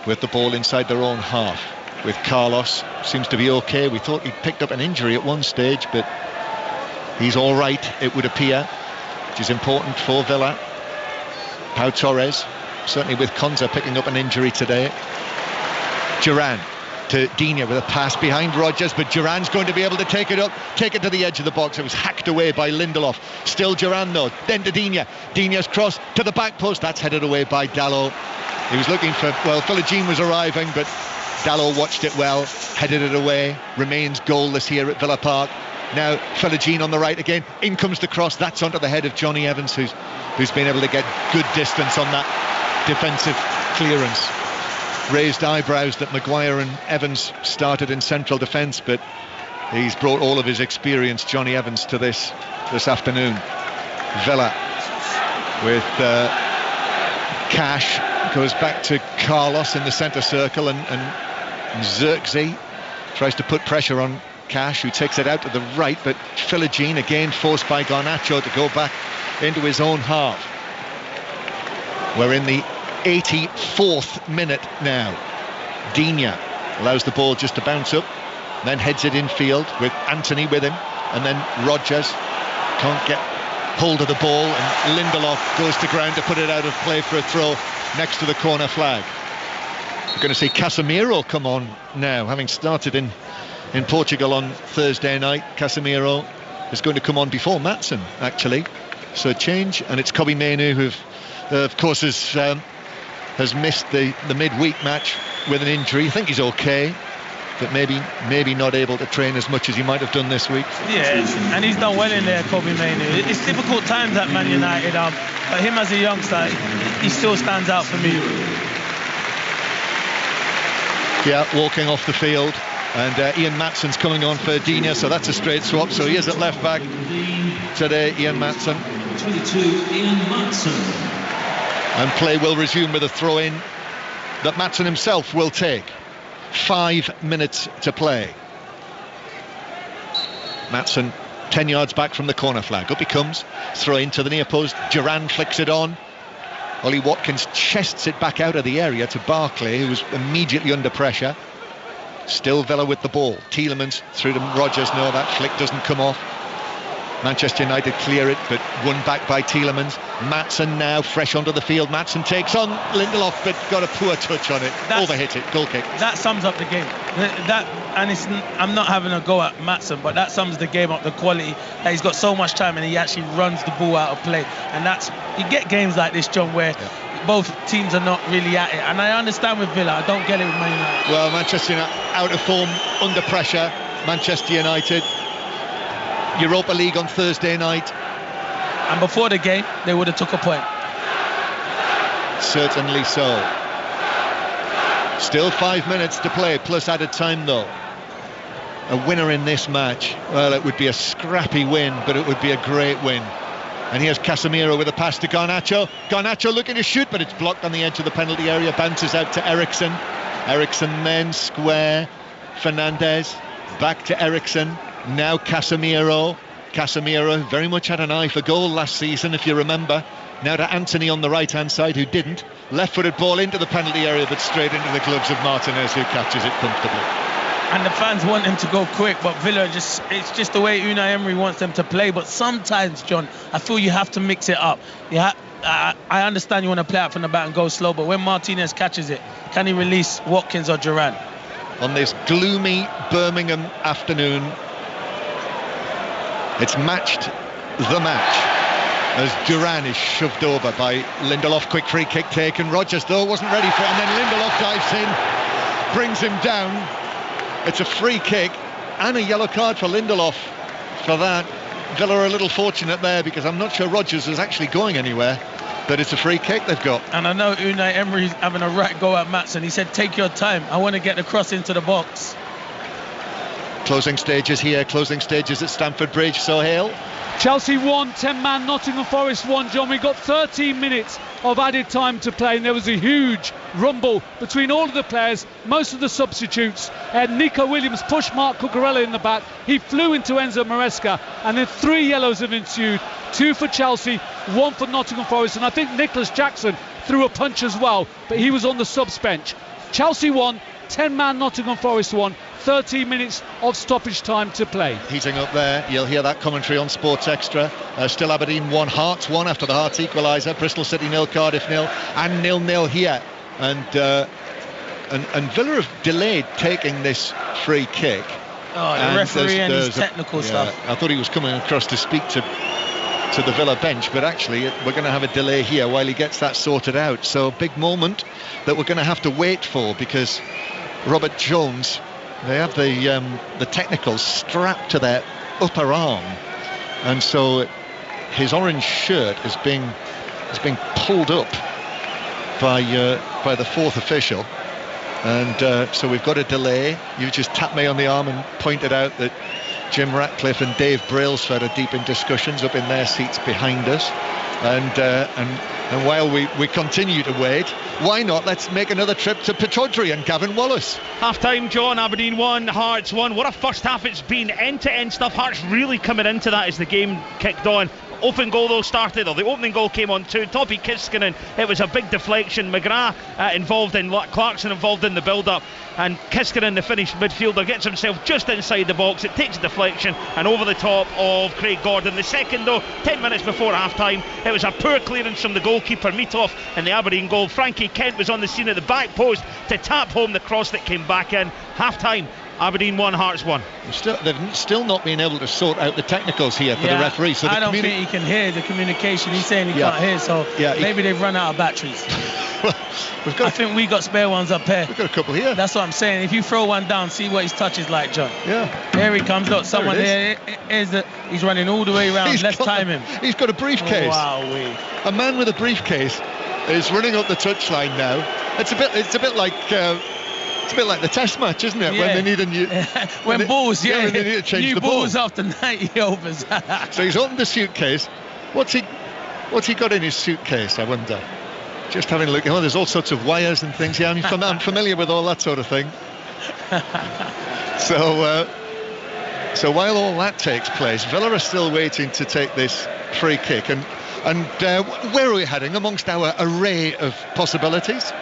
with the ball inside their own half, with Carlos. Seems to be okay. We thought he'd picked up an injury at one stage, but he's all right, it would appear, which is important for Villa. Pau Torres, certainly with Konza picking up an injury today. Duran to Digne with a pass behind Rodgers, but Duran's going to be able to take it to the edge of the box. It was hacked away by Lindelof. Still Duran though, then to Digne. Digne's cross to the back post, that's headed away by Dalot. He was looking for, Philogene was arriving, but Dalot watched it well, headed it away. Remains goalless here at Villa Park. Now Philogene on the right again, in comes the cross, that's onto the head of Johnny Evans, who's been able to get good distance on that defensive clearance. Raised eyebrows that Maguire and Evans started in central defence, but he's brought all of his experience, Johnny Evans, to this afternoon. Villa with Cash goes back to Carlos in the centre circle, and Xerxes tries to put pressure on Cash, who takes it out to the right, but Philogene again forced by Garnacho to go back into his own half. We're in the 84th minute now. Digne allows the ball just to bounce up, then heads it infield with Anthony with him, and then Rodgers can't get hold of the ball, and Lindelof goes to ground to put it out of play for a throw next to the corner flag. We're going to see Casemiro come on now, having started in Portugal on Thursday night. Casemiro is going to come on before Maatsen, actually, so a change, and it's Kobbie Mainoo, who of course has missed the midweek match with an injury. I think he's okay, but maybe not able to train as much as he might have done this week. Yeah, and he's done well in there, Kobbie Mainoo. It's difficult times at Man United, but him as a youngster, he still stands out for me. Yeah, walking off the field, and Ian Maatsen's coming on for Digne, so that's a straight swap. So he is at left back today, Ian Maatsen. 22, Ian Maatsen. And play will resume with a throw-in that Maatsen himself will take. 5 minutes to play. Maatsen 10 yards back from the corner flag. Up he comes, throw into the near post. Duran flicks it on. Ollie Watkins chests it back out of the area to Barkley, who was immediately under pressure. Still Villa with the ball. Tielemans through to Rodgers. No, that flick doesn't come off. Manchester United clear it, but won back by Tielemans. Maatsen now fresh onto the field. Maatsen takes on Lindelof, but got a poor touch on it. Overhit it. Goal kick. That sums up the game. I'm not having a go at Maatsen, but that sums the game up. The quality that he's got so much time, and he actually runs the ball out of play. And you get games like this, John, where both teams are not really at it. And I understand with Villa. I don't get it with Man United. Well, Manchester United out of form, under pressure. Manchester United. Europa League on Thursday night, and before the game they would have took a point. Certainly so. Still 5 minutes to play plus added time though. A winner in this match, well, it would be a scrappy win, but it would be a great win. And here's Casemiro with a pass to Garnacho. Garnacho looking to shoot, but it's blocked on the edge of the penalty area. Bounces out to Eriksson. Eriksson then square. Fernandes back to Eriksson. Now Casemiro very much had an eye for goal last season, if you remember. Now to Anthony on the right hand side, who didn't. Left-footed ball into the penalty area, but straight into the gloves of Martinez, who catches it comfortably. And the fans want him to go quick, but Villa it's just the way Unai Emery wants them to play. But sometimes, John, I feel you have to mix it up. I understand you want to play out from the back and go slow, but when Martinez catches it, can he release Watkins or Duran? On this gloomy Birmingham afternoon, it's matched the match as Duran is shoved over by Lindelof. Quick free kick taken. Rodgers though wasn't ready for it, and then Lindelof dives in, brings him down. It's a free kick and a yellow card for Lindelof for that. Villa are a little fortunate there, because I'm not sure Rodgers is actually going anywhere, but it's a free kick they've got. And I know Unai Emery's having a right go at Maatsen. He said, take your time, I want to get the cross into the box. Closing stages here, closing stages at Stamford Bridge. Sohail. Chelsea 1, 10-man Nottingham Forest 1, John. We got 13 minutes of added time to play, and there was a huge rumble between all of the players, most of the substitutes. Nico Williams pushed Mark Cucurella in the back. He flew into Enzo Maresca, and then 3 yellows have ensued. 2 for Chelsea, 1 for Nottingham Forest, and I think Nicholas Jackson threw a punch as well, but he was on the subs bench. Chelsea 1, 10-man Nottingham Forest 1, 13 minutes of stoppage time to play. Heating up there, you'll hear that commentary on Sports Extra. Still Aberdeen 1, Hearts 1 after the Hearts equaliser. Bristol City 0, Cardiff 0, and 0-0 here. And and Villa have delayed taking this free kick. Oh, the referee and his technical stuff. I thought he was coming across to speak to the Villa bench, but actually we're going to have a delay here while he gets that sorted out. So a big moment that we're going to have to wait for, because Robert Jones, they have the technicals strapped to their upper arm, and so his orange shirt is being pulled up by the fourth official, and so we've got a delay. You just tapped me on the arm and pointed out that Jim Ratcliffe and Dave Brailsford are deep in discussions up in their seats behind us, and while we continue to wait, why not let's make another trip to Pittodrie and Gavin Wallace. Half time, John. Aberdeen 1, Hearts 1. What a first half it's been, end to end stuff. Hearts really coming into that as the game kicked on. Open goal though started, or the opening goal came on too. Topi Kiskinen, it was a big deflection. McGrath Clarkson involved in the build-up, and Kiskinen, the Finnish midfielder, gets himself just inside the box. It takes a deflection and over the top of Craig Gordon. The second though, 10 minutes before half-time, it was a poor clearance from the goalkeeper Mitov in the Aberdeen goal. Frankie Kent was on the scene at the back post to tap home the cross that came back in. Half-time, Aberdeen 1, Hearts 1. They've still not been able to sort out the technicals here for the referee. So I don't think he can hear the communication. He's saying he can't hear, so maybe they've run out of batteries. I think we got spare ones up here. We've got a couple here. That's what I'm saying. If you throw one down, see what his touch is like, John. Yeah. Here he comes. Look, someone here. He's running all the way around. Let's time him. He's got a briefcase. Wow. A man with a briefcase is running up the touchline now. It's a bit like. It's a bit like the Test match, isn't it? Yeah. When they need a new... when they need to change new the balls ball. after 90 overs. So he's opened the suitcase. What's he got in his suitcase, I wonder? Just having a look. There's all sorts of wires and things. Yeah, I'm familiar with all that sort of thing. So while all that takes place, Villa are still waiting to take this free kick. And where are we heading amongst our array of possibilities?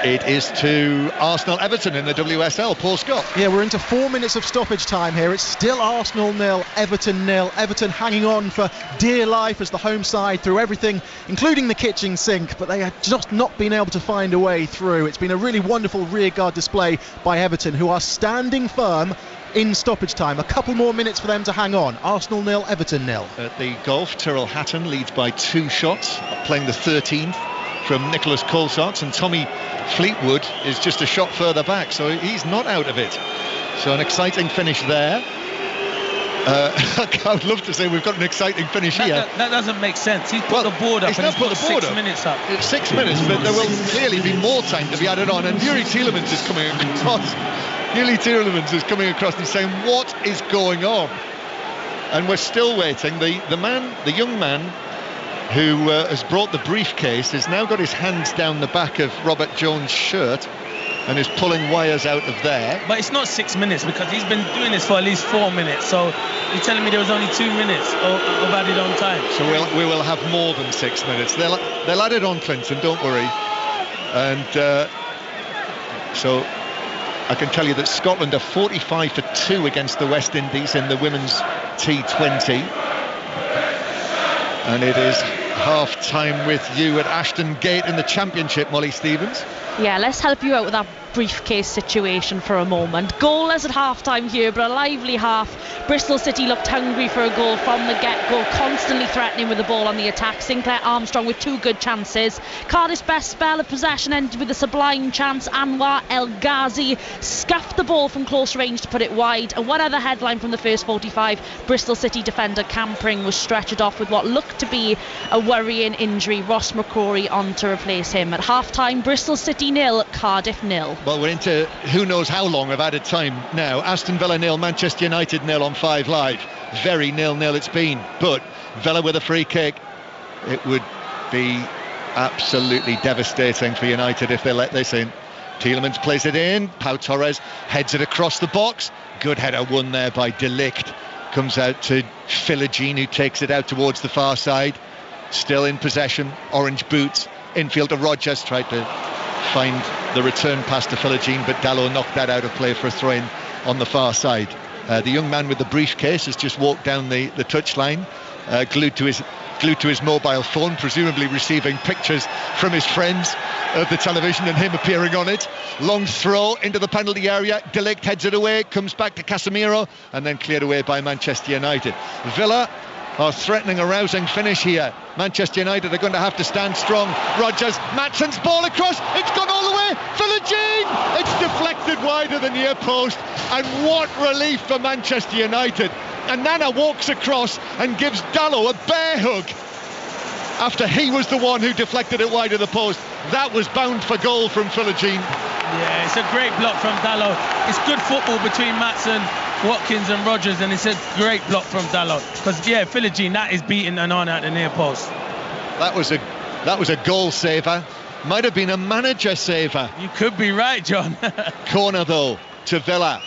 It is to Arsenal-Everton in the WSL. Paul Scott. Yeah, we're into 4 minutes of stoppage time here. It's still Arsenal 0, Everton 0. Everton hanging on for dear life as the home side through everything, including the kitchen sink, but they have just not been able to find a way through. It's been a really wonderful rearguard display by Everton, who are standing firm in stoppage time. A couple more minutes for them to hang on. Arsenal 0, Everton 0. At the golf, Tyrrell Hatton leads by 2 shots, playing the 13th from Nicholas Colsaerts, and Tommy Fleetwood is just a shot further back, so he's not out of it. So an exciting finish there. I would love to say we've got an exciting finish here. That doesn't make sense. He's put the board up and he's put 6 minutes up. It's 6 minutes, but there will clearly be more time to be added on. And Yuri Tielemans is coming across. Yuri Tielemans is coming across and saying, what is going on? And we're still waiting. The young man who has brought the briefcase has now got his hands down the back of Robert Jones' shirt and is pulling wires out of there. But it's not 6 minutes, because he's been doing this for at least 4 minutes. So you're telling me there was only 2 minutes of added on time? So we will have more than 6 minutes. They'll add it on, Clinton, don't worry. And so I can tell you that Scotland are 45 for 2 against the West Indies in the women's T20. And it is half-time with you at Ashton Gate in the Championship, Molly Stevens. Yeah, let's help you out with that briefcase situation for a moment. Goalless at half-time here, but a lively half. Bristol City looked hungry for a goal from the get-go, constantly threatening with the ball on the attack. Sinclair Armstrong with 2 good chances. Cardiff's best spell of possession ended with a sublime chance. Anwar El Ghazi scuffed the ball from close range to put it wide. And one other headline from the first 45, Bristol City defender Cam Pring was stretchered off with what looked to be a worrying injury. Ross McCrory on to replace him. At half-time, Bristol City 0, Cardiff 0. Well, we're into who knows how long of added time now. Aston Villa 0, Manchester United 0 on 5 Live. Very 0-0 it's been. But Villa with a free kick. It would be absolutely devastating for United if they let this in. Tielemans plays it in. Pau Torres heads it across the box. Good header won there by De Ligt. Comes out to Philogene, who takes it out towards the far side. Still in possession. Orange boots. Infield to Rogers. Tried to find the return pass to Philogene, but Dalot knocked that out of play for a throw-in on the far side. The young man with the briefcase has just walked down the touchline, glued to his glued to his mobile phone, presumably receiving pictures from his friends of the television and him appearing on it. Long throw into the penalty area. De Ligt heads it away, comes back to Casemiro, and then cleared away by Manchester United. Villa are threatening a rousing finish here. Manchester United are going to have to stand strong. Rodgers, Matsson's ball across, it's gone all the way. Philogene, it's deflected wide of the near post, and what relief for Manchester United. And Nana walks across and gives Dalot a bear hug after he was the one who deflected it wide of the post. That was bound for goal from Philogene. Yeah, it's a great block from Dalot. It's good football between Maatsen, Watkins and Rodgers, and it's a great block from Dalot. Because, yeah, Philogene, that is beating Onana at the near post. That was a goal saver. Might have been a manager saver. You could be right, John. Corner, though, to Villa.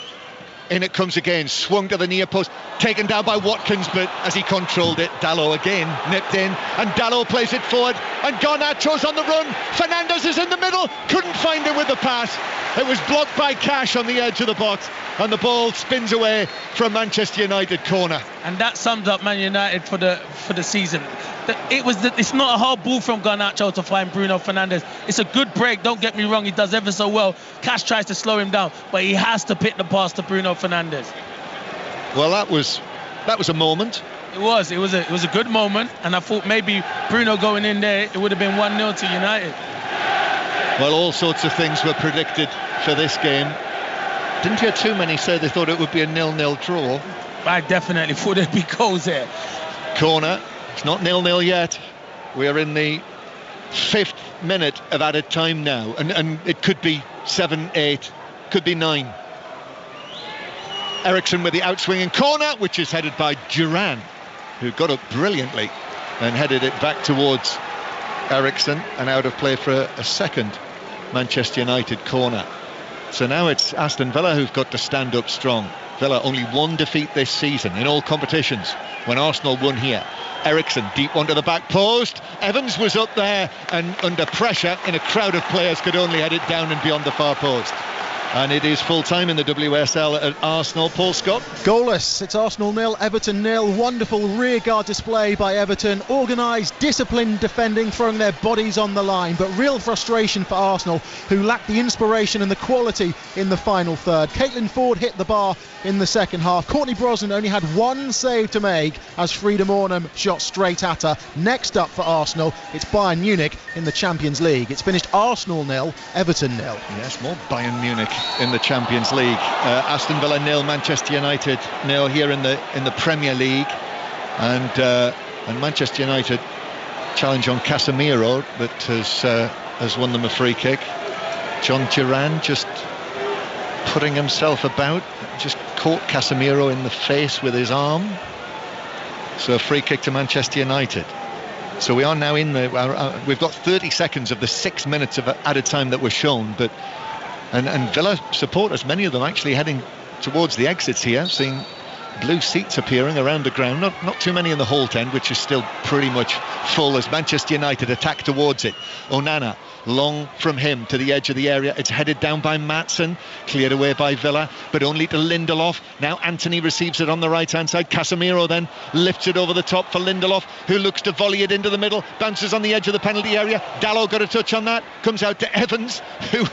In it comes again, swung to the near post, taken down by Watkins, but as he controlled it, Dalot again nipped in, and Dalot plays it forward, and Garnacho's on the run. Fernandes is in the middle, couldn't find him with the pass. It was blocked by Cash on the edge of the box, and the ball spins away from Manchester United corner. And that sums up Man United for the season. It's not a hard ball from Garnacho to find Bruno Fernandes. It's a good break, don't get me wrong, he does ever so well. Cash tries to slow him down, but he has to pick the pass to Bruno Fernandes. Well, that was a moment. It was a good moment, and I thought maybe Bruno going in there, it would have been 1-0 to United. Well, all sorts of things were predicted for this game. Didn't hear too many say they thought it would be a 0-0 draw. I definitely thought there'd be goals there. Corner. It's not 0-0 yet. We're in the 5th minute of added time now, and it could be 7, 8, could be 9. Eriksson with the outswinging corner, which is headed by Duran, who got up brilliantly and headed it back towards Eriksson, and out of play for a second Manchester United corner. So now it's Aston Villa who've got to stand up strong. Villa only one defeat this season in all competitions, when Arsenal won here. Eriksson deep onto the back post. Evans was up there and under pressure in a crowd of players could only head it down and beyond the far post. And it is full time in the WSL at Arsenal. Paul Scott. Goalless. It's Arsenal 0, Everton 0. Wonderful rearguard display by Everton. Organised, disciplined defending, throwing their bodies on the line. But real frustration for Arsenal, who lacked the inspiration and the quality in the final third. Caitlin Ford hit the bar in the second half. Courtney Brosnan only had one save to make as Frida Mornham shot straight at her. Next up for Arsenal, it's Bayern Munich in the Champions League. It's finished Arsenal 0, Everton 0. Yes, more Bayern Munich in the Champions League. Aston Villa 0, Manchester United 0 here in the Premier League, and Manchester United challenge on Casemiro that has won them a free kick. John Duran just putting himself about, just caught Casemiro in the face with his arm. So a free kick to Manchester United. So we are now in we've got 30 seconds of the 6 minutes of added time that were shown, but and Villa supporters, many of them actually heading towards the exits here, seeing blue seats appearing around the ground. Not too many in the Holt end, which is still pretty much full as Manchester United attack towards it. Onana, long from him to the edge of the area. It's headed down by Maatsen, cleared away by Villa, but only to Lindelof. Now Anthony receives it on the right-hand side. Casemiro then lifts it over the top for Lindelof, who looks to volley it into the middle, bounces on the edge of the penalty area. Dalot got a touch on that, comes out to Evans, who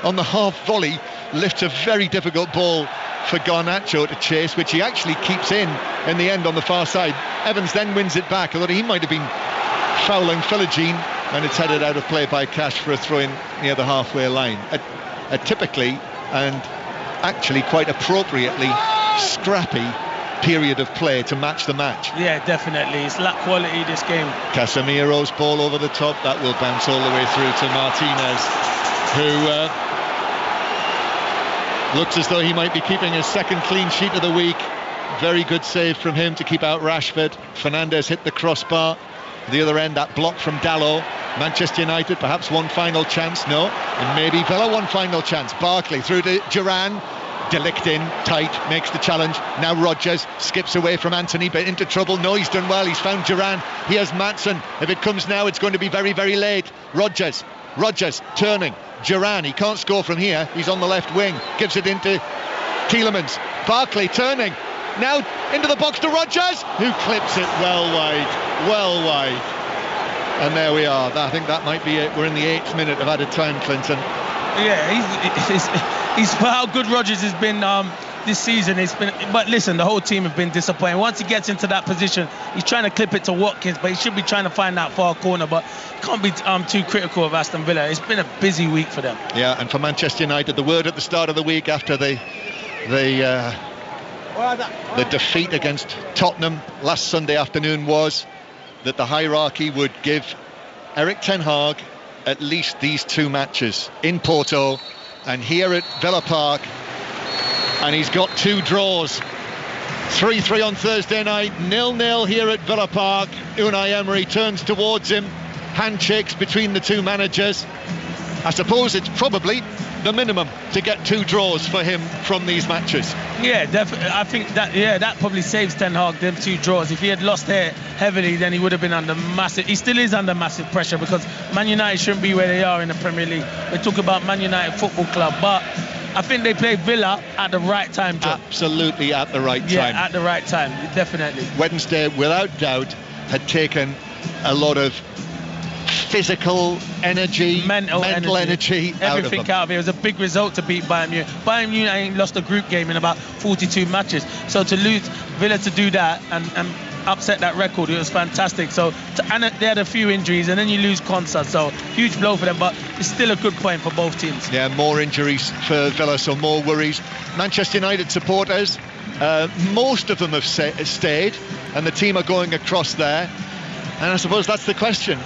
on the half volley lifts a very difficult ball for Garnacho to chase, which he actually keeps in the end on the far side. Evans then wins it back, although he might have been fouling Philogene, and it's headed out of play by Cash for a throw-in near the halfway line. A typically and actually quite appropriately scrappy period of play to match the match. Yeah, definitely. It's lack quality this game. Casemiro's ball over the top, that will bounce all the way through to Martinez, who looks as though he might be keeping his second clean sheet of the week. Very good save from him to keep out Rashford. Fernandes hit the crossbar. The other end, that block from Dalot. Manchester United, perhaps one final chance. No, and maybe Villa one final chance. Barkley through to Duran. De Ligt in, tight, makes the challenge. Now Rodgers skips away from Anthony, but into trouble. No, he's done well. He's found Duran. Here's Maatsen. If it comes now, it's going to be very, very late. Rodgers turning. Duran, he can't score from here. He's on the left wing. Gives it into Tielemans. Barkley turning. Now into the box to Rodgers, who clips it well wide. And there we are. I think that might be it. We're in the 8th minute of added time, Clinton. Yeah, he's for how good Rodgers has been this season. It's been, but listen, the whole team have been disappointed. Once he gets into that position, he's trying to clip it to Watkins, but he should be trying to find that far corner. But can't be too critical of Aston Villa. It's been a busy week for them. Yeah, and for Manchester United, the word at the start of the week after the defeat against Tottenham last Sunday afternoon was that the hierarchy would give Erik ten Hag at least these 2 matches in Porto and here at Villa Park, and he's got 2 draws. 3-3 on Thursday night, 0-0 here at Villa Park. Unai Emery turns towards him, handshakes between the 2 managers. I suppose it's probably the minimum to get 2 draws for him from these matches. Yeah, definitely. I think that probably saves Ten Hag them 2 draws. If he had lost here heavily, then he would have been under massive. He still is under massive pressure because Man United shouldn't be where they are in the Premier League. We talk about Man United Football Club, but I think they played Villa at the right time, John. Absolutely at the right time. Yeah, at the right time, definitely. Wednesday, without doubt, had taken a lot of physical energy, mental energy everything out of it. It was a big result to beat Bayern Munich. Bayern Munich ain't lost a group game in about 42 matches. So to lose Villa to do that and upset that record, it was fantastic. So and they had a few injuries, and then you lose Konsa, so huge blow for them. But it's still a good point for both teams. Yeah, more injuries for Villa, so more worries. Manchester United supporters, most of them have stayed, and the team are going across there. And I suppose that's the question,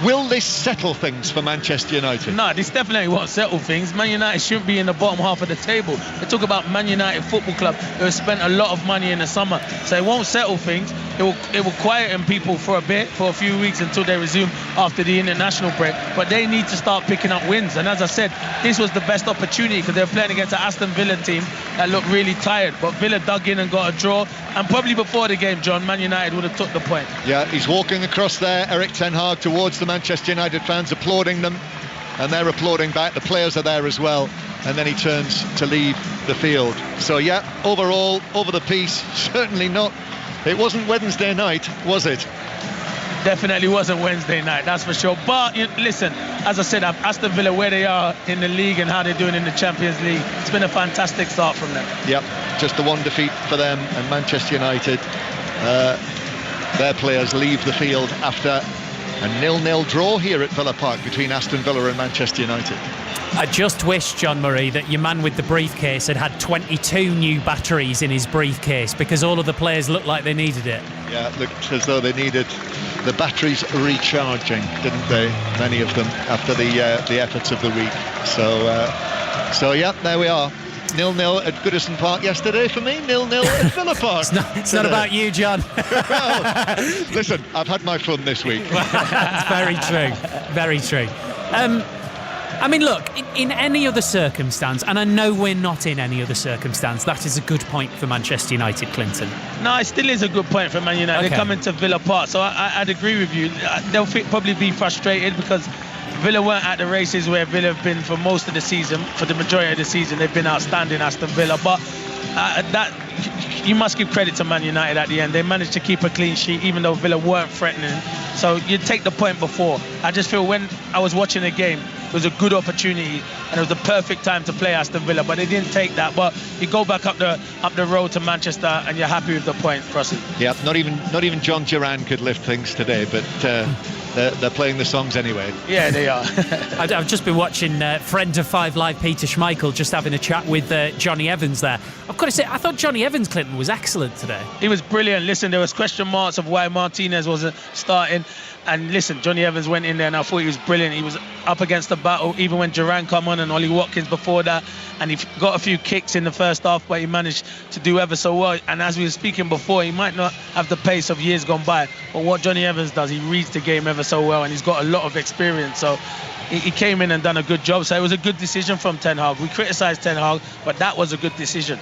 will this settle things for Manchester United? No, this definitely won't settle things. Man United shouldn't be in the bottom half of the table. They talk about Man United Football Club, who have spent a lot of money in the summer, so it won't settle things. It will quieten people for a few weeks until they resume after the international break. But they need to start picking up wins. And as I said, this was the best opportunity because they were playing against an Aston Villa team that looked really tired. But Villa dug in and got a draw. And probably before the game, John, Man United would have took the point. Yeah, he's walking across there, Erik ten Hag, towards the Manchester United fans, applauding them, and they're applauding back. The players are there as well, and then he turns to leave the field. So yeah, overall, over the piece, certainly not. It wasn't Wednesday night, was it? Definitely wasn't Wednesday night, that's for sure. But listen, as I said, Aston Villa, where they are in the league and how they're doing in the Champions League, it's been a fantastic start from them. Yep, just the 1 defeat for them, and Manchester United, their players leave the field after a 0-0 draw here at Villa Park between Aston Villa and Manchester United. I just wish, John Murray, that your man with the briefcase had 22 new batteries in his briefcase, because all of the players looked like they needed it. Yeah, it looked as though they needed the batteries recharging, didn't they? Many of them after the efforts of the week. So yeah, there we are. 0-0 at Goodison Park yesterday for me, 0-0 at Villa Park. It's not about you, John. Well, listen, I've had my fun this week. That's very true. Very true. I mean, look, in any other circumstance, and I know we're not in any other circumstance, that is a good point for Manchester United, Clinton. No, it still is a good point for Man United. Okay. They're coming to Villa Park, so I'd agree with you. They'll probably be frustrated because Villa weren't at the races where Villa have been for most of the season. For the majority of the season, they've been outstanding, Aston Villa. But that you must give credit to Man United at the end. They managed to keep a clean sheet, even though Villa weren't threatening. So you take the point before. I just feel when I was watching the game, it was a good opportunity and it was the perfect time to play Aston Villa, but they didn't take that. But you go back up the road to Manchester and you're happy with the point, Crossy. Yeah, not even John Duran could lift things today, but they're playing the songs anyway. Yeah, they are. I've just been watching friend of 5 Live, Peter Schmeichel, just having a chat with Johnny Evans there. I've got to say, I thought Johnny Evans, Clinton, was excellent today. He was brilliant. Listen, there was question marks of why Martinez wasn't starting. And listen, Johnny Evans went in there and I thought he was brilliant. He was up against the battle, even when Duran come on and Ollie Watkins before that. And he got a few kicks in the first half, but he managed to do ever so well. And as we were speaking before, he might not have the pace of years gone by. But what Johnny Evans does, he reads the game ever so well and he's got a lot of experience. So he came in and done a good job. So it was a good decision from Ten Hag. We criticised Ten Hag, but that was a good decision.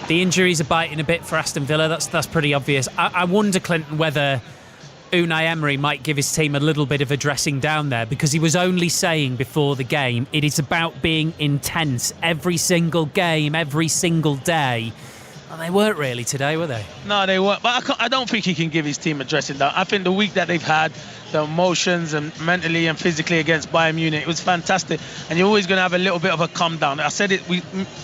The injuries are biting a bit for Aston Villa. That's pretty obvious. I wonder, Clinton, whether Unai Emery might give his team a little bit of a dressing down there, because he was only saying before the game it is about being intense every single game, every single day, Well, they weren't really today, were they? No, they weren't. But I don't think he can give his team a dressing down. I think the week that they've had, the emotions and mentally and physically against Bayern Munich, it was fantastic. And you're always going to have a little bit of a come down. I said it,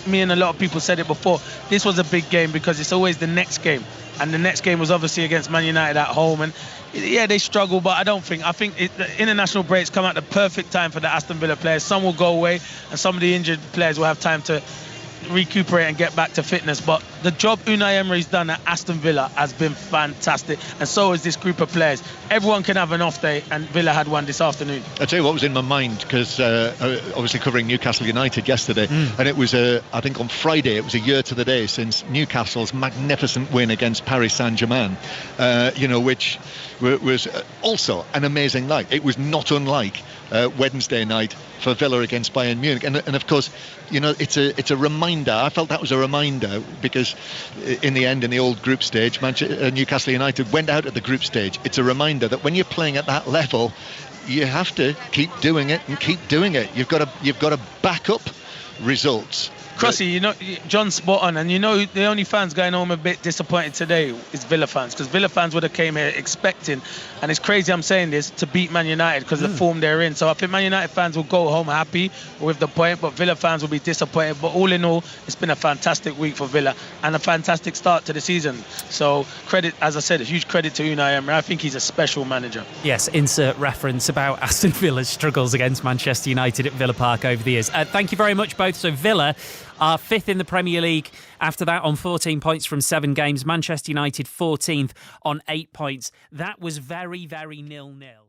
me and a lot of people said it before. This was a big game because it's always the next game. And the next game was obviously against Man United at home. And yeah, they struggle, but I think the international breaks come at the perfect time for the Aston Villa players. Some will go away and some of the injured players will have time to recuperate and get back to fitness. But the job Unai Emery's done at Aston Villa has been fantastic, and so is this group of players. Everyone can have an off day, and Villa had one this afternoon. I'll tell you what was in my mind, because obviously covering Newcastle United yesterday, and it was I think on Friday it was a year to the day since Newcastle's magnificent win against Paris Saint-Germain, which was also an amazing night. It was not unlike Wednesday night for Villa against Bayern Munich, and of course, it's a reminder. I felt that was a reminder because in the end, in the old group stage, Newcastle United went out at the group stage. It's a reminder that when you're playing at that level, you have to keep doing it and keep doing it. You've got to back up results. Crossy, John's spot on, and the only fans going home a bit disappointed today is Villa fans, because Villa fans would have came here expecting, and it's crazy I'm saying this, to beat Man United because of the form they're in. So I think Man United fans will go home happy with the point, but Villa fans will be disappointed. But all in all, it's been a fantastic week for Villa and a fantastic start to the season. So credit, as I said, a huge credit to Unai Emery. I think he's a special manager. Yes, insert reference about Aston Villa's struggles against Manchester United at Villa Park over the years. Thank you very much both. So Villa are 5th in the Premier League after that on 14 points from 7 games. Manchester United 14th on 8 points. That was very, very 0-0.